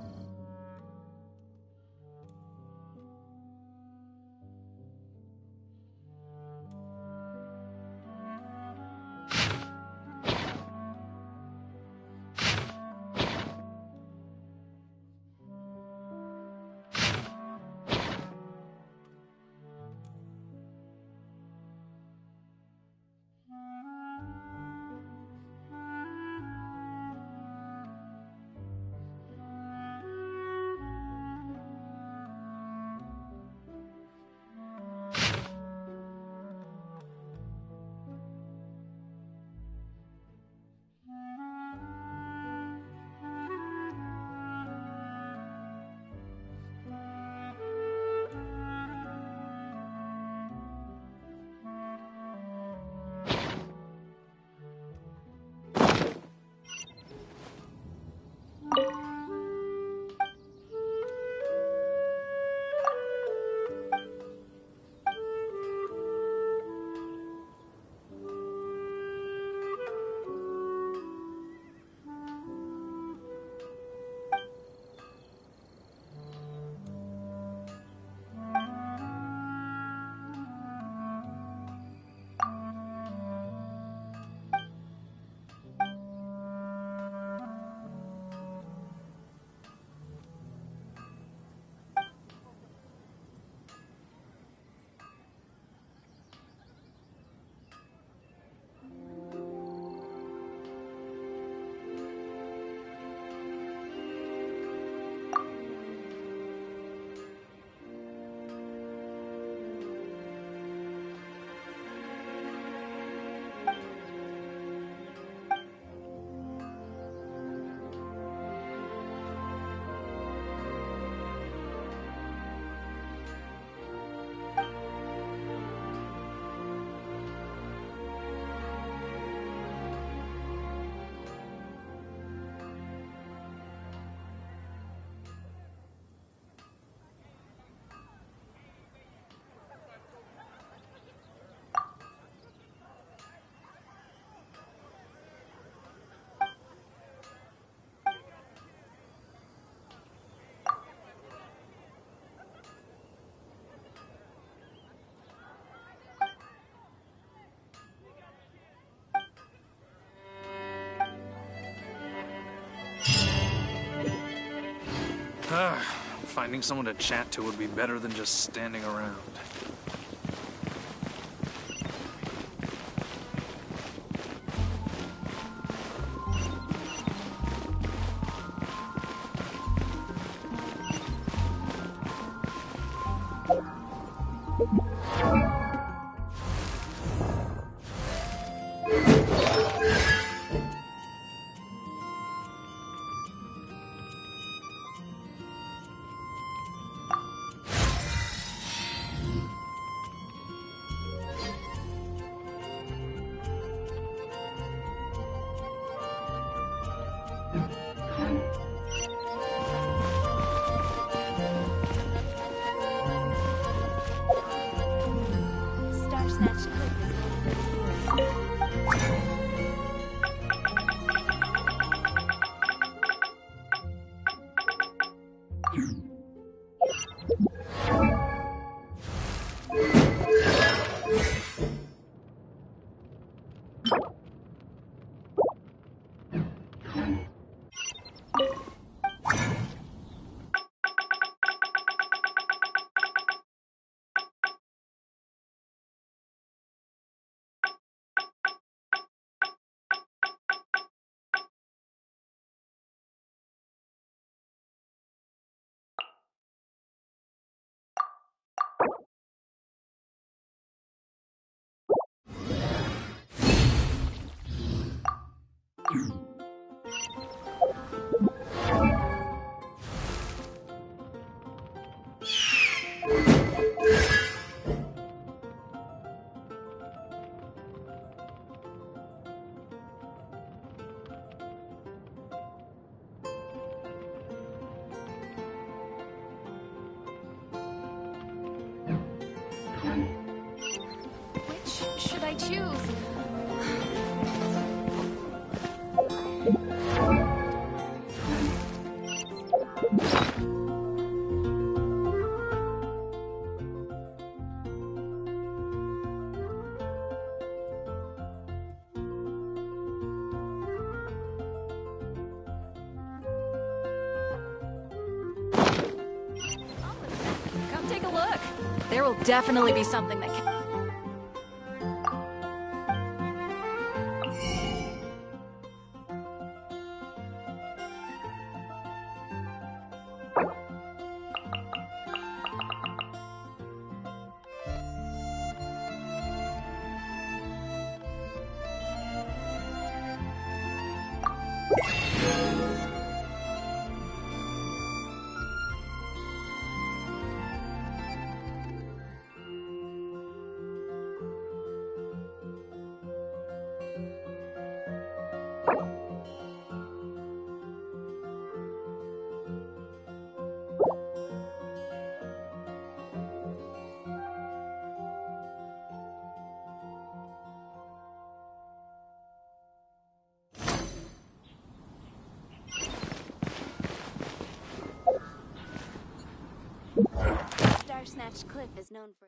Speaker 20: Finding someone to chat to would be better than just standing around.
Speaker 10: Which should I choose? Come take a look. There will definitely be something that can...
Speaker 21: Snatch Cliff is known for...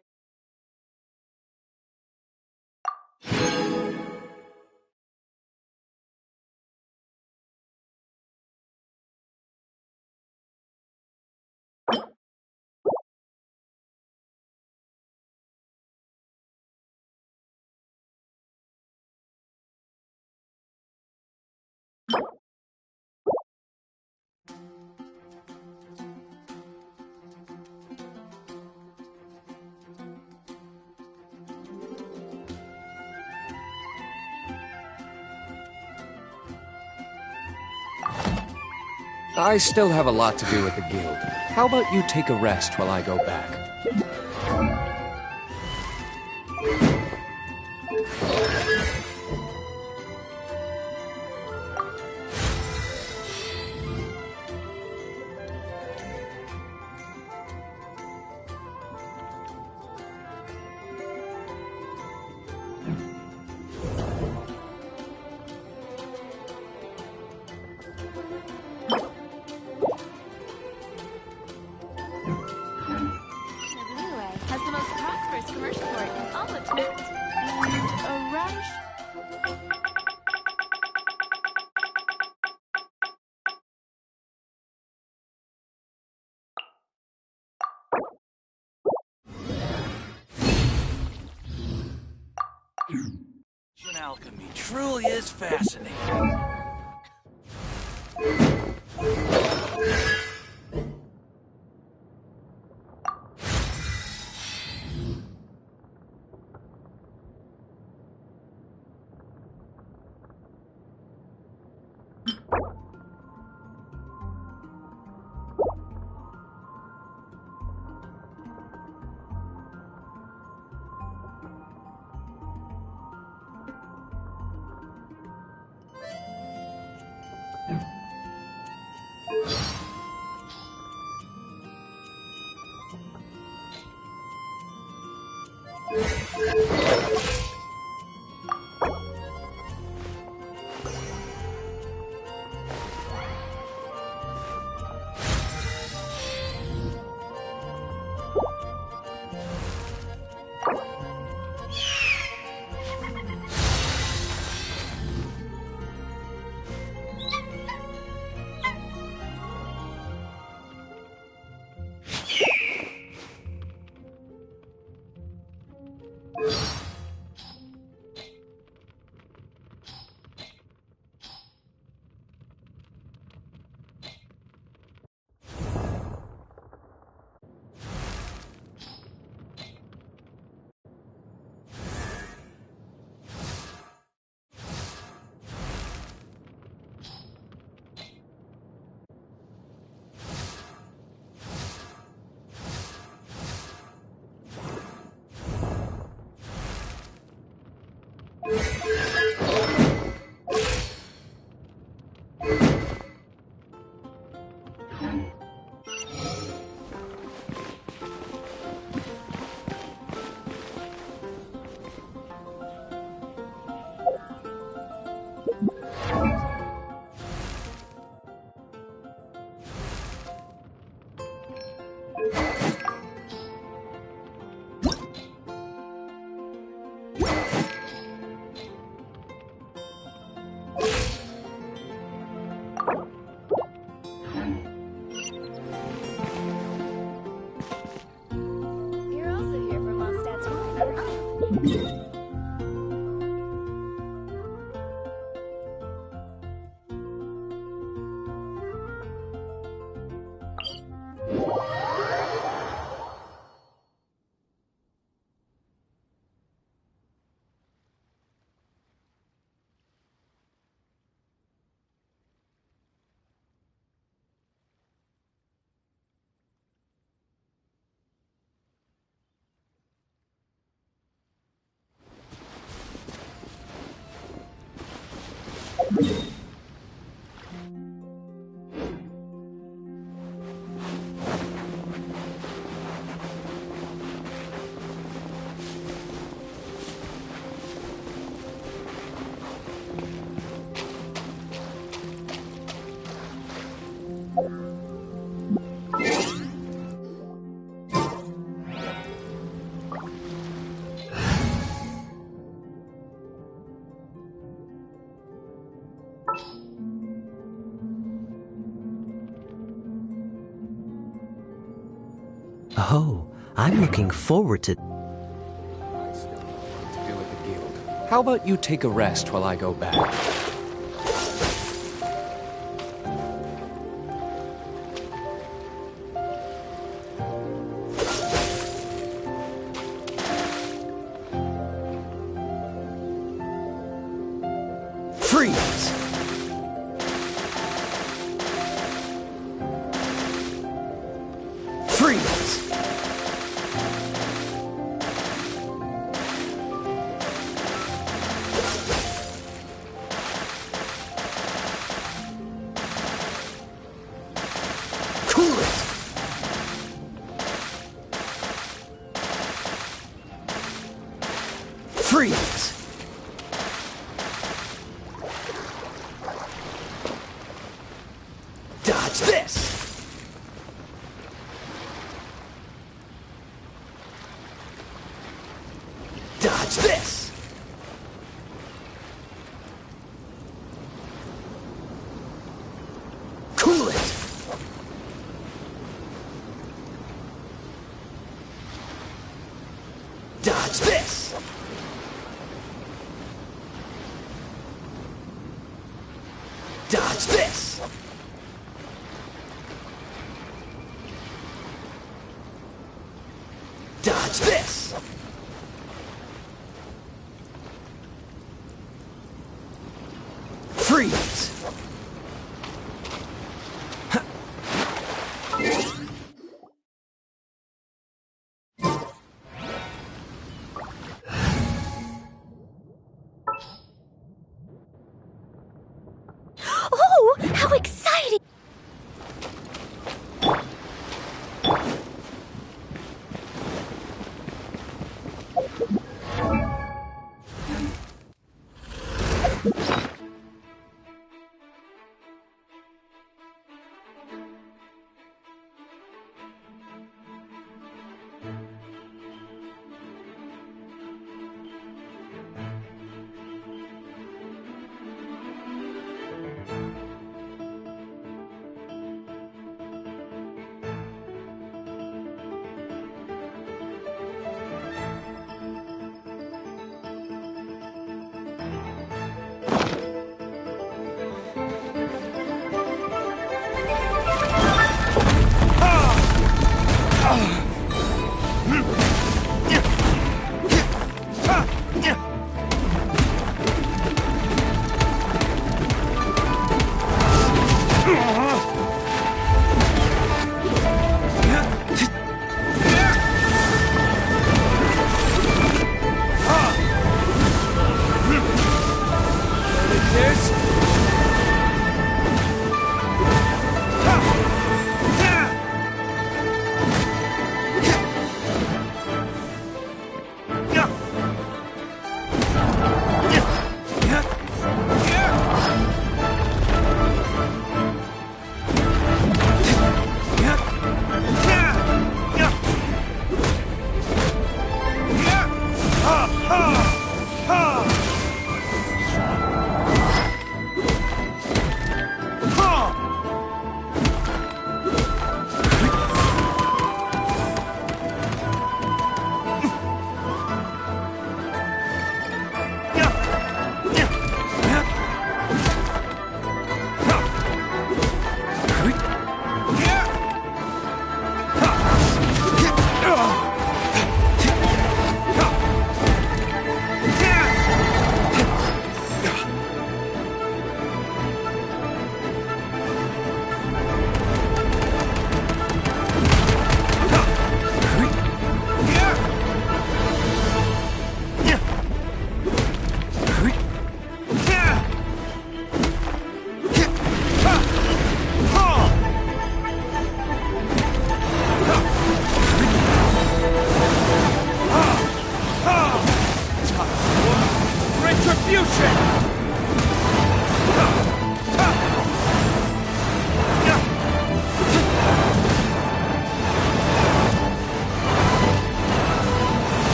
Speaker 17: I still have a lot to do with the guild. How about you take a rest while I go back?
Speaker 21: has the most prosperous commercial port in all of Tibet. And a radish...
Speaker 15: Alchemy truly is fascinating.
Speaker 21: You're also here for Mondstadt's wine, aren't you?
Speaker 7: Oh, I'm looking forward to...
Speaker 17: How about you take a rest while I go back?
Speaker 7: Freeze! Freeze! Cool it! Freeze! Dodge this! Dodge this! Cool it! Dodge this! Dodge this! Dodge this! Freeze!
Speaker 1: Oh, how exciting!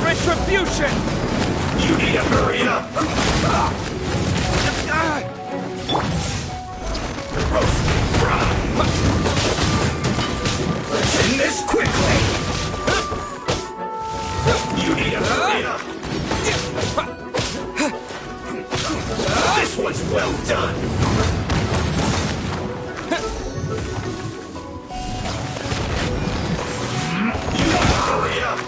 Speaker 5: Retribution! You need to hurry up! Let's end this quickly! You need to hurry up! This one's well done! You need to hurry up!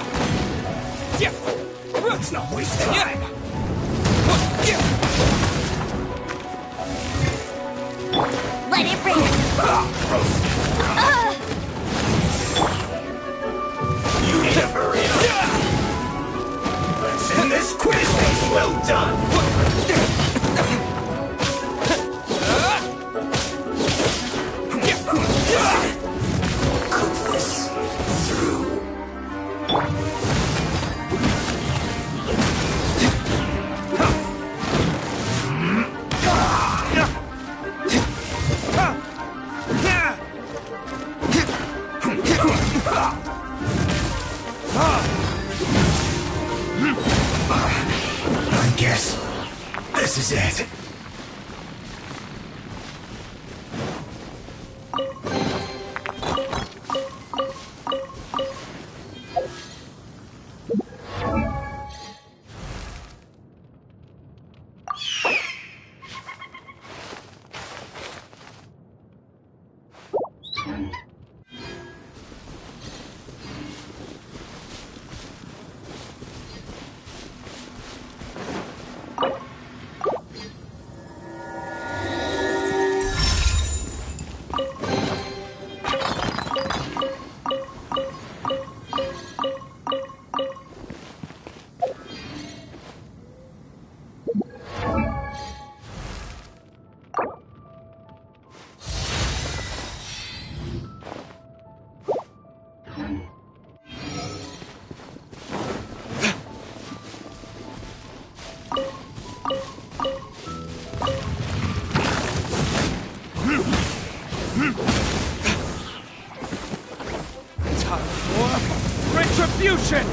Speaker 5: Let's not waste time!
Speaker 1: Let it rip!
Speaker 5: You need to hurry up! Let's end this quickly! Well done! Cook this through. I guess this is it. Time for retribution!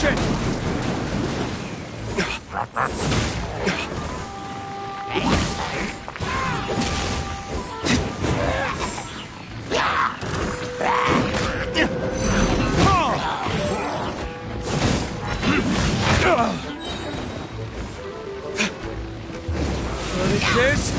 Speaker 5: Retribution! This?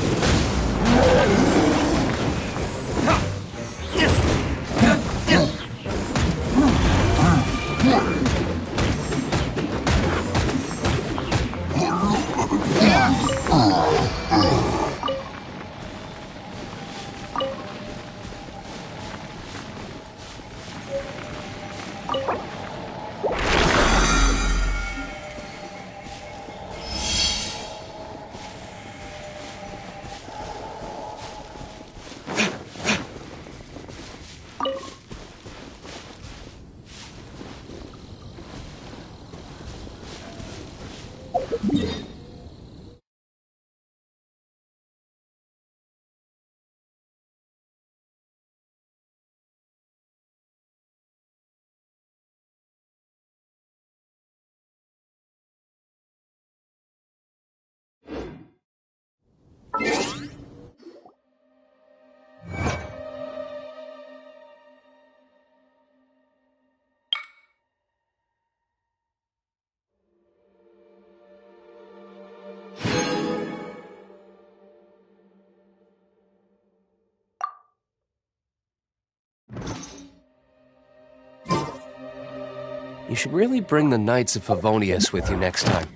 Speaker 17: You should really bring the Knights of Favonius with you next time.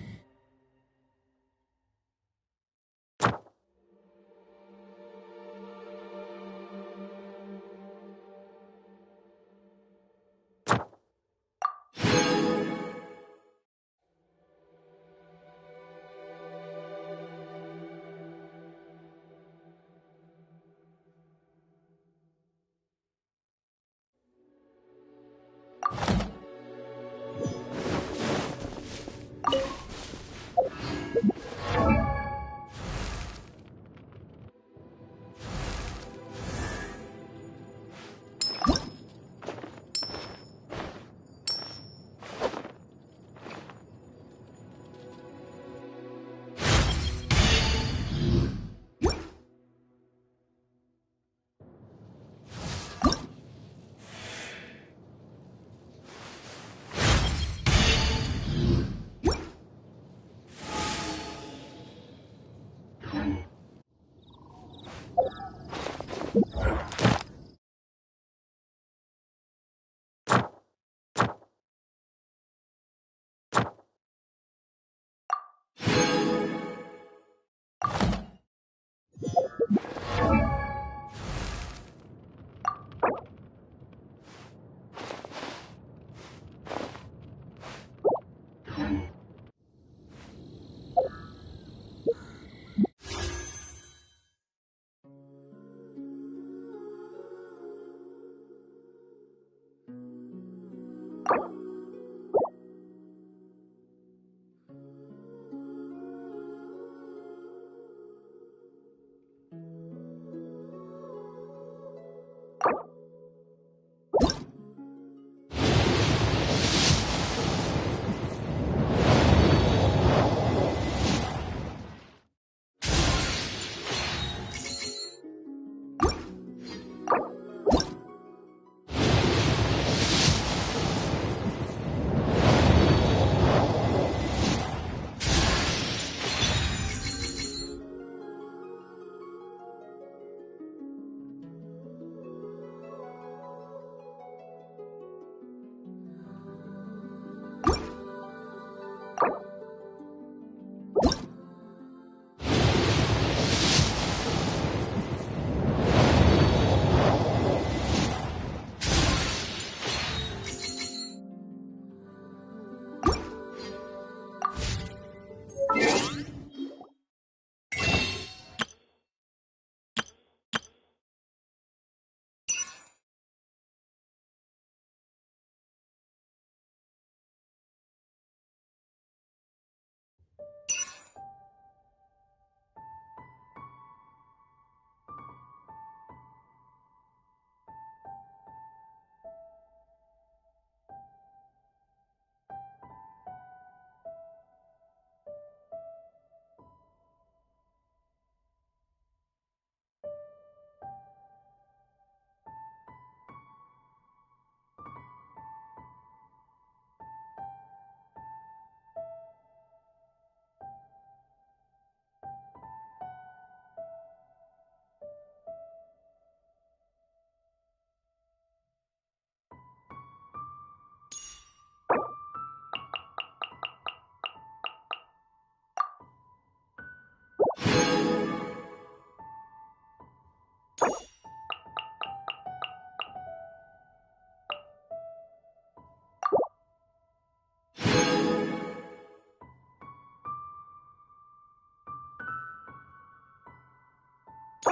Speaker 5: You